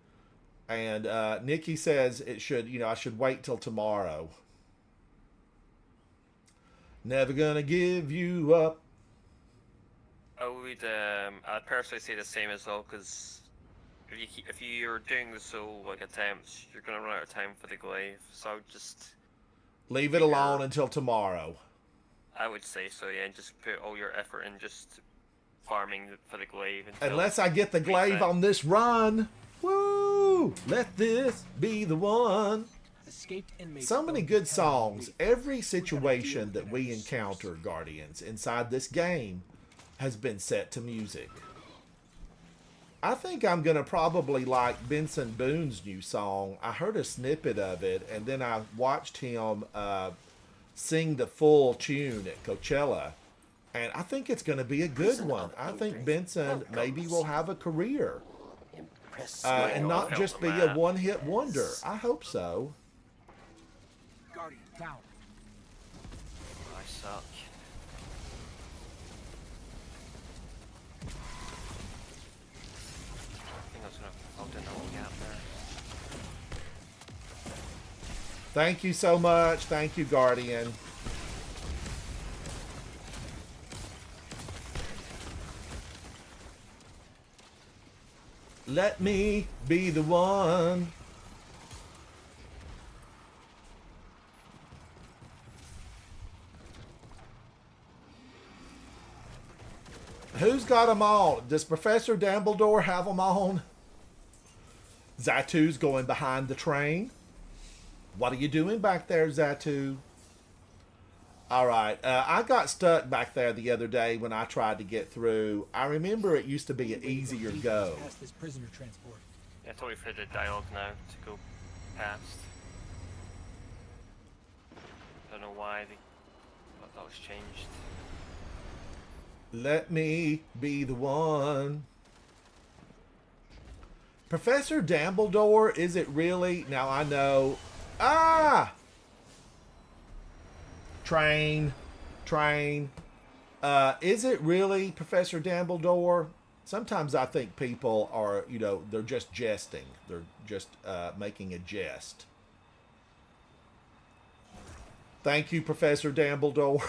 And Nikki says it should, I should wait till tomorrow. Never gonna give you up. I'd personally say the same as well, because if you're doing the soul attempts, you're gonna run out of time for the glaive. So I would just leave it alone until tomorrow. I would say so, yeah, and just put all your effort in just farming for the glaive. Unless I get the glaive on this run. Woo! Let this be the one. So many good songs. Every situation that we encounter, Guardians, inside this game has been set to music. I think I'm going to probably like Benson Boone's new song. I heard a snippet of it, and then I watched him sing the full tune at Coachella, and I think it's going to be a good one. I think Benson maybe will have a career and not just be a one-hit wonder. I hope so. Guardian down. I suck. I think I was going to hold another gap there. Thank you so much. Thank you, Guardian. Let me be the one. Who's got them on? Does Professor Dumbledore have them on? Zatu's going behind the train. What are you doing back there, Zatu? All right. I got stuck back there the other day when I tried to get through. I remember it used to be an easier go. Past this prisoner transport. Yeah, it's only for the dialogue now to go past. Don't know why that was changed. Let me be the one. Professor Dumbledore, is it really? Now I know. Ah! Train. Is it really Professor Dumbledore? Sometimes I think people are, they're just jesting. They're just making a jest. Thank you, Professor Dumbledore.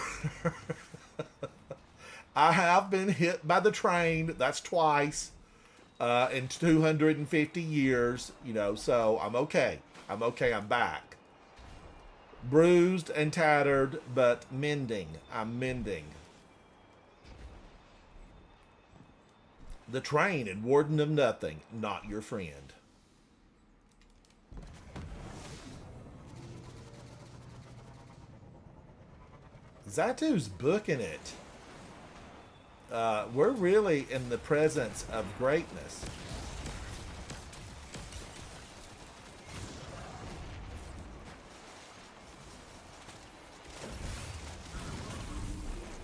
I have been hit by the train. That's twice in 250 years, so I'm okay. I'm back. Bruised and tattered, but mending. I'm mending. The train and Warden of Nothing, not your friend. Zatu's booking it. We're really in the presence of greatness.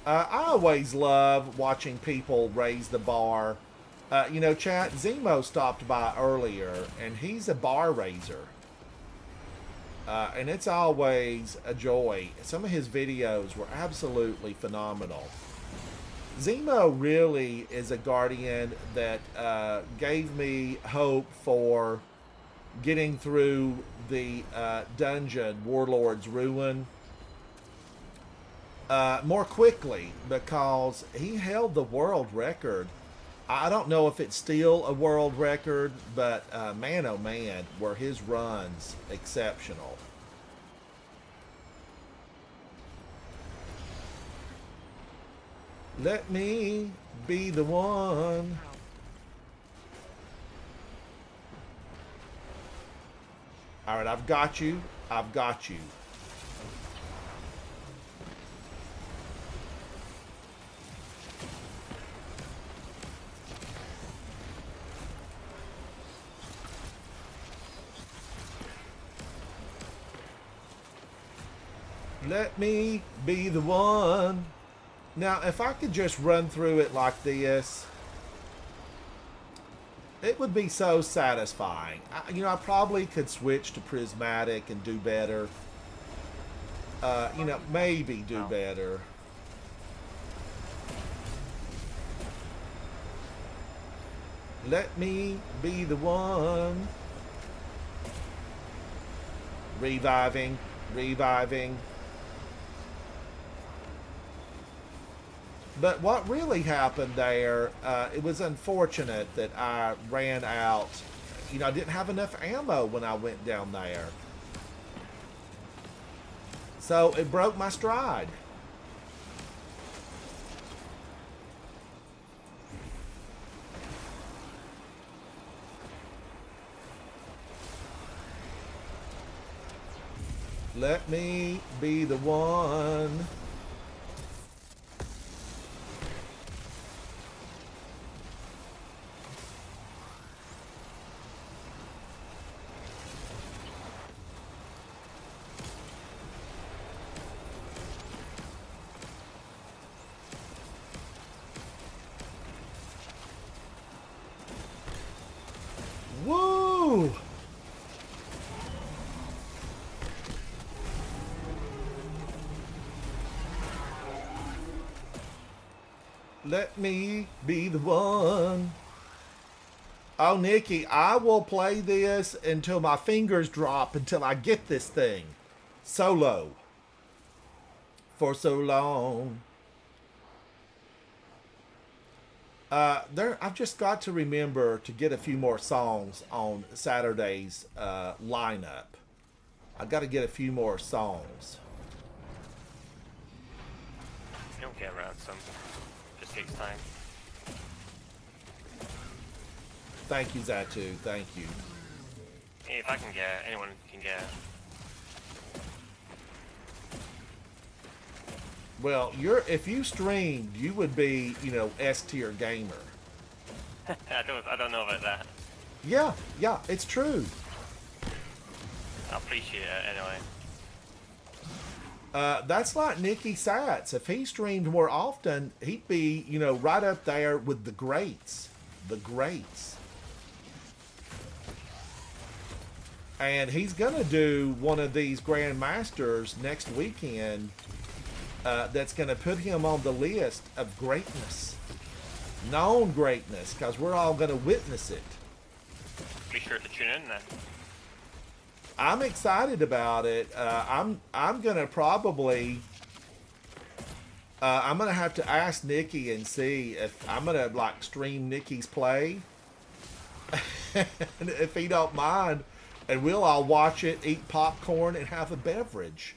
I always love watching people raise the bar. You know, chat, Zemo stopped by earlier, and he's a bar raiser. And it's always a joy. Some of his videos were absolutely phenomenal. Zemo really is a guardian that gave me hope for getting through the dungeon, Warlord's Ruin, more quickly, because he held the world record. I don't know if it's still a world record, but man, oh man, were his runs exceptional. Let me be the one. All right, I've got you. I've got you. Let me be the one. Now, if I could just run through it like this, it would be so satisfying. I probably could switch to prismatic and do better. Maybe do better. Let me be the one. Reviving. But what really happened there, it was unfortunate that I ran out. I didn't have enough ammo when I went down there. So it broke my stride. Let me be the one. Woo! Let me be the one. Oh, Nikki, I will play this until my fingers drop until I get this thing. Solo. For so long. I've just got to remember to get a few more songs on Saturday's lineup. I've got to get a few more songs. You'll get around some. Just takes time. Thank you, Zatu. Thank you. Hey, if I can get, anyone can get. Well, if you streamed, you would be, S tier gamer. I don't know about that. Yeah, it's true. I appreciate it anyway. That's like Nicky Sats. If he streamed more often, he'd be, right up there with the greats. The greats. And he's going to do one of these Grandmasters next weekend that's going to put him on the list of greatness. Known greatness, because we're all going to witness it. Be sure to tune in then. I'm excited about it. I'm gonna probably I'm gonna have to ask Nikki and see if I'm gonna stream Nikki's play, if he don't mind, and we'll all watch it, eat popcorn, and have a beverage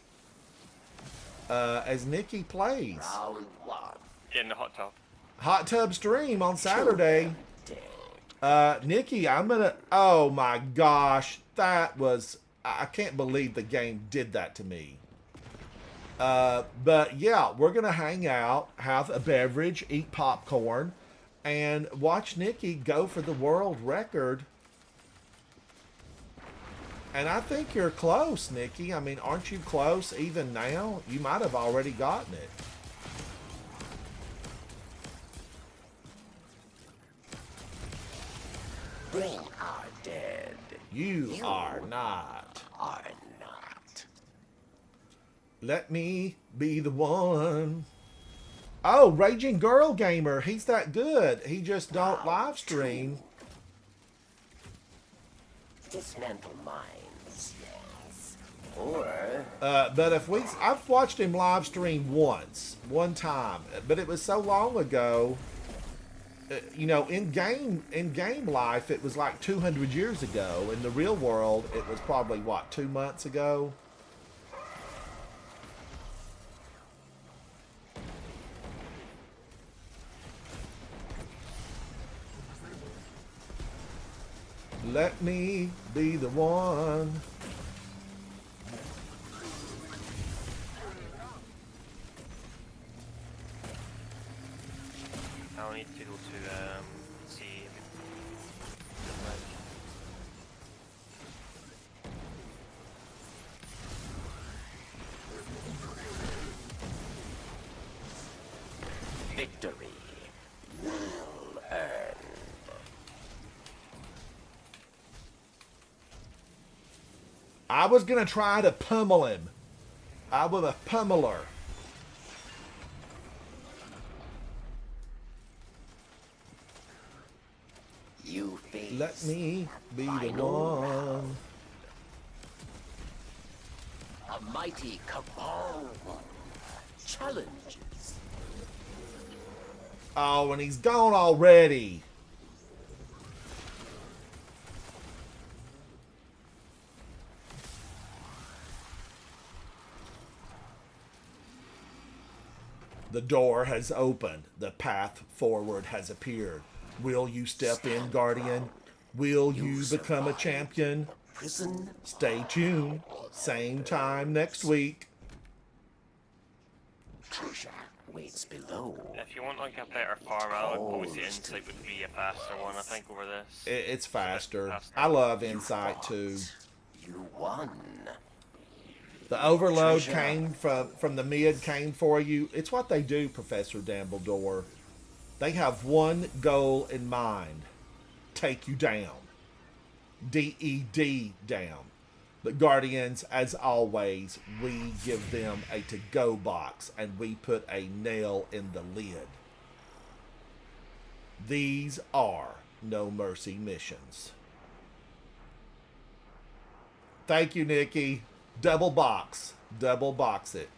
as Nikki plays. Round one. Get in the hot tub. Hot tub stream on Saturday. Nikki, I'm gonna. Oh my gosh, that was. I can't believe the game did that to me. But yeah, we're gonna hang out, have a beverage, eat popcorn, and watch Nikki go for the world record. And I think you're close, Nikki. I mean, aren't you close even now? You might have already gotten it. Bring our dead. You are not. Are not. Let me be the one. Oh, Raging Girl Gamer. He's that good. He just don't live stream. Dismantle mines, yes. Or But if I've watched him live stream one time, but it was so long ago. You know, in game life, it was like 200 years ago. In the real world, it was probably what, 2 months ago. Let me be the one. I'll need to go to see. victory. Well earned. I was gonna try to pummel him. I was a pummeler. You face Let me be the final one. round. A mighty cabal challenges. Oh, and he's gone already. The door has opened. The path forward has appeared. Will you step in, Guardian? Will you become a champion? Prison Stay tuned. Same time next week. treasure waits below. If you want like a better farm, I would probably say Insight would be a faster one, I think, over this. It's faster. Faster. I love Insight too. You won. The overload Treasure. came from the mid came for you. It's what they do, Professor Dumbledore. They have one goal in mind. Take you down. DED down. But Guardians, as always, we give them a to-go box and we put a nail in the lid. These are No Mercy missions. Thank you, Nikki. Double box. Double box it.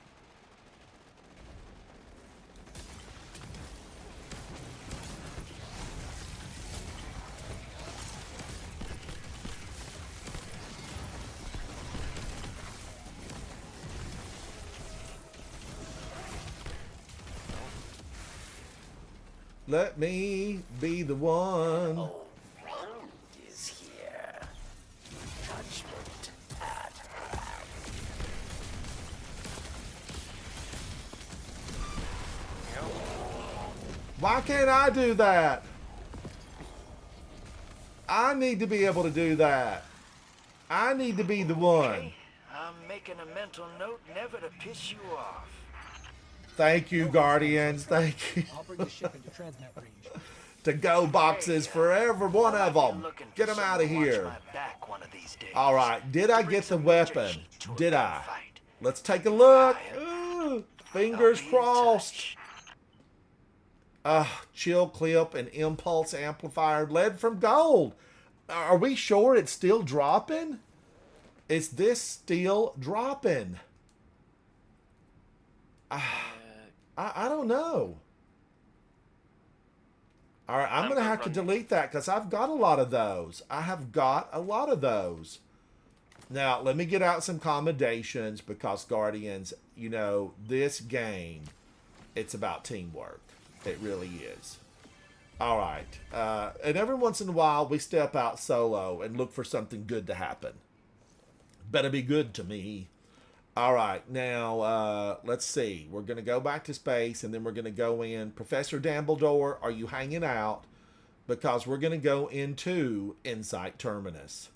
Let me be the one. Oh, round is here. Judgment at hand. Why can't I do that? I need to be able to do that. I need to be the one. Okay, I'm making a mental note never to piss you off. Thank you, Guardians. Thank you. I'll bring the ship into transmat range. To-go boxes for every one of them. Get them out of here. All right. Did I get the weapon? Did I? Let's take a look. Ooh, fingers crossed. Chill clip and impulse amplifier. Lead from gold. Are we sure it's still dropping? Is this still dropping? I don't know. All right, I'm going to have to delete that because I've got a lot of those. I have got a lot of those. Now, let me get out some commendations because, Guardians, you know, this game, it's about teamwork. It really is. All right. And every once in a while, we step out solo and look for something good to happen. Better be good to me. All right. Now, let's see. We're going to go back to space, and then we're going to go in. Professor Dumbledore, are you hanging out? Because we're going to go into Insight Terminus.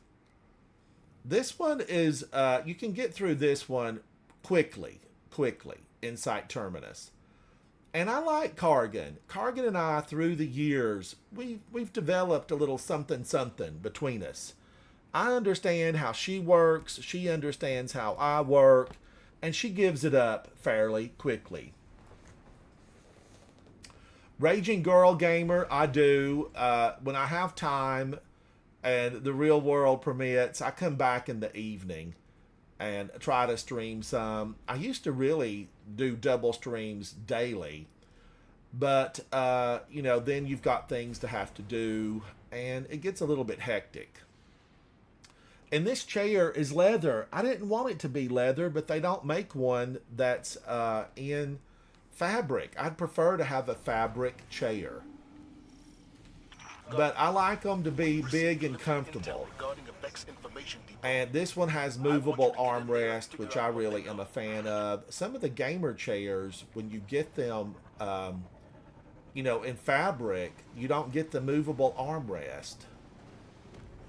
This one is, you can get through this one quickly. Insight Terminus. And I like Kargan. Kargan and I, through the years, we've developed a little something between us. I understand how she works. She understands how I work. And she gives it up fairly quickly. Raging Girl Gamer, I do. When I have time and the real world permits, I come back in the evening and try to stream some. I used to really do double streams daily, but you know, then you've got things to have to do and it gets a little bit hectic. And this chair is leather. I didn't want it to be leather, but they don't make one that's in fabric. I'd prefer to have a fabric chair, but I like them to be big and comfortable. And this one has movable armrest, which I really am a fan of. Some of the gamer chairs, when you get them, you know, in fabric, you don't get the movable armrest.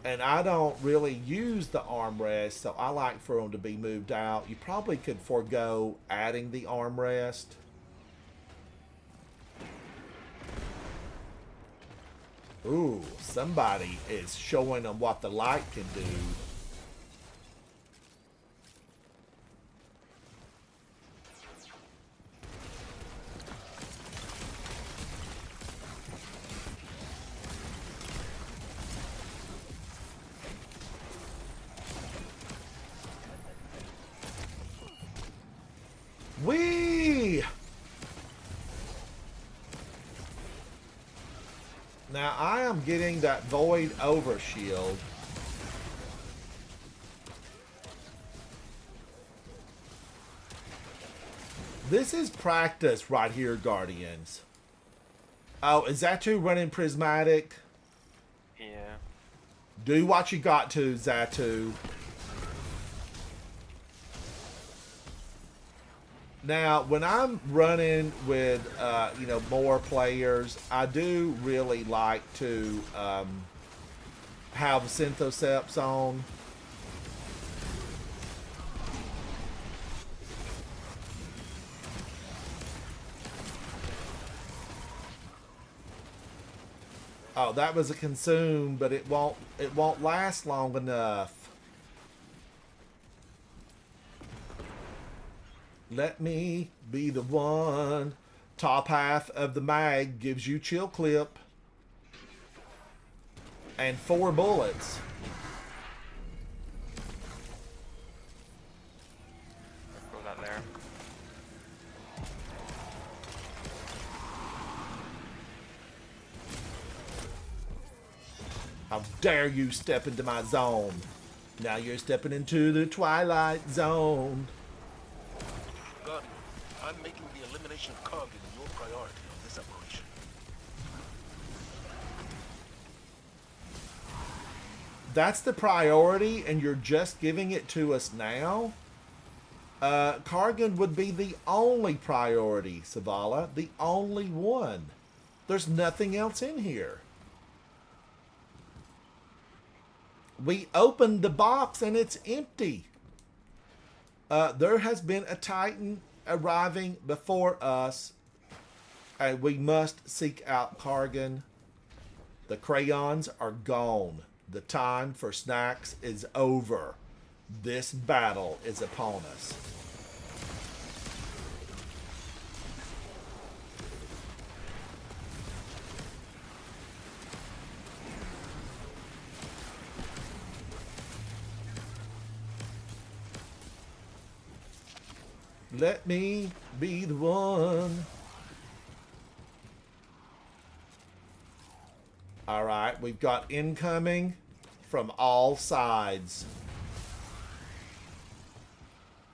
And I don't really use the armrest, so I like for them to be moved out. You probably could forego adding the armrest. Ooh, somebody is showing them what the light can do. Whee! Now I am getting that void overshield. This is practice right here, Guardians. Oh, is Zatu running prismatic? Yeah. Do what you got to, Zatu. Now, when I'm running with, you know, more players, I do really like to have Synthoceps on. Oh, that was a consume, but it won't last long enough. Let me be the one. Top half of the mag gives you chill clip and 4 bullets. Throw that there. How dare you step into my zone? Now you're stepping into the Twilight Zone. Guardian, I'm making the elimination of Kargan your priority on this operation. That's the priority, and you're just giving it to us now? Kargan would be the only priority, Savala. The only one. There's nothing else in here. We opened the box and it's empty. There has been a Titan arriving before us, and we must seek out Kargan. The crayons are gone. The time for snacks is over. This battle is upon us. Let me be the one. All right, we've got incoming from all sides.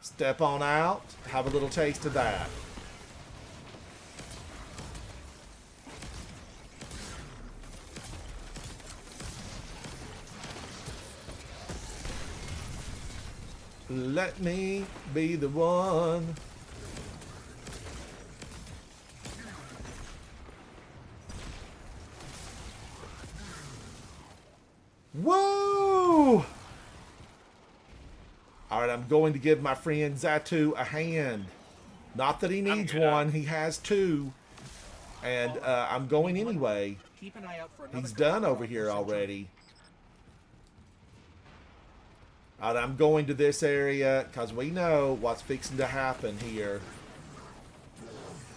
Step on out, have a little taste of that. Let me be the one. Whoa! All right, I'm going to give my friend Zatu a hand. Not that he needs one, he has two. And I'm going anyway. Keep an eye out for another He's done car over here Central. already. All right, I'm going to this area because we know what's fixing to happen here.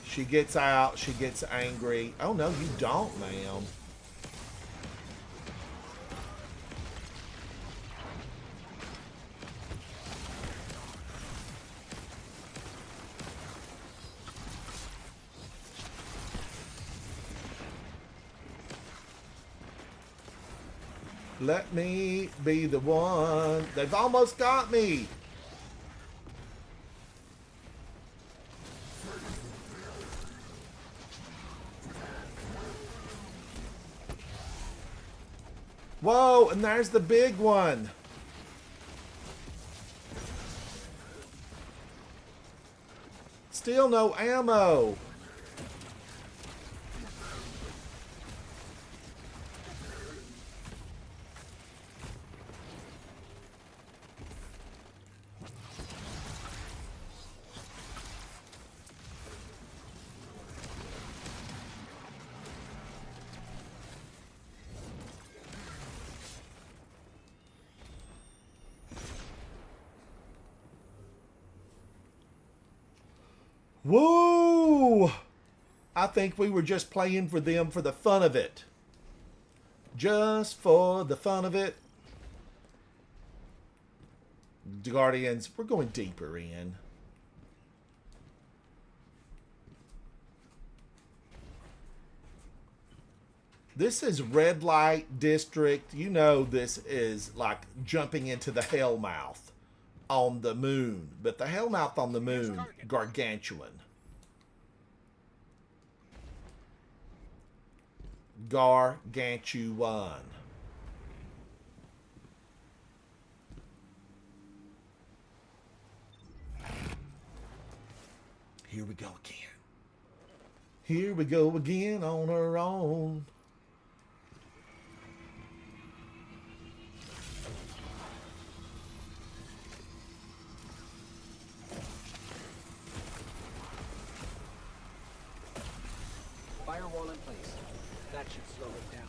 She gets out, she gets angry. Oh, no, you don't, ma'am. Let me be the one. They've almost got me. Whoa, and there's the big one. Still no ammo. Whoa! I think we were just playing for them for the fun of it. Just for the fun of it. Guardians, we're going deeper in. This is red light district. You know this is like jumping into the Hellmouth on the moon. But the Hellmouth on the moon, gargantuan. Gargantuan. Here we go again. Here we go again on our own. Firewall in place. That should slow it down.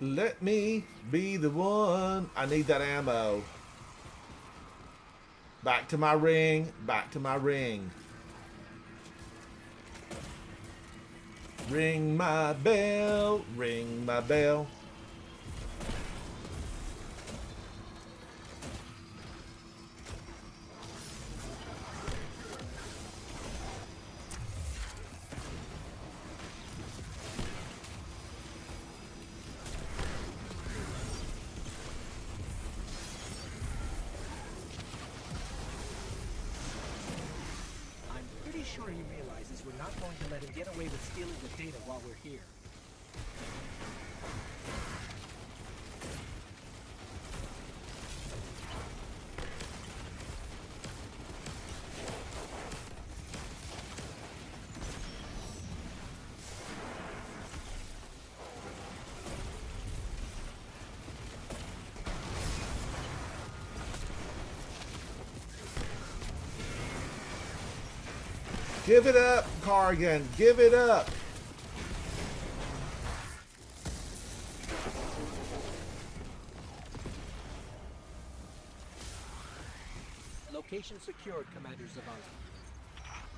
Let me be the one. I need that ammo. Back to my ring. Back to my ring. Ring my bell. Ring my bell. Sure he realizes we're not going to let him get away with stealing the data while we're here. Give it up, Cargan. Give it up. Location secured, Commander Zavala.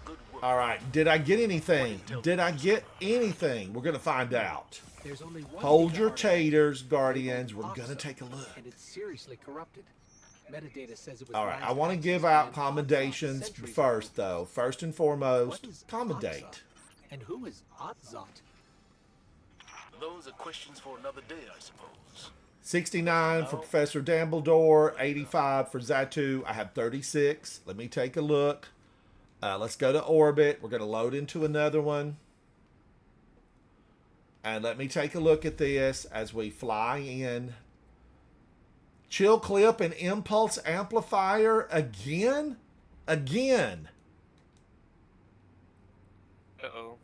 Good work. All right. Did I get anything? Did I get anything? We're going to find out. There's only one Hold data your artifact. taters, Guardians. We're Awesome. going to take a look. And it's seriously corrupted. Metadata says it was. All right, I Rise want to Axis give out and commendations Odzot centuries first, ago. though. First and What foremost, is commendate. Odzot? And who is Odzot? Those are questions for another day, I suppose. 69 for Professor Dumbledore, 85 for Zatu. I have 36. Let me take a look. Let's go to orbit. We're going to load into another one. And let me take a look at this as we fly in. Chill clip and impulse amplifier again? Again. Uh-oh.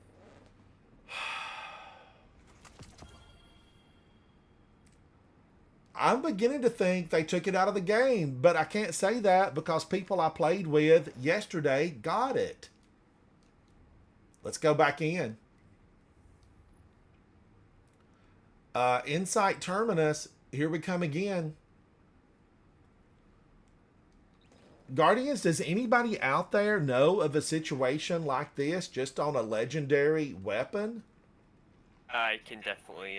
I'm beginning to think they took it out of the game, but I can't say that because people I played with yesterday got it. Let's go back in. Insight Terminus, here we come again. Guardians, does anybody out there know of a situation like this just on a legendary weapon? I can definitely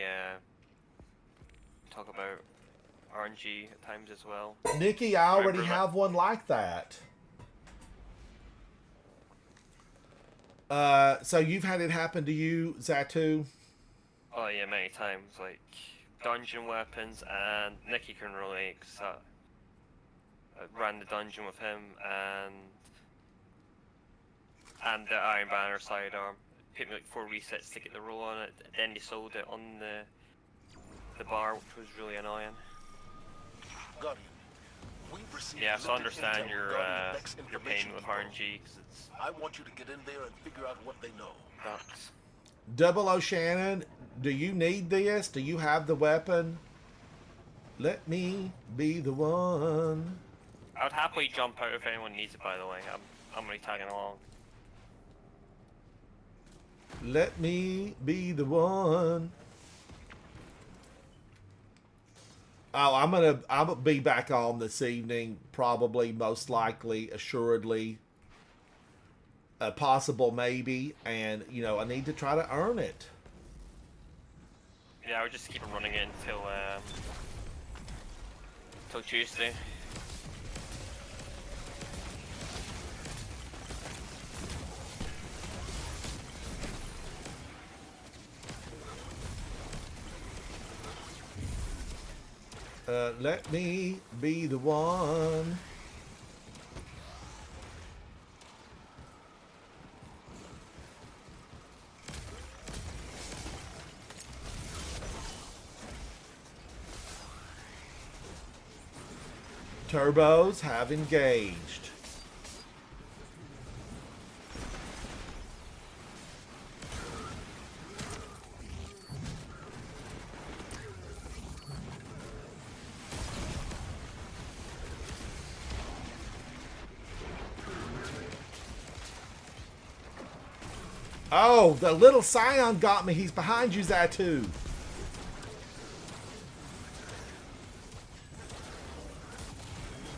talk about RNG at times as well. Nikki, I already Remember that? have one like that. So you've had it happen to you, Zatu? Oh yeah, many times, like dungeon weapons, and Nicky can relate, because I ran the dungeon with him, and the Iron Banner sidearm. It took me like 4 resets to get the roll on it, then they sold it on the bar, which was really annoying. Guardian, we've received Yeah, so I limited understand intel your regarding the next pain information with depot. RNG, because it's I want you to get in there and figure out what they know. nuts. Double O Shannon, do you need this? Do you have the weapon? Let me be the one. I would happily jump out if anyone needs it, by the way. I'm really tagging along. Let me be the one. Oh, I'm gonna be back on this evening, probably, most likely, assuredly. Possible maybe, and you know, I need to try to earn it. Yeah, I would just keep running it until Tuesday. Let me be the one. Turbos have engaged. Oh, the little Scion got me. He's behind you, Zatu.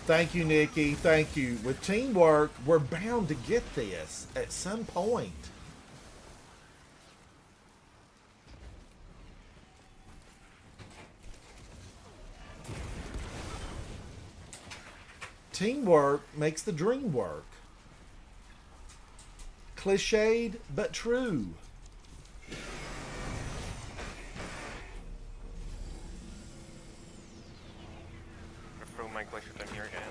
Thank you, Nikki. Thank you. With teamwork, we're bound to get this at some point. Teamwork makes the dream work. Cliched, but true. Throw my glacier down here again.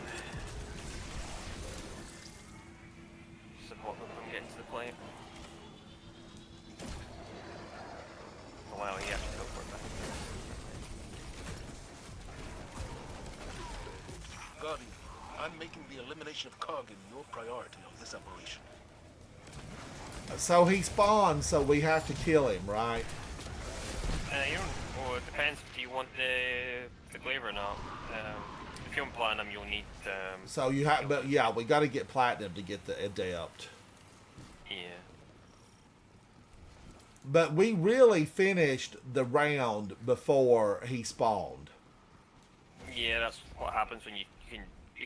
Support them getting to the plane. Oh wow, he actually go for it back. Guardian, I'm making the elimination of Kargan your priority of this operation. So he spawned, so we have to kill him, right? You don't, well, it depends if you want the glaive or not. If you want platinum, you'll need. So you have, but yeah, we got to get platinum to get the adept. Yeah. But we really finished the round before he spawned. Yeah, that's what happens when you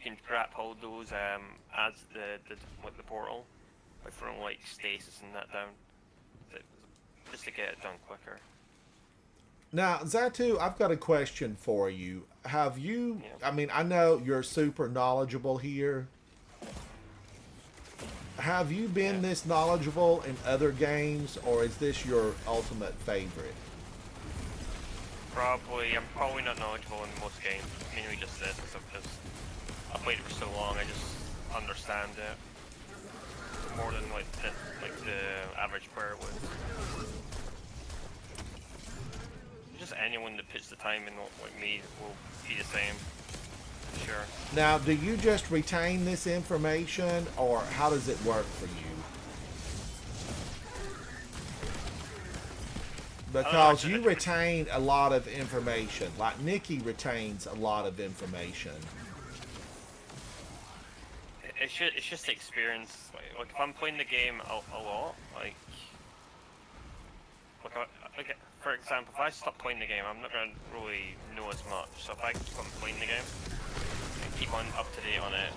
can grab hold those as the portal by throwing like stasis and that down, just to get it done quicker. Now, Zatu, I've got a question for you. Have you? Yeah. I mean, I know you're super knowledgeable here. Have you been this knowledgeable in other games, or is this your ultimate favorite? I'm probably not knowledgeable in most games. Mainly just this, because I've played it for so long. I just understand it more than the average player would. Just anyone that puts the time in like me will be the same. Sure. Now, do you just retain this information, or how does it work for you? Because you retain a lot of information. Like Nikki retains a lot of information. It's just experience. Like if I'm playing the game a lot, for example, if I stop playing the game, I'm not going to really know as much. So if I keep on playing the game and keep on up to date on it,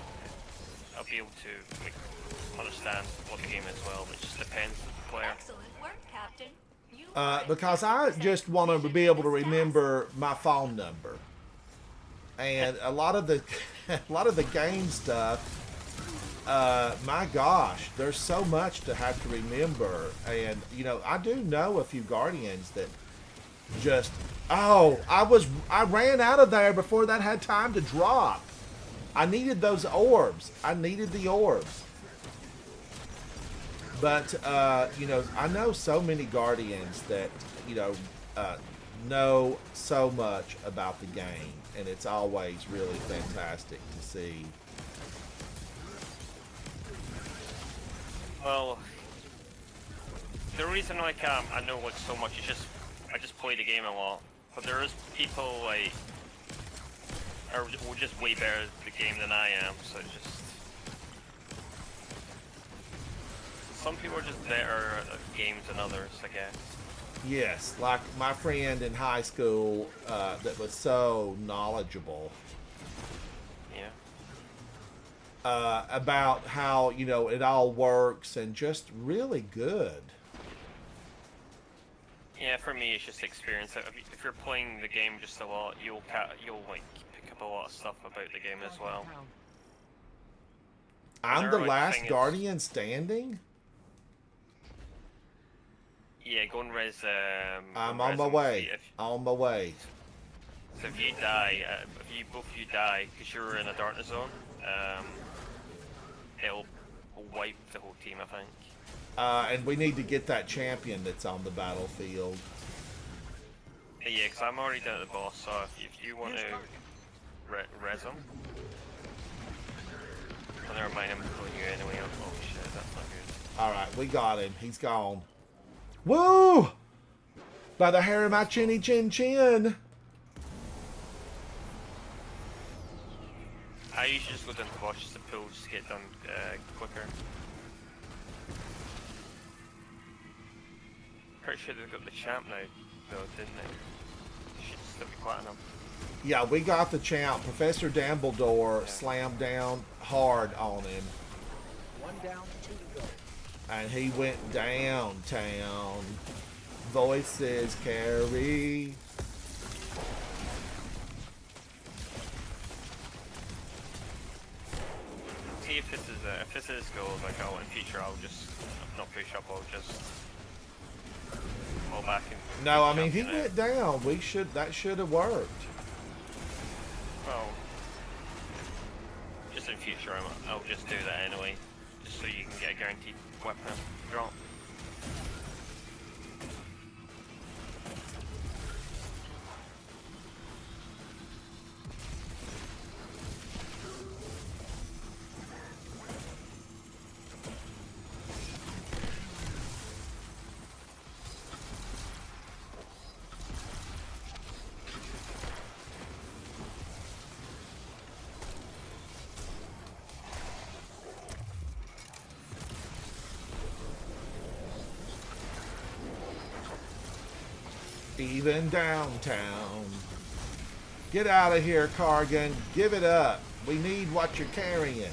I'll be able to understand what the game is well. It just depends on the player. Excellent work, Captain. Because I just want to be able to remember my phone number, and a lot of the game stuff. My gosh, there's so much to have to remember, and I do know a few Guardians that just I ran out of there before that had time to drop. I needed those orbs. I needed the orbs. But, I know so many Guardians that, know so much about the game, and it's always really fantastic to see. Well, the reason I know so much is just I just play the game a lot. But there is people who are just way better at the game than I am, so just some people are just better at games than others, I guess. Yes, like my friend in high school that was so knowledgeable. About how it all works, and just really good. Yeah, for me it's just experience. If you're playing the game just a lot, you'll pick up a lot of stuff about the game as well. I'm the last Guardian standing. Yeah, go and res. I'm on my way. On my way. So if you die, if both of you die because you're in a darkness zone, it'll wipe the whole team, I think. And we need to get that champion that's on the battlefield. Yeah, because I'm already down at the boss, so if you want to res him... Oh, never mind, I'm killing you anyway. Oh shit, that's not good. Alright, we got him. He's gone. Woo! By the hair of my chinny chin chin. I usually just go down to the boss just to pull, just to get done quicker. Pretty sure they've got the champ now, though, didn't they? Should still be platinum. Yeah, we got the champ. Professor Dumbledore slammed down hard on him. One down, two to go. And he went downtown. Voices carry. See if this is gold, like in future I'll just not push up, I'll just fall back and No, I mean he went down. That should have worked. Well, just in future I'll just do that anyway, just so you can get a guaranteed weapon drop. Even downtown. Get out of here, Kargan. Give it up. We need what you're carrying.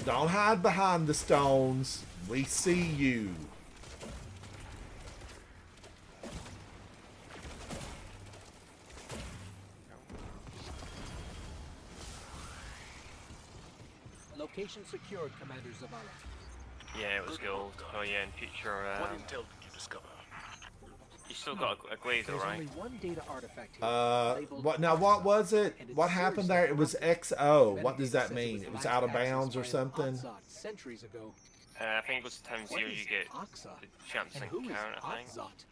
Don't hide behind the stones. We see you. Location secured, Commander Zavala. Yeah, it was gold. Oh yeah, in future, What intel did you discover? you still got a glaive though, There's right? only one data artifact here. labeled What now? What Oxide, was it? and it's What happened seriously there? It was corrupted. XO. What Metadata does that says mean? It was last out of accessed bounds or by an something? Oxide centuries ago. I think it was times What 0 is you get Oxide? the chance And and who is count, I think. Oxide?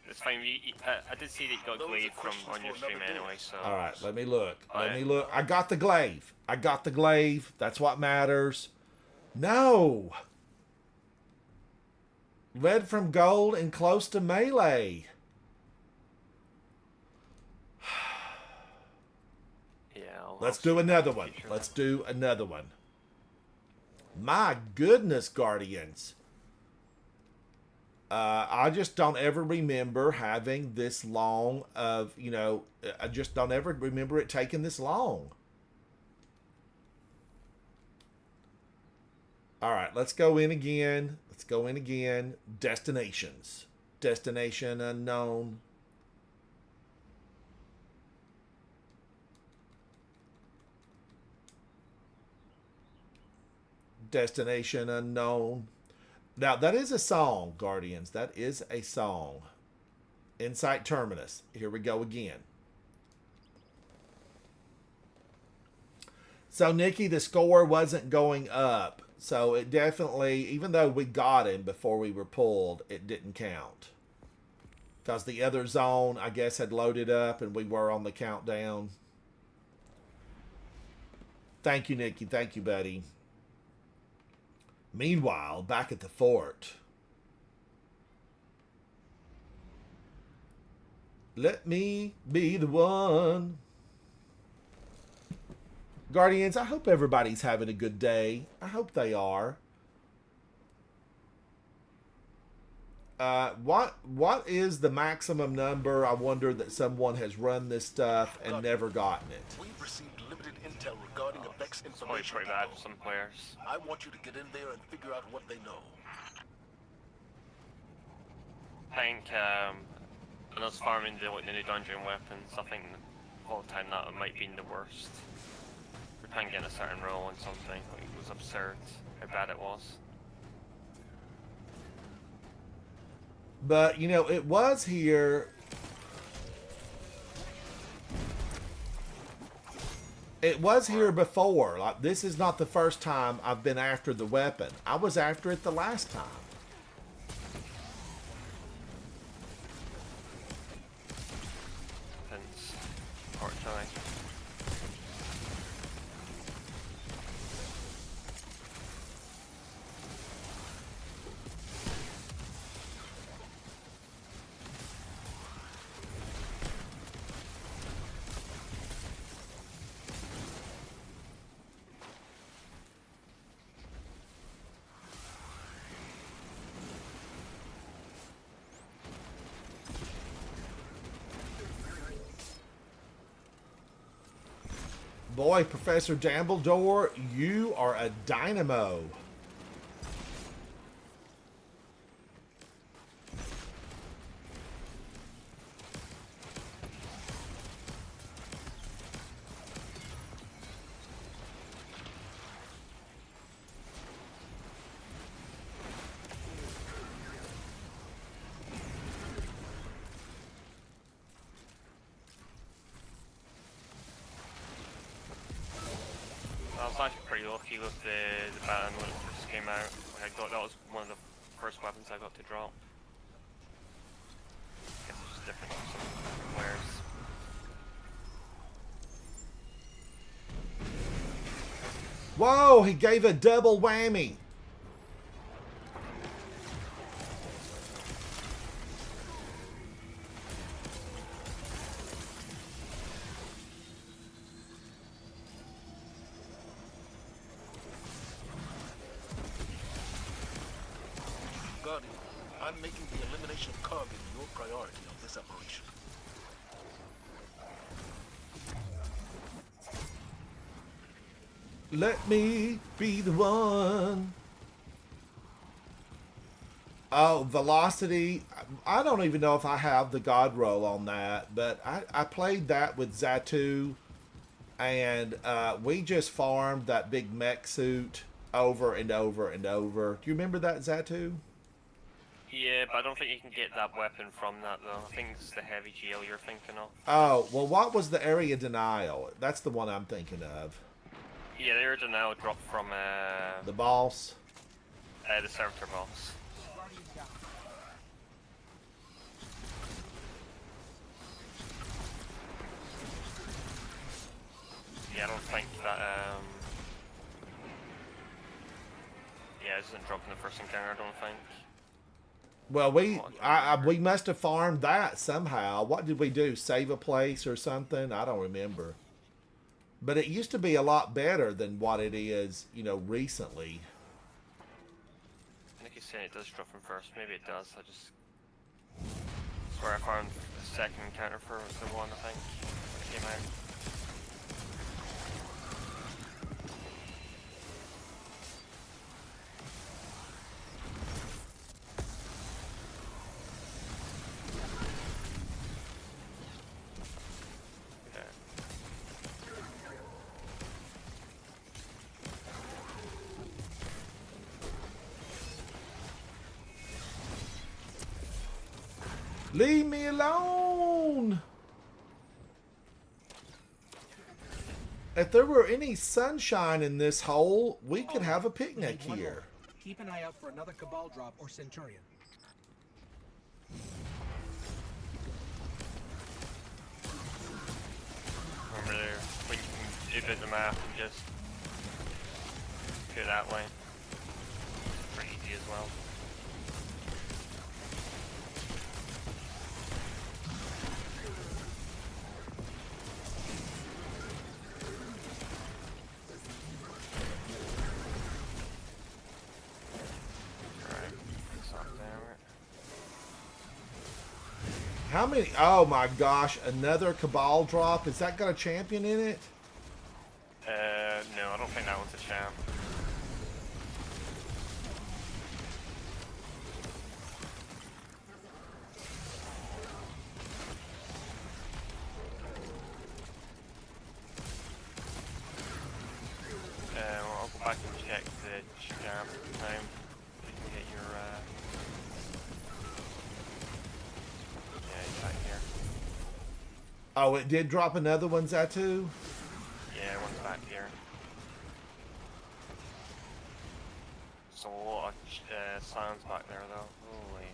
It's fine. I did see that you got Those are glaive from questions on your for stream another day. anyway, so. All right, let me look. Let Alright. me look. I got the glaive. I got the glaive. That's what matters. No. Red from gold and close to melee. Yeah. Let's I'll do see another that in one. future Let's then. do another one. My goodness, Guardians. I just don't ever remember having this long of, I just don't ever remember it taking this long. All right, let's go in again. Let's go in again. Destinations. Destination unknown. Destination unknown. Now, that is a song, Guardians. That is a song. Insight Terminus. Here we go again. So, Nikki, the score wasn't going up. So, it definitely, even though we got him before we were pulled, it didn't count. Because the other zone, I guess, had loaded up and we were on the countdown. Thank you, Nikki. Thank you, buddy. Meanwhile, back at the fort. Let me be the one. Guardians, I hope everybody's having a good day. I hope they are. What is the maximum number, I wonder, that someone has run this stuff and never gotten it? We've received limited intel regarding Beck's It's probably information. pretty bad depot. for some players. I want you to get in there and figure out what they know. I think, when I was farming the new dungeon weapons, I think all the time that might be the worst. For trying to get a certain roll on something, it was absurd how bad it was. But, it was here. It was here before. Like, this is not the first time I've been after the weapon. I was after it the last time. Since, unfortunately. Boy, Professor Dumbledore, you are a dynamo. I was actually pretty lucky with the Baton when it first came out. Like, I got that was one of the first weapons I got to drop. I guess it's just different for some players. Whoa, he gave a double whammy. Guardian, I'm making the elimination of Kargan your priority on this operation. Let me be the one. Oh, velocity. I don't even know if I have the god roll on that, but I played that with Zatu, and we just farmed that big mech suit over and over and over. Do you remember that, Zatu? Yeah, but I don't think you can get that weapon from that though. I think it's the heavy gel you're thinking of. Oh, well, what was the area denial? That's the one I'm thinking of. Yeah, the area denial dropped from The boss? the servitor boss. Yeah, I don't think that, yeah, it doesn't drop in the first encounter, I don't think. Well, we must have farmed that somehow. What did we do? Save a place or something? I don't remember. But it used to be a lot better than what it is, you know, recently. I think he's saying it does drop from first. Maybe it does. I just swear I found the second encounter for the one, I think, when it came out. Leave me alone! If there were any sunshine in this hole, we could have a picnic here. Keep an eye out for another Cabal drop or Centurion. Remember when you can do the map and just go that way. It's pretty easy as well. How many? Oh my gosh, another Cabal drop? Is that got a champion in it? No, I don't think that one's a champ. Well, I'll go back and check the champ time. You can get your, yeah, he's back here. Oh, it did drop another one, Zatu? Yeah, one's back here. So a lot of sounds back there though. Holy.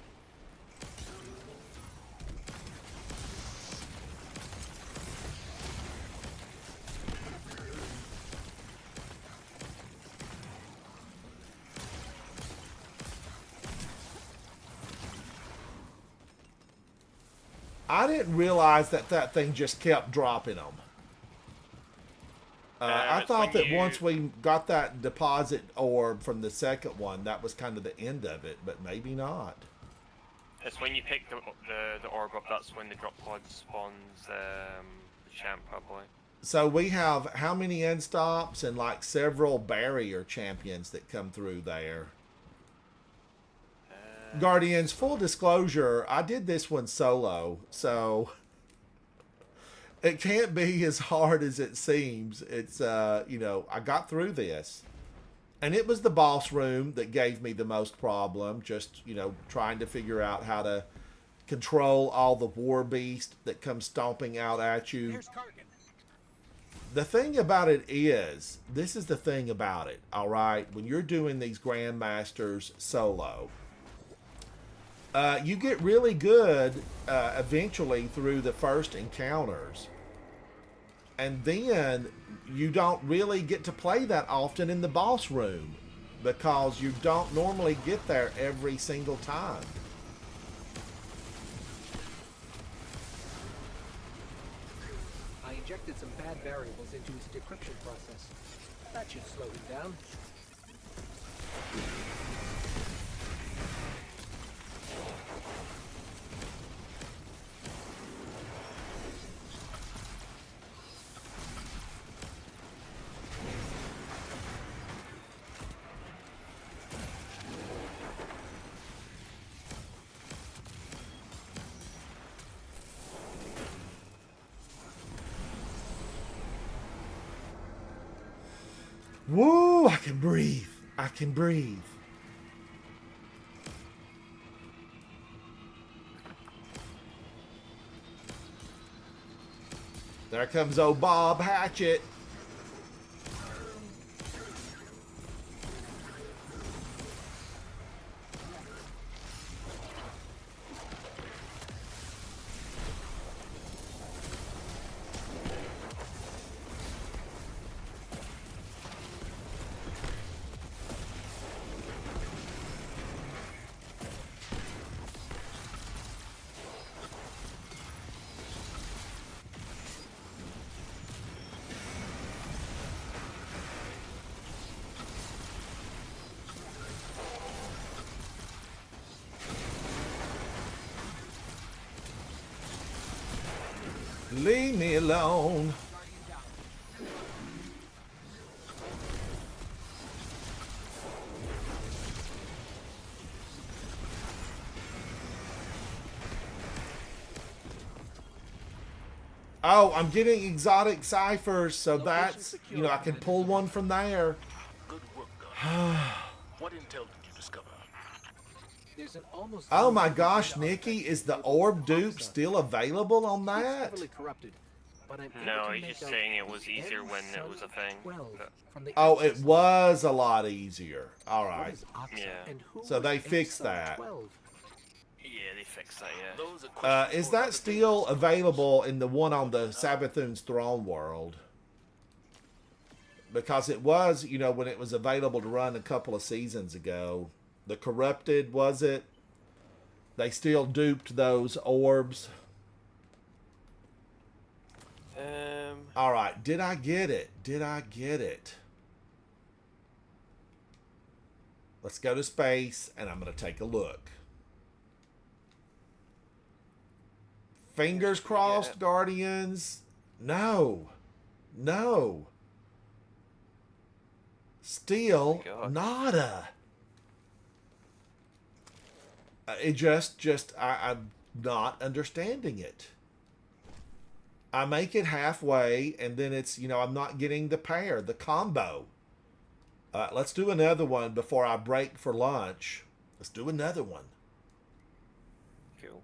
I didn't realize that that thing just kept dropping them. I It's thought when that once we got that deposit orb from the second one, that was kind of the end of it, but maybe not. It's when you pick the orb up, that's when the drop pod spawns the champ probably. So we have how many end stops and like several barrier champions that come through there. Guardians, full disclosure, I did this one solo, so it can't be as hard as it seems. It's, you know, I got through this. And it was the boss room that gave me the most problem, just, you know, trying to figure out how to control all the war beast that come stomping out at you. Here's Kargan. The thing about it is, this is the thing about it, all right? When you're doing these Grandmasters solo, you get really good eventually through the first encounters. And then you don't really get to play that often in the boss room because you don't normally get there every single time. I injected some bad variables into his decryption process. That should slow him down. Woo! I can breathe. I can breathe. There comes old Bob Hatchet. Leave me alone. Oh, I'm getting exotic ciphers, so that's, you know, I can pull one from there. Good work, Guardian. What intel did you discover? There's an almost Oh my gosh, Nikki, is the orb dupe Boxa. still available on It's that? heavily corrupted, but I'm able No, to he's make just out saying it was the easier end when it sun was a thing. 12 But- from the Oh, it axis. was a lot easier. All What right. is Oxa, Yeah. and who So was they end fixed sun that. 12? Yeah, they fixed that, yeah. Those are questions Is for that another still day. available in the one on the Sabathun's Throne World? Because it was, you know, when it was available to run a couple of seasons ago. The Corrupted, was it? They still duped those orbs. All right, did I get it? Did I get it? Let's go to space, and I'm going to take a look. Fingers crossed, Guardians. No. No. Still God. nada. I'm not understanding it. I make it halfway, and then it's, you know, I'm not getting the pair, the combo. Let's do another one before I break for lunch. Let's do another one. Cool.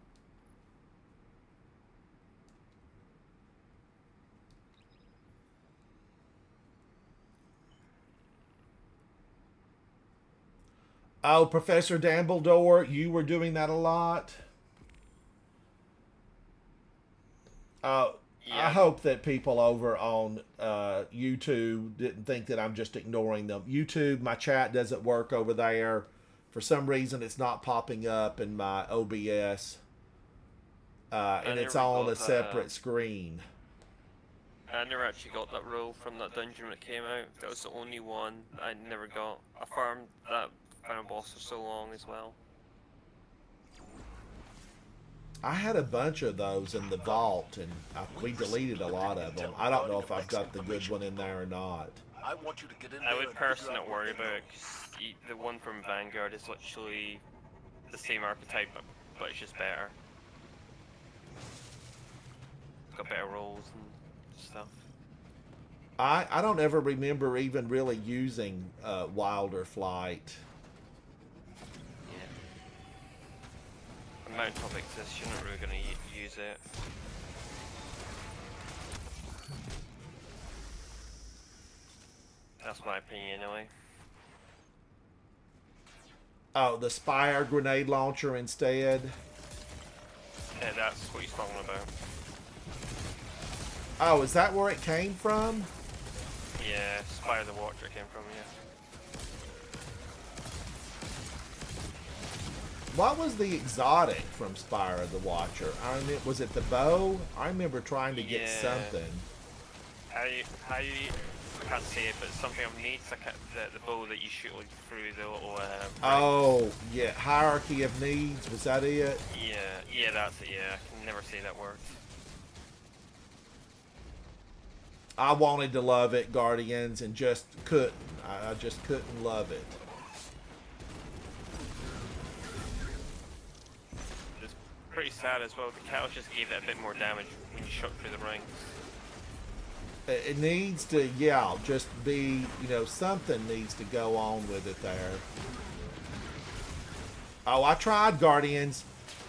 Oh, Professor Dumbledore, you were doing that a lot. I Yeah. hope that people over on YouTube didn't think that I'm just ignoring them. YouTube, my chat doesn't work over there. For some reason, it's not popping up in my OBS. And it's never on got a that. separate screen. I never actually got that role from that dungeon when it came out. That was the only one I never got. I farmed that final boss for so long as well. I had a bunch of those in the vault, and we deleted a lot of them. I don't know if I've got the good one in there or not. I want you to get in I there would and personally figure out not worry what about they it, 'cause the one from Vanguard is literally the same archetype, but it's just better. It's got better rolls and stuff. I don't ever remember even really using Wilder Flight. Yeah. The mount top exists, you're not really going to use it. That's my opinion anyway. Oh, the Spire grenade launcher instead. Yeah, that's what he's talking about. Oh, is that where it came from? Yeah, Spire the Watcher came from, yeah. What was the exotic from Spire of the Watcher? I mean, was it the bow? I remember trying to get Yeah. something. I can't say it, but something of needs, like the bow that you shoot like through the little. Oh, yeah, Hierarchy of Needs. Was that it? Yeah, that's it. Yeah, I can never say that word. I wanted to love it, Guardians, and just couldn't. I just couldn't love it. It's pretty sad as well. The cows just gave it a bit more damage when you shot through the rings. It needs to, yeah, just be, you know, something needs to go on with it there. Oh, I tried, Guardians,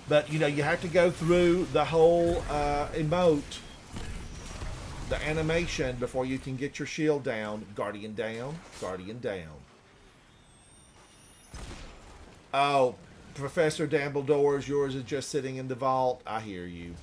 but, you know, you have to go through the whole emote, the animation, before you can get your shield down. Guardian down, Guardian down. Oh, Professor Dumbledore's, yours is just sitting in the vault. I hear you.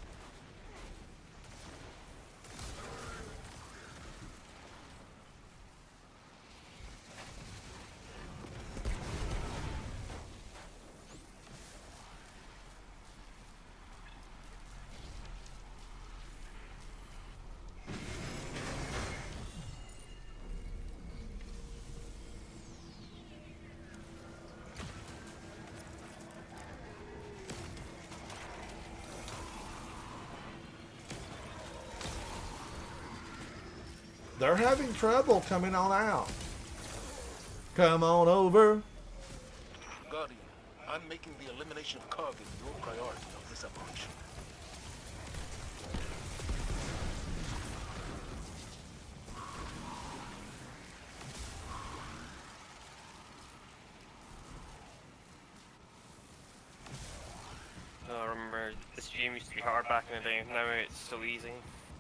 They're having trouble coming on out. Come on over. Guardian, I'm making the elimination of Kargan your priority of this operation. I remember this game used to be hard back in the day. Now it's so easy.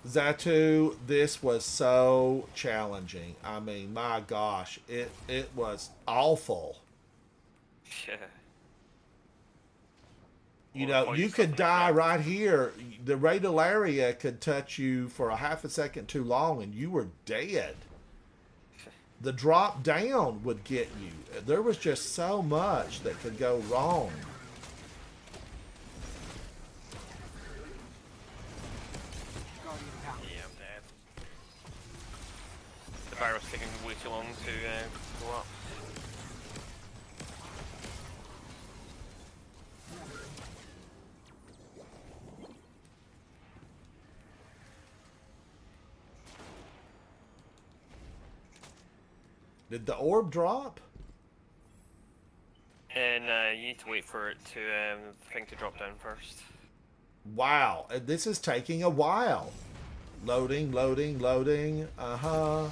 Zatu, this was so challenging. I mean, my gosh, it was awful. Yeah. You Well, know, or you just could something die like that. right here. The radiolaria could touch you for a half a second too long and you were dead. The drop down would get you. There was just so much that could go wrong. Guardian down. Yeah, I'm dead. The barrel's taking way too long to go up. Did the orb drop? And you need to wait for it to the thing to drop down first. Wow, this is taking a while. Loading, loading, loading. Uh-huh.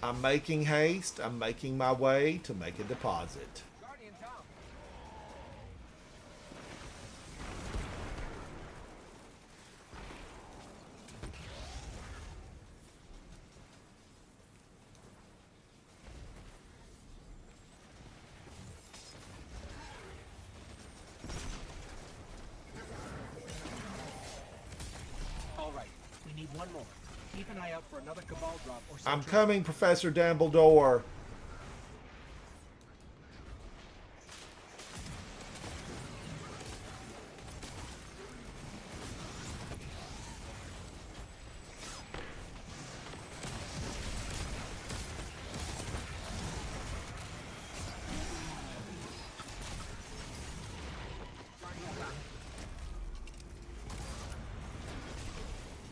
I'm making haste. I'm making my way to make a deposit. Guardian down. All right, we need one more. Keep an eye out for another Cabal drop or I'm something. coming, Professor Dumbledore.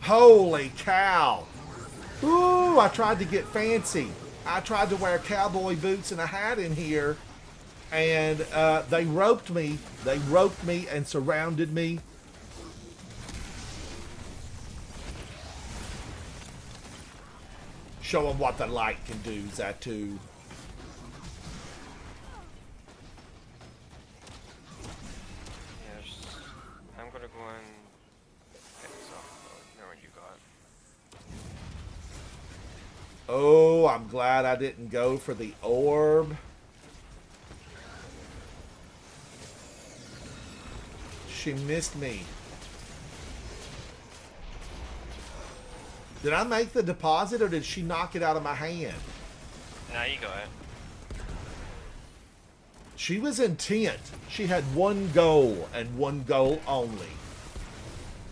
Holy cow. Ooh, I tried to get fancy. I tried to wear cowboy boots and a hat in here. And they roped me. They roped me and surrounded me. Show them what the light can do, Zatu. Yes. I'm gonna go and pick this up. Know what you got. Oh, I'm glad I didn't go for the orb. She missed me. Did I make the deposit or did she knock it out of my hand? Now you got it. She was intent. She had one goal and one goal only.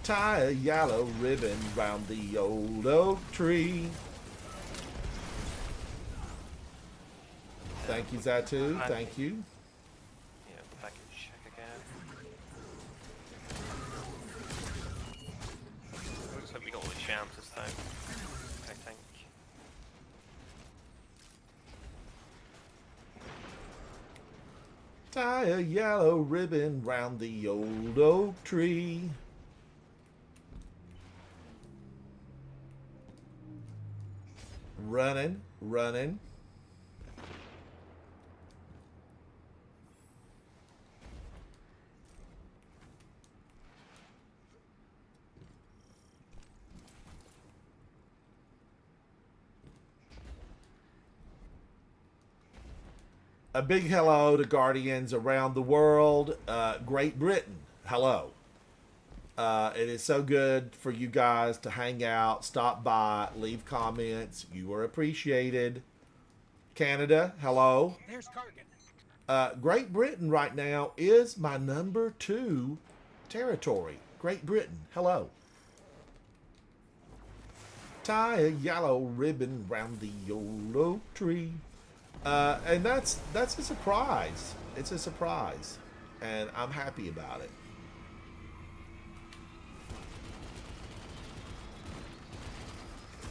Tie a yellow ribbon round the old oak tree. Thank you, Zatu. Thank you. Yeah, package check again. Looks like we got all the champs this time. I think. Tie a yellow ribbon round the old oak tree. Running, running. A big hello to Guardians around the world. Great Britain, hello. It is so good for you guys to hang out, stop by, leave comments. You are appreciated. Canada, hello. There's Kargan. Great Britain right now is my number 2 territory. Great Britain, hello. Tie a yellow ribbon round the old oak tree. And that's a surprise. It's a surprise. And I'm happy about it.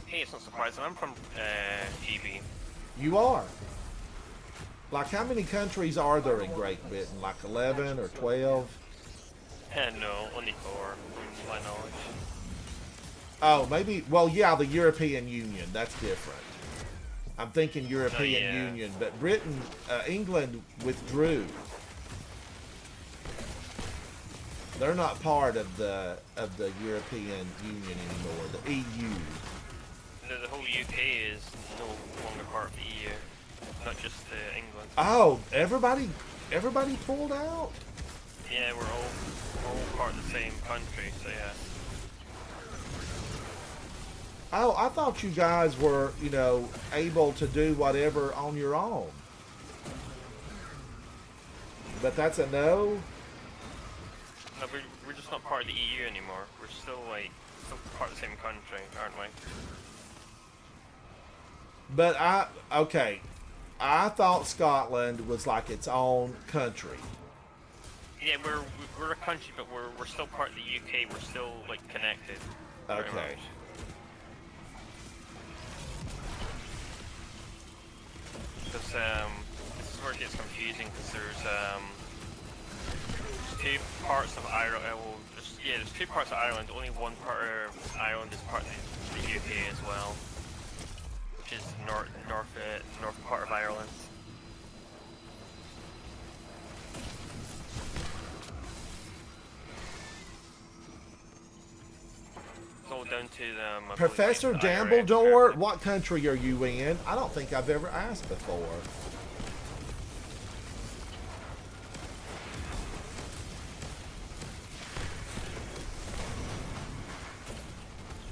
Hey, it's not surprising. I'm from GB. You are. Like, how many countries are there in Great Britain? Like 11 or 12? No, only 4, from my knowledge. Oh, maybe. Well, yeah, the European Union. That's different. I'm thinking European yeah. Union, but Britain, England withdrew. They're not part of the European Union anymore. The EU. No, the whole UK is no longer part of the EU, not just England. Oh, everybody pulled out. Yeah, we're all part of the same country, so yeah. Oh, I thought you guys were, you know, able to do whatever on your own. But that's a no? No, we're just not part of the EU anymore. We're still still part of the same country, aren't we? But I thought Scotland was like its own country. Yeah, we're a country, but we're still part of the UK. We're still connected. very Okay. much. Because this is where it gets confusing. Because there's 2 parts of Ireland. There's 2 parts of Ireland. Only one part of Ireland is part of the UK as well, which is north part of Ireland. It's all down to I believe, Professor the IRA Dumbledore, extract. what country are you in? I don't think I've ever asked before.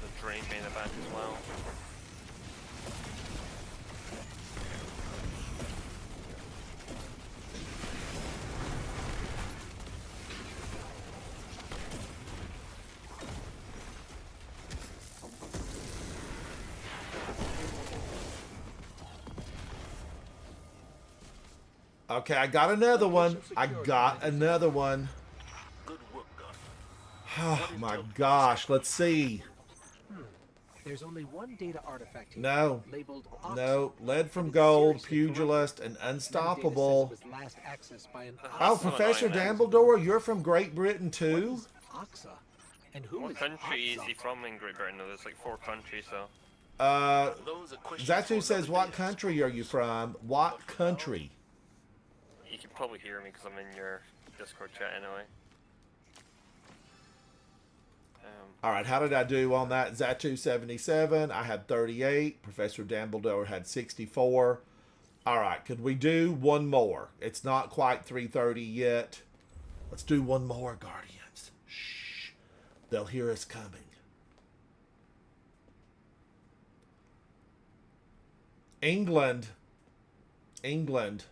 The drain being the back as well. Okay, I got another one. I got another one. Good work, Gun. Oh my gosh, let's see. There's only one data artifact here. No. Labeled Oxy. No, lead from And it's gold, seriously pugilist, and corrupted. unstoppable. Data says it was last accessed by an Oh, That's not Professor annoying, man. Dumbledore, you're from Great Britain too? Oxa. And who What is country is Oxa? he from in Great Britain? There's 4 countries, so. Those are questions Zatu for says, another what day. country are you from? What country? You can probably hear me because I'm in your Discord chat anyway. All right, how did I do on that? Zatu 77. I had 38. Professor Dumbledore had 64. All right, could we do one more? It's not quite 3:30 yet. Let's do one more, Guardians. Shh. They'll hear us coming. England. England.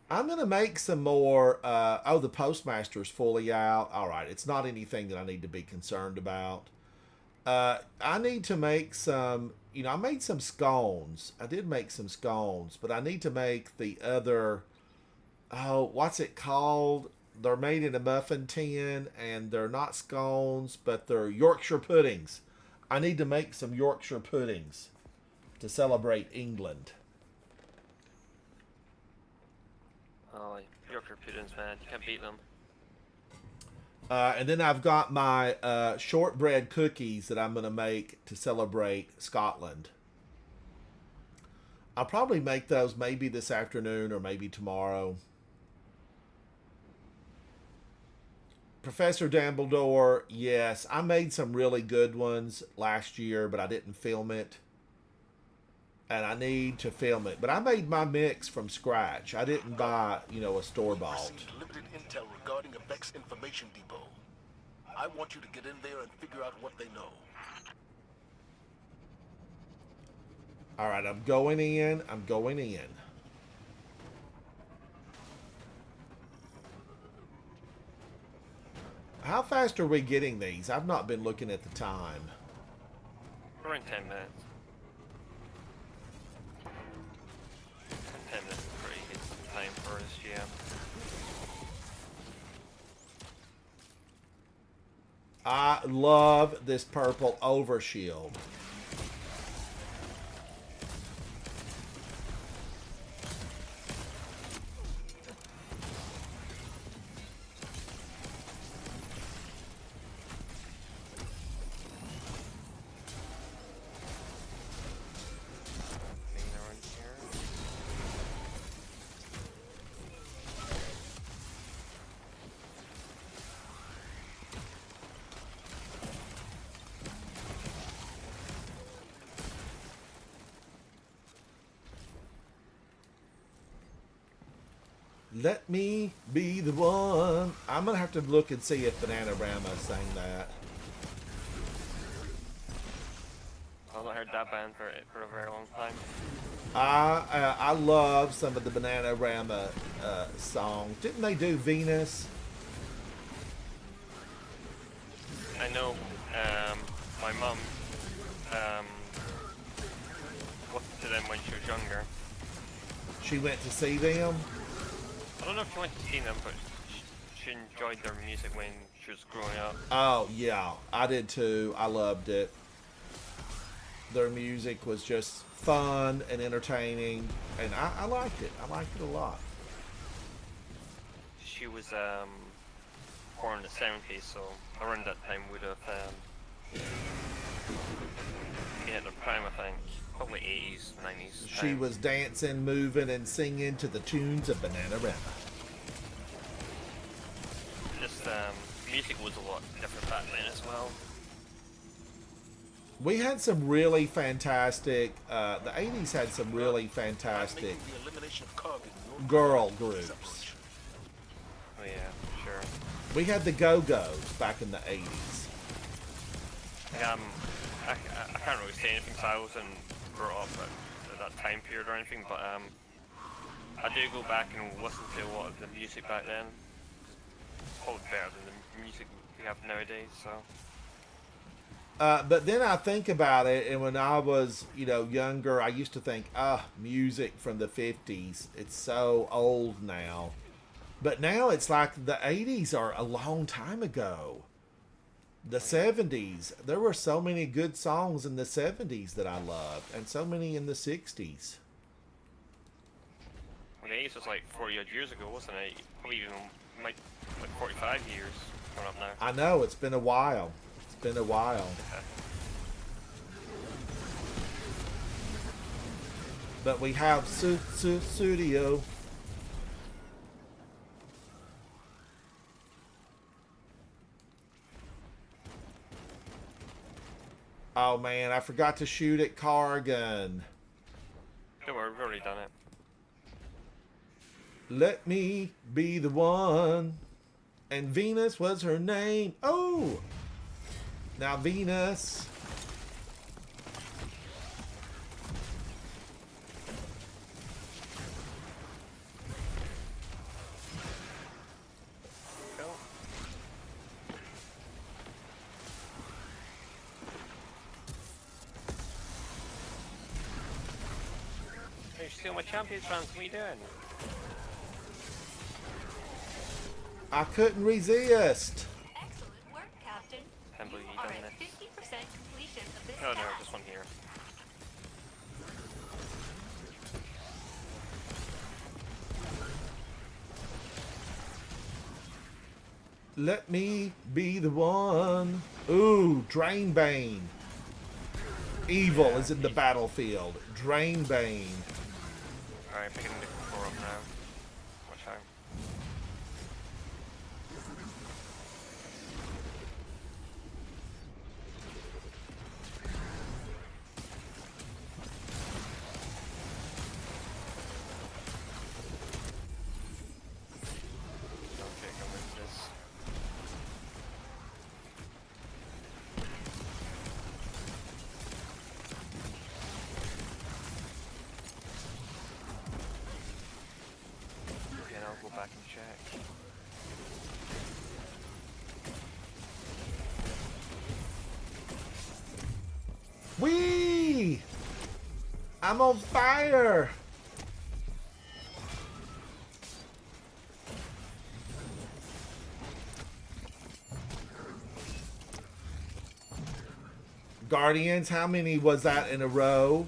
I'm going to make some more. Oh, the postmaster's fully out. All right. It's not anything that I need to be concerned about. I need to make some, I made some scones. I did make some scones, but I need to make the other, what's it called? They're made in a muffin tin, and they're not scones, but they're Yorkshire puddings. I need to make some Yorkshire puddings to celebrate England. Oh, Yorker puddings, man. You can't beat them. And then I've got my shortbread cookies that I'm going to make to celebrate Scotland. I'll probably make those maybe this afternoon or maybe tomorrow. Professor Dumbledore, yes, I made some really good ones last year, but I didn't film it. And I need to film it. But I made my mix from scratch. I didn't buy, a store-bought. Received limited intel regarding a Vex information depot. I want you to get in there and figure out what they know. All right, I'm going in. How fast are we getting these? I've not been looking at the time. We're in 10 minutes. 10 minutes is pretty good time for us, yeah. I love this purple overshield. Let me be the one. I'm going to have to look and see if Bananarama sang that. I've not heard that band for a very long time. I love some of the Bananarama songs. Didn't they do Venus? I know my mum listened to them when she was younger. She went to see them? I don't know if she went to see them, but she enjoyed their music when she was growing up. Oh, yeah. I did too. I loved it. Their music was just fun and entertaining, and I liked it. I liked it a lot. She was born in the 70s, so around that time would have been at the prime, I think. Probably 80s, 90s. She was dancing, moving, and singing to the tunes of Bananarama. Just music was a lot different back then as well. We had some really fantastic, the 80s had some really fantastic The elimination of Cog in your girl groups. Oh yeah, sure. We had the Go-Go's back in the 80s. I can't really say anything because I wasn't brought up at that time period or anything, but I do go back and listen to a lot of the music back then. It's probably better than the music we have nowadays, so. But then I think about it, and when I was, younger, I used to think, music from the 50s, it's so old now. But now it's like the 80s are a long time ago. The 70s, there were so many good songs in the 70s that I loved, and so many in the 60s. Well, the 80s was like 40 odd years ago, wasn't it? Probably even like 45 years coming up now. I know, it's been a while. It's been a while. But we have Studio. Oh man, I forgot to shoot at Cargan. Don't worry, we've already done it. Let me be the one. And Venus was her name. Oh! Now Venus. Go. Hey, you steal my champions, Trans. What are you doing? I couldn't resist. Excellent work, Captain. Can't believe you are done at this. 50% completion of this Oh no, task. this one here. Let me be the one. Ooh, Drainbane. Evil is in the battlefield. Drainbane. Alright, picking the 4 up now. Watch out. Okay, go with this. Again, I'll go back and check. Whee! I'm on fire! Guardians, how many was that in a row?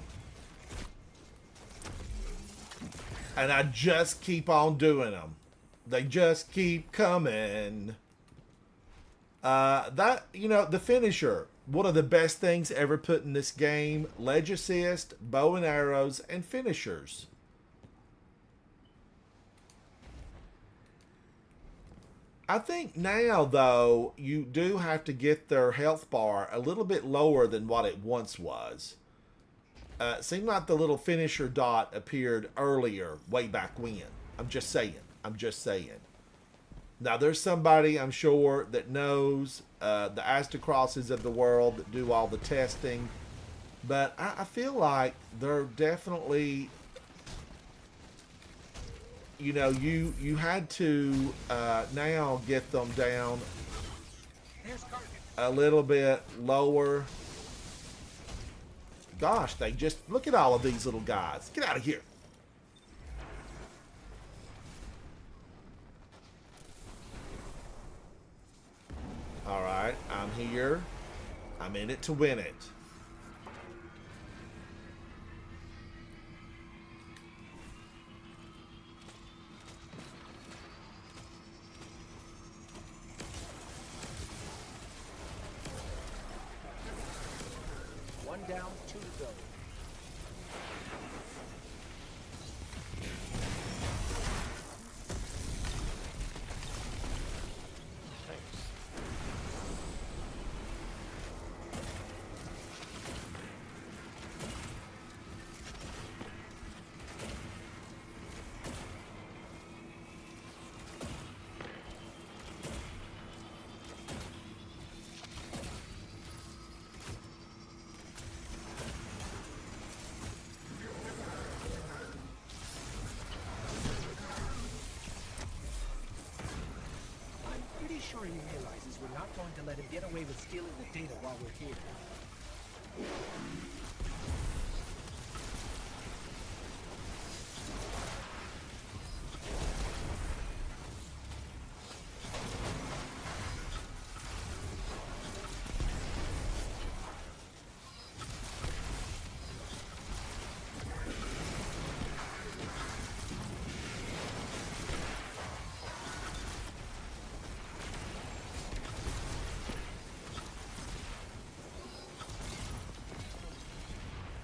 And I just keep on doing them. They just keep coming. The finisher. One of the best things ever put in this game. Ledge assist, bow and arrows, and finishers. I think now, though, you do have to get their health bar a little bit lower than what it once was. It seemed like the little finisher dot appeared earlier, way back when. I'm just saying. Now, there's somebody, I'm sure, that knows the Astacrosses of the world that do all the testing. But I feel like they're definitely... you had to now get them down a little bit lower. Gosh, they just... Look at all of these little guys. Get out of here. Alright, I'm here. I'm in it to win it. One down, 2 to go. Sure he realizes we're not going to let him get away with stealing the data while we're here.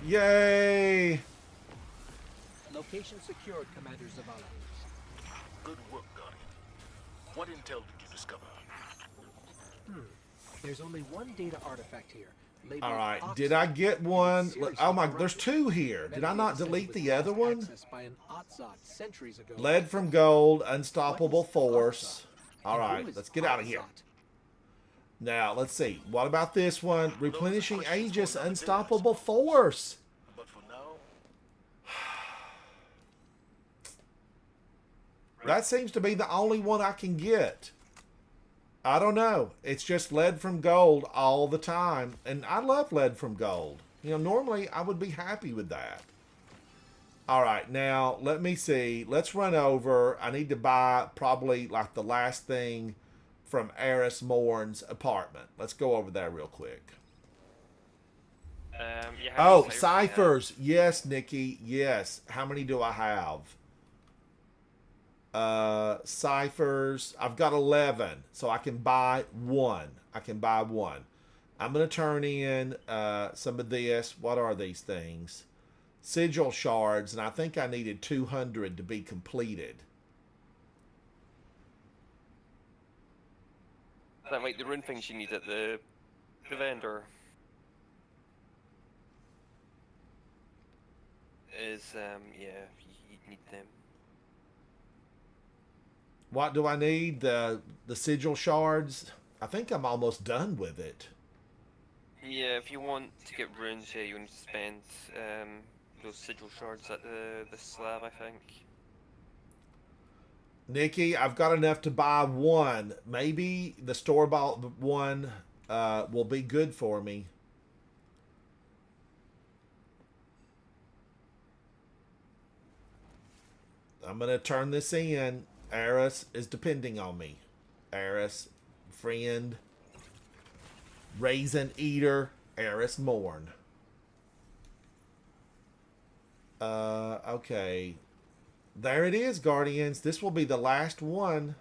Yay! Location secured, Commander Zavala. Good work, Guardian. What intel did you discover? There's only one data artifact here. labeled Alright, Oxide. did I get one? Seriously Oh my, corrupted. there's 2 here. Did I not Many delete said it the was other lost one? access by an Otzot centuries ago. Lead from gold, unstoppable What is force. Otzot? Alright, And who is let's get out of here. Otzot? Now, let's see. What about this one? Replenishing questions Aegis, for another day, I unstoppable suppose. force. But for now, That seems to be the only one I can get. I don't know. It's just lead from gold all the time. And I love lead from gold. Normally I would be happy with that. All right, now let me see. Let's run over. I need to buy probably like the last thing from Eris Morn's apartment. Let's go over there real quick. Yeah, Oh, ciphers. Yes, Nikki. Yes. How many do I have? Ciphers. I've got 11, so I can buy one. I can buy one. I'm going to turn in some of this. What are these things? Sigil shards, and I think I needed 200 to be completed. Is that like the rune things you need at the vendor? Is yeah, you need them. What do I need? The sigil shards? I think I'm almost done with it. Yeah, if you want to get runes, yeah, you need to spend those sigil shards at the slab, I think. Nikki, I've got enough to buy one. Maybe the store-bought one will be good for me. I'm going to turn this in. Eris is depending on me. Eris, friend, raisin eater, Eris mourn. Okay. There it is, Guardians. This will be the last one.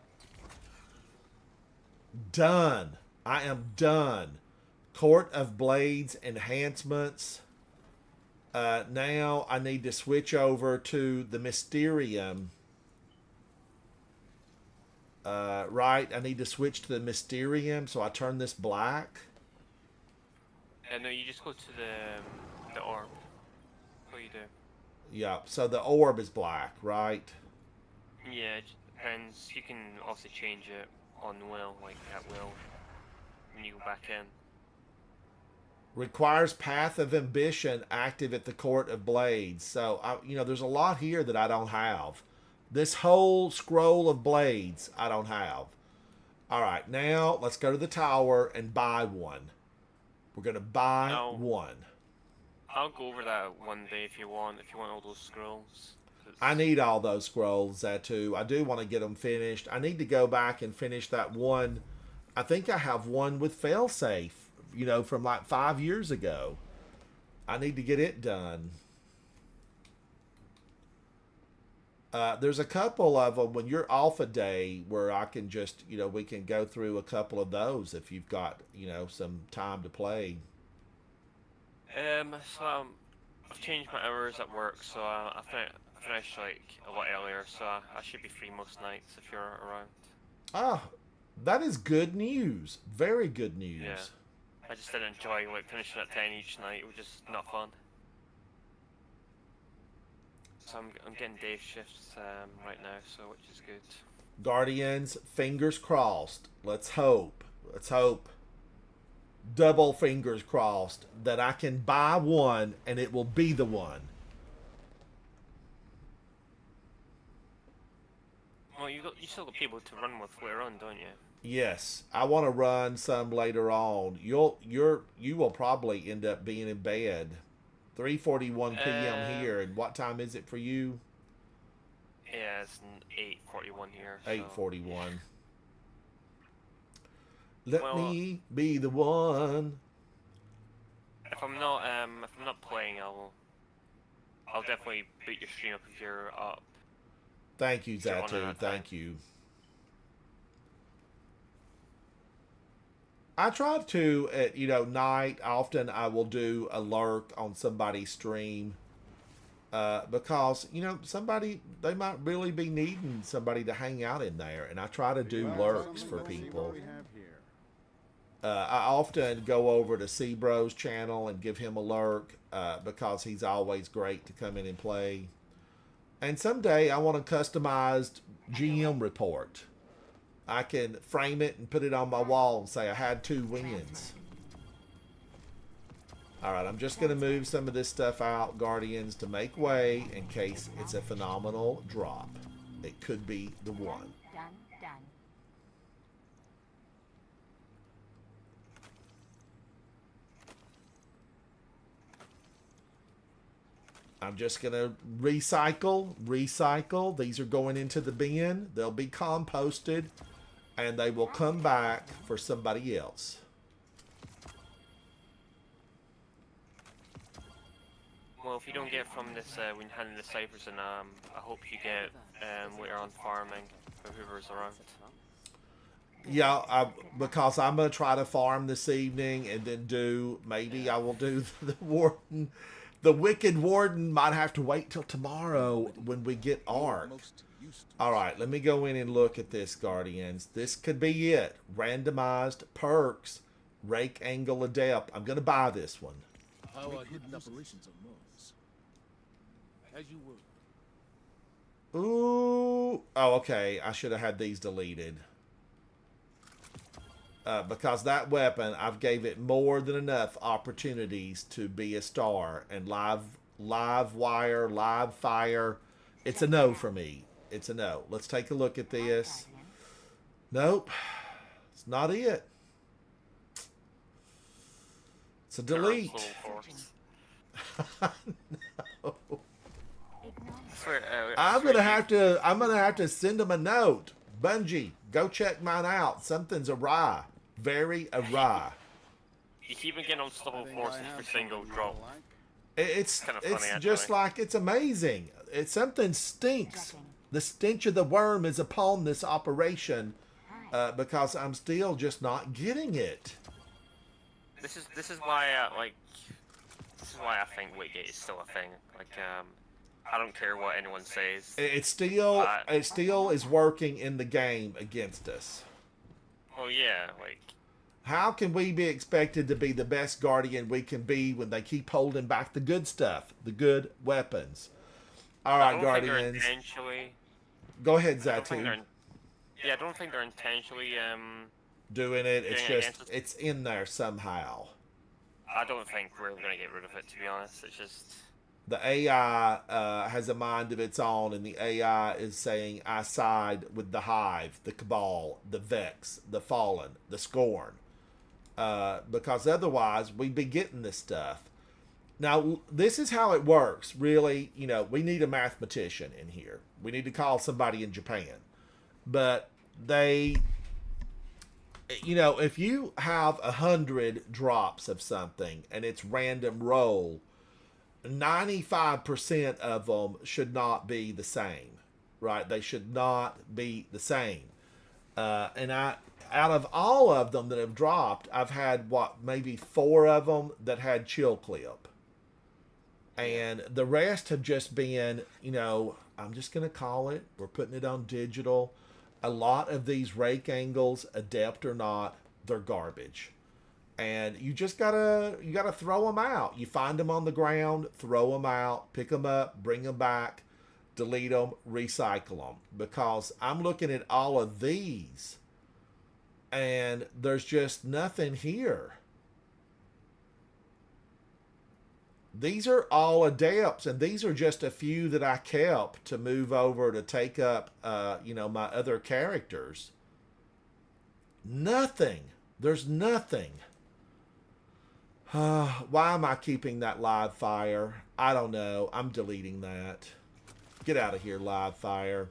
Done. I am done. Court of Blades enhancements. Now I need to switch over to the Mysterium. Right, I need to switch to the Mysterium, so I turn this black. No, you just go to the orb. What you do? Yeah, so the orb is black, right? Yeah, it depends. You can also change it on will, like at will, when you go back in. Requires Path of Ambition active at the Court of Blades. So, there's a lot here that I don't have. This whole scroll of blades, I don't have. All right, now let's go to the tower and buy one. We're going to buy one. I'll go over that one day if you want all those scrolls. I need all those scrolls, too. I do want to get them finished. I need to go back and finish that one. I think I have one with failsafe, from like 5 years ago. I need to get it done. There's a couple of them when you're off a day where I can just, we can go through a couple of those if you've got, some time to play. So I've changed my hours at work, so I finish like a lot earlier, so I should be free most nights if you're around. Ah, that is good news. Very good news. Yeah. I just didn't enjoy like finishing at 10 each night. It was just not fun. So I'm getting day shifts right now, so which is good. Guardians, fingers crossed. Let's hope. Let's hope. Double fingers crossed that I can buy one and it will be the one. Well, you still got people to run with later on, don't you? Yes, I want to run some later on. You will probably end up being in bed. 3:41 p.m. here, and what time is it for you? Yeah, it's 8:41 here. 8:41. Let me be the one. If I'm not playing, I'll definitely beat your stream up if you're up. Thank you, Zatu. Thank you. I try to, at night, often I will do a lurk on somebody's stream because, somebody, they might really be needing somebody to hang out in there, and I try to do lurks for people. I often go over to Seabro's channel and give him a lurk because he's always great to come in and play. And someday I want a customized GM report. I can frame it and put it on my wall and say I had 2 wins. Alright, I'm just going to move some of this stuff out, Guardians, to make way in case it's a phenomenal drop. It could be the one. Done. I'm just going to recycle. These are going into the bin. They'll be composted. And they will come back for somebody else. Well, Well, if you don't get from this when handing the ciphers, and I hope you get later on farming for whoever's around. Yeah, because I'm gonna try to farm this evening, and then maybe I will do the warden. The wicked warden might have to wait till tomorrow when we get Ark. All right, let me go in and look at this, Guardians. This could be it. Randomized perks, rake angle adept. I'm gonna buy this one. How are hidden operations on Mars? As you were. Ooh. Oh, okay. I should have had these deleted. Because that weapon, I've gave it more than enough opportunities to be a star. And live wire, live fire, it's a no for me. It's a no. Let's take a look at this. Nope. It's not it. It's a delete. No. I'm gonna have to send them a note. Bungie, go check mine out. Something's awry. Very awry. You keep getting unstoppable forces for single drop. It's kind of funny, just actually. like it's amazing. Something stinks. The stench of the worm is upon this operation because I'm still just not getting it. This is why I think Wickgate is still a thing. Like I don't care what anyone says. It still is working in the game against us. Oh yeah, like How can we be expected to be the best guardian we can be when they keep holding back the good stuff, the good weapons? All right, Guardians. Go ahead, Zatu. I don't think they're intentionally doing it. It's doing just it's in there somehow. I don't think we're gonna get rid of it, to be honest. It's just The AI has a mind of its own, and the AI is saying, I side with the Hive, the Cabal, the Vex, the Fallen, the Scorn. Because otherwise, we'd be getting this stuff. Now, this is how it works, really. You know, we need a mathematician in here. We need to call somebody in Japan. But they, you know, if you have 100 drops of something, and it's random roll, 95% of them should not be the same, right? They should not be the same. And out of all of them that have dropped, I've had maybe 4 of them that had chill clip. And the rest have just been, you know, I'm just going to call it, we're putting it on digital. A lot of these rake angles, adept or not, they're garbage. And you just gotta throw them out. You find them on the ground, throw them out, pick them up, bring them back, delete them, recycle them. Because I'm looking at all of these, and there's just nothing here. These are all adepts, and these are just a few that I kept to move over to take up, you know, my other characters. Nothing. There's nothing. Why am I keeping that live fire? I don't know. I'm deleting that. Get out of here, live fire.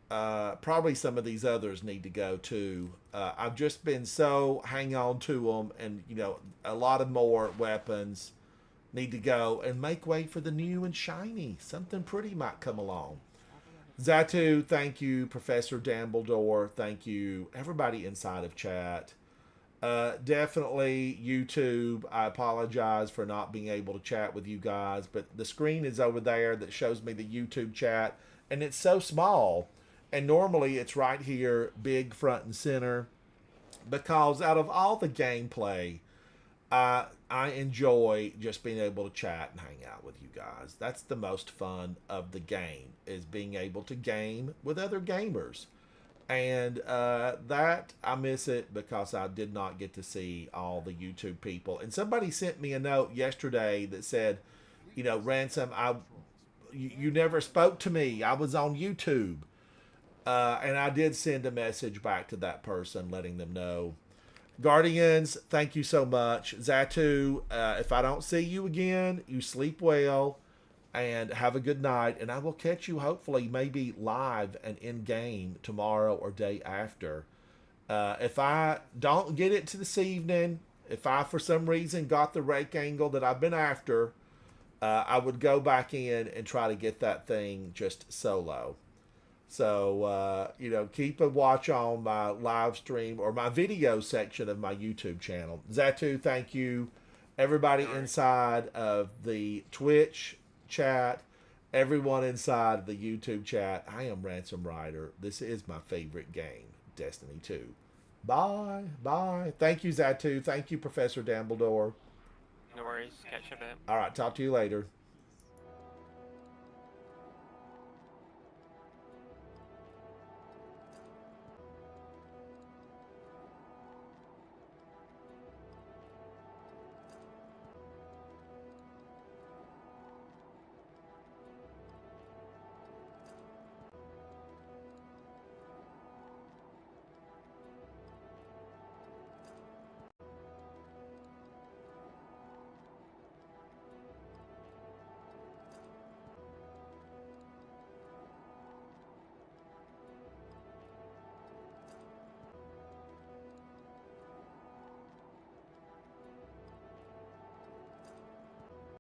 Probably some of these others need to go too. I've just been so hang on to them, and you know, a lot of more weapons need to go and make way for the new and shiny. Something pretty might come along. Zatu, thank you. Professor Dumbledore, thank you. Everybody inside of chat. Definitely YouTube. I apologize for not being able to chat with you guys, but the screen is over there that shows me the YouTube chat, and it's so small. And normally it's right here, big front and center, because out of all the gameplay, I enjoy just being able to chat and hang out with you guys. That's the most fun of the game, is being able to game with other gamers. And that, I miss it because I did not get to see all the YouTube people. And somebody sent me a note yesterday that said, you know, Ransom, you never spoke to me. I was on YouTube. And I did send a message back to that person letting them know. Guardians, thank you so much. Zatu, if I don't see you again, you sleep well and have a good night. And I will catch you hopefully maybe live and in-game tomorrow or day after. If I don't get it to this evening, if I for some reason got the rake angle that I've been after, I would go back in and try to get that thing just solo. So, keep a watch on my live stream or my video section of my YouTube channel. Zatu, thank you. Everybody inside of the Twitch chat, everyone inside of the YouTube chat. I am Ransom Rider. This is my favorite game, Destiny 2. Bye. Bye. Thank you, Zatu. Thank you, Professor Dumbledore. No worries. Catch you a bit. All right. Talk to you later.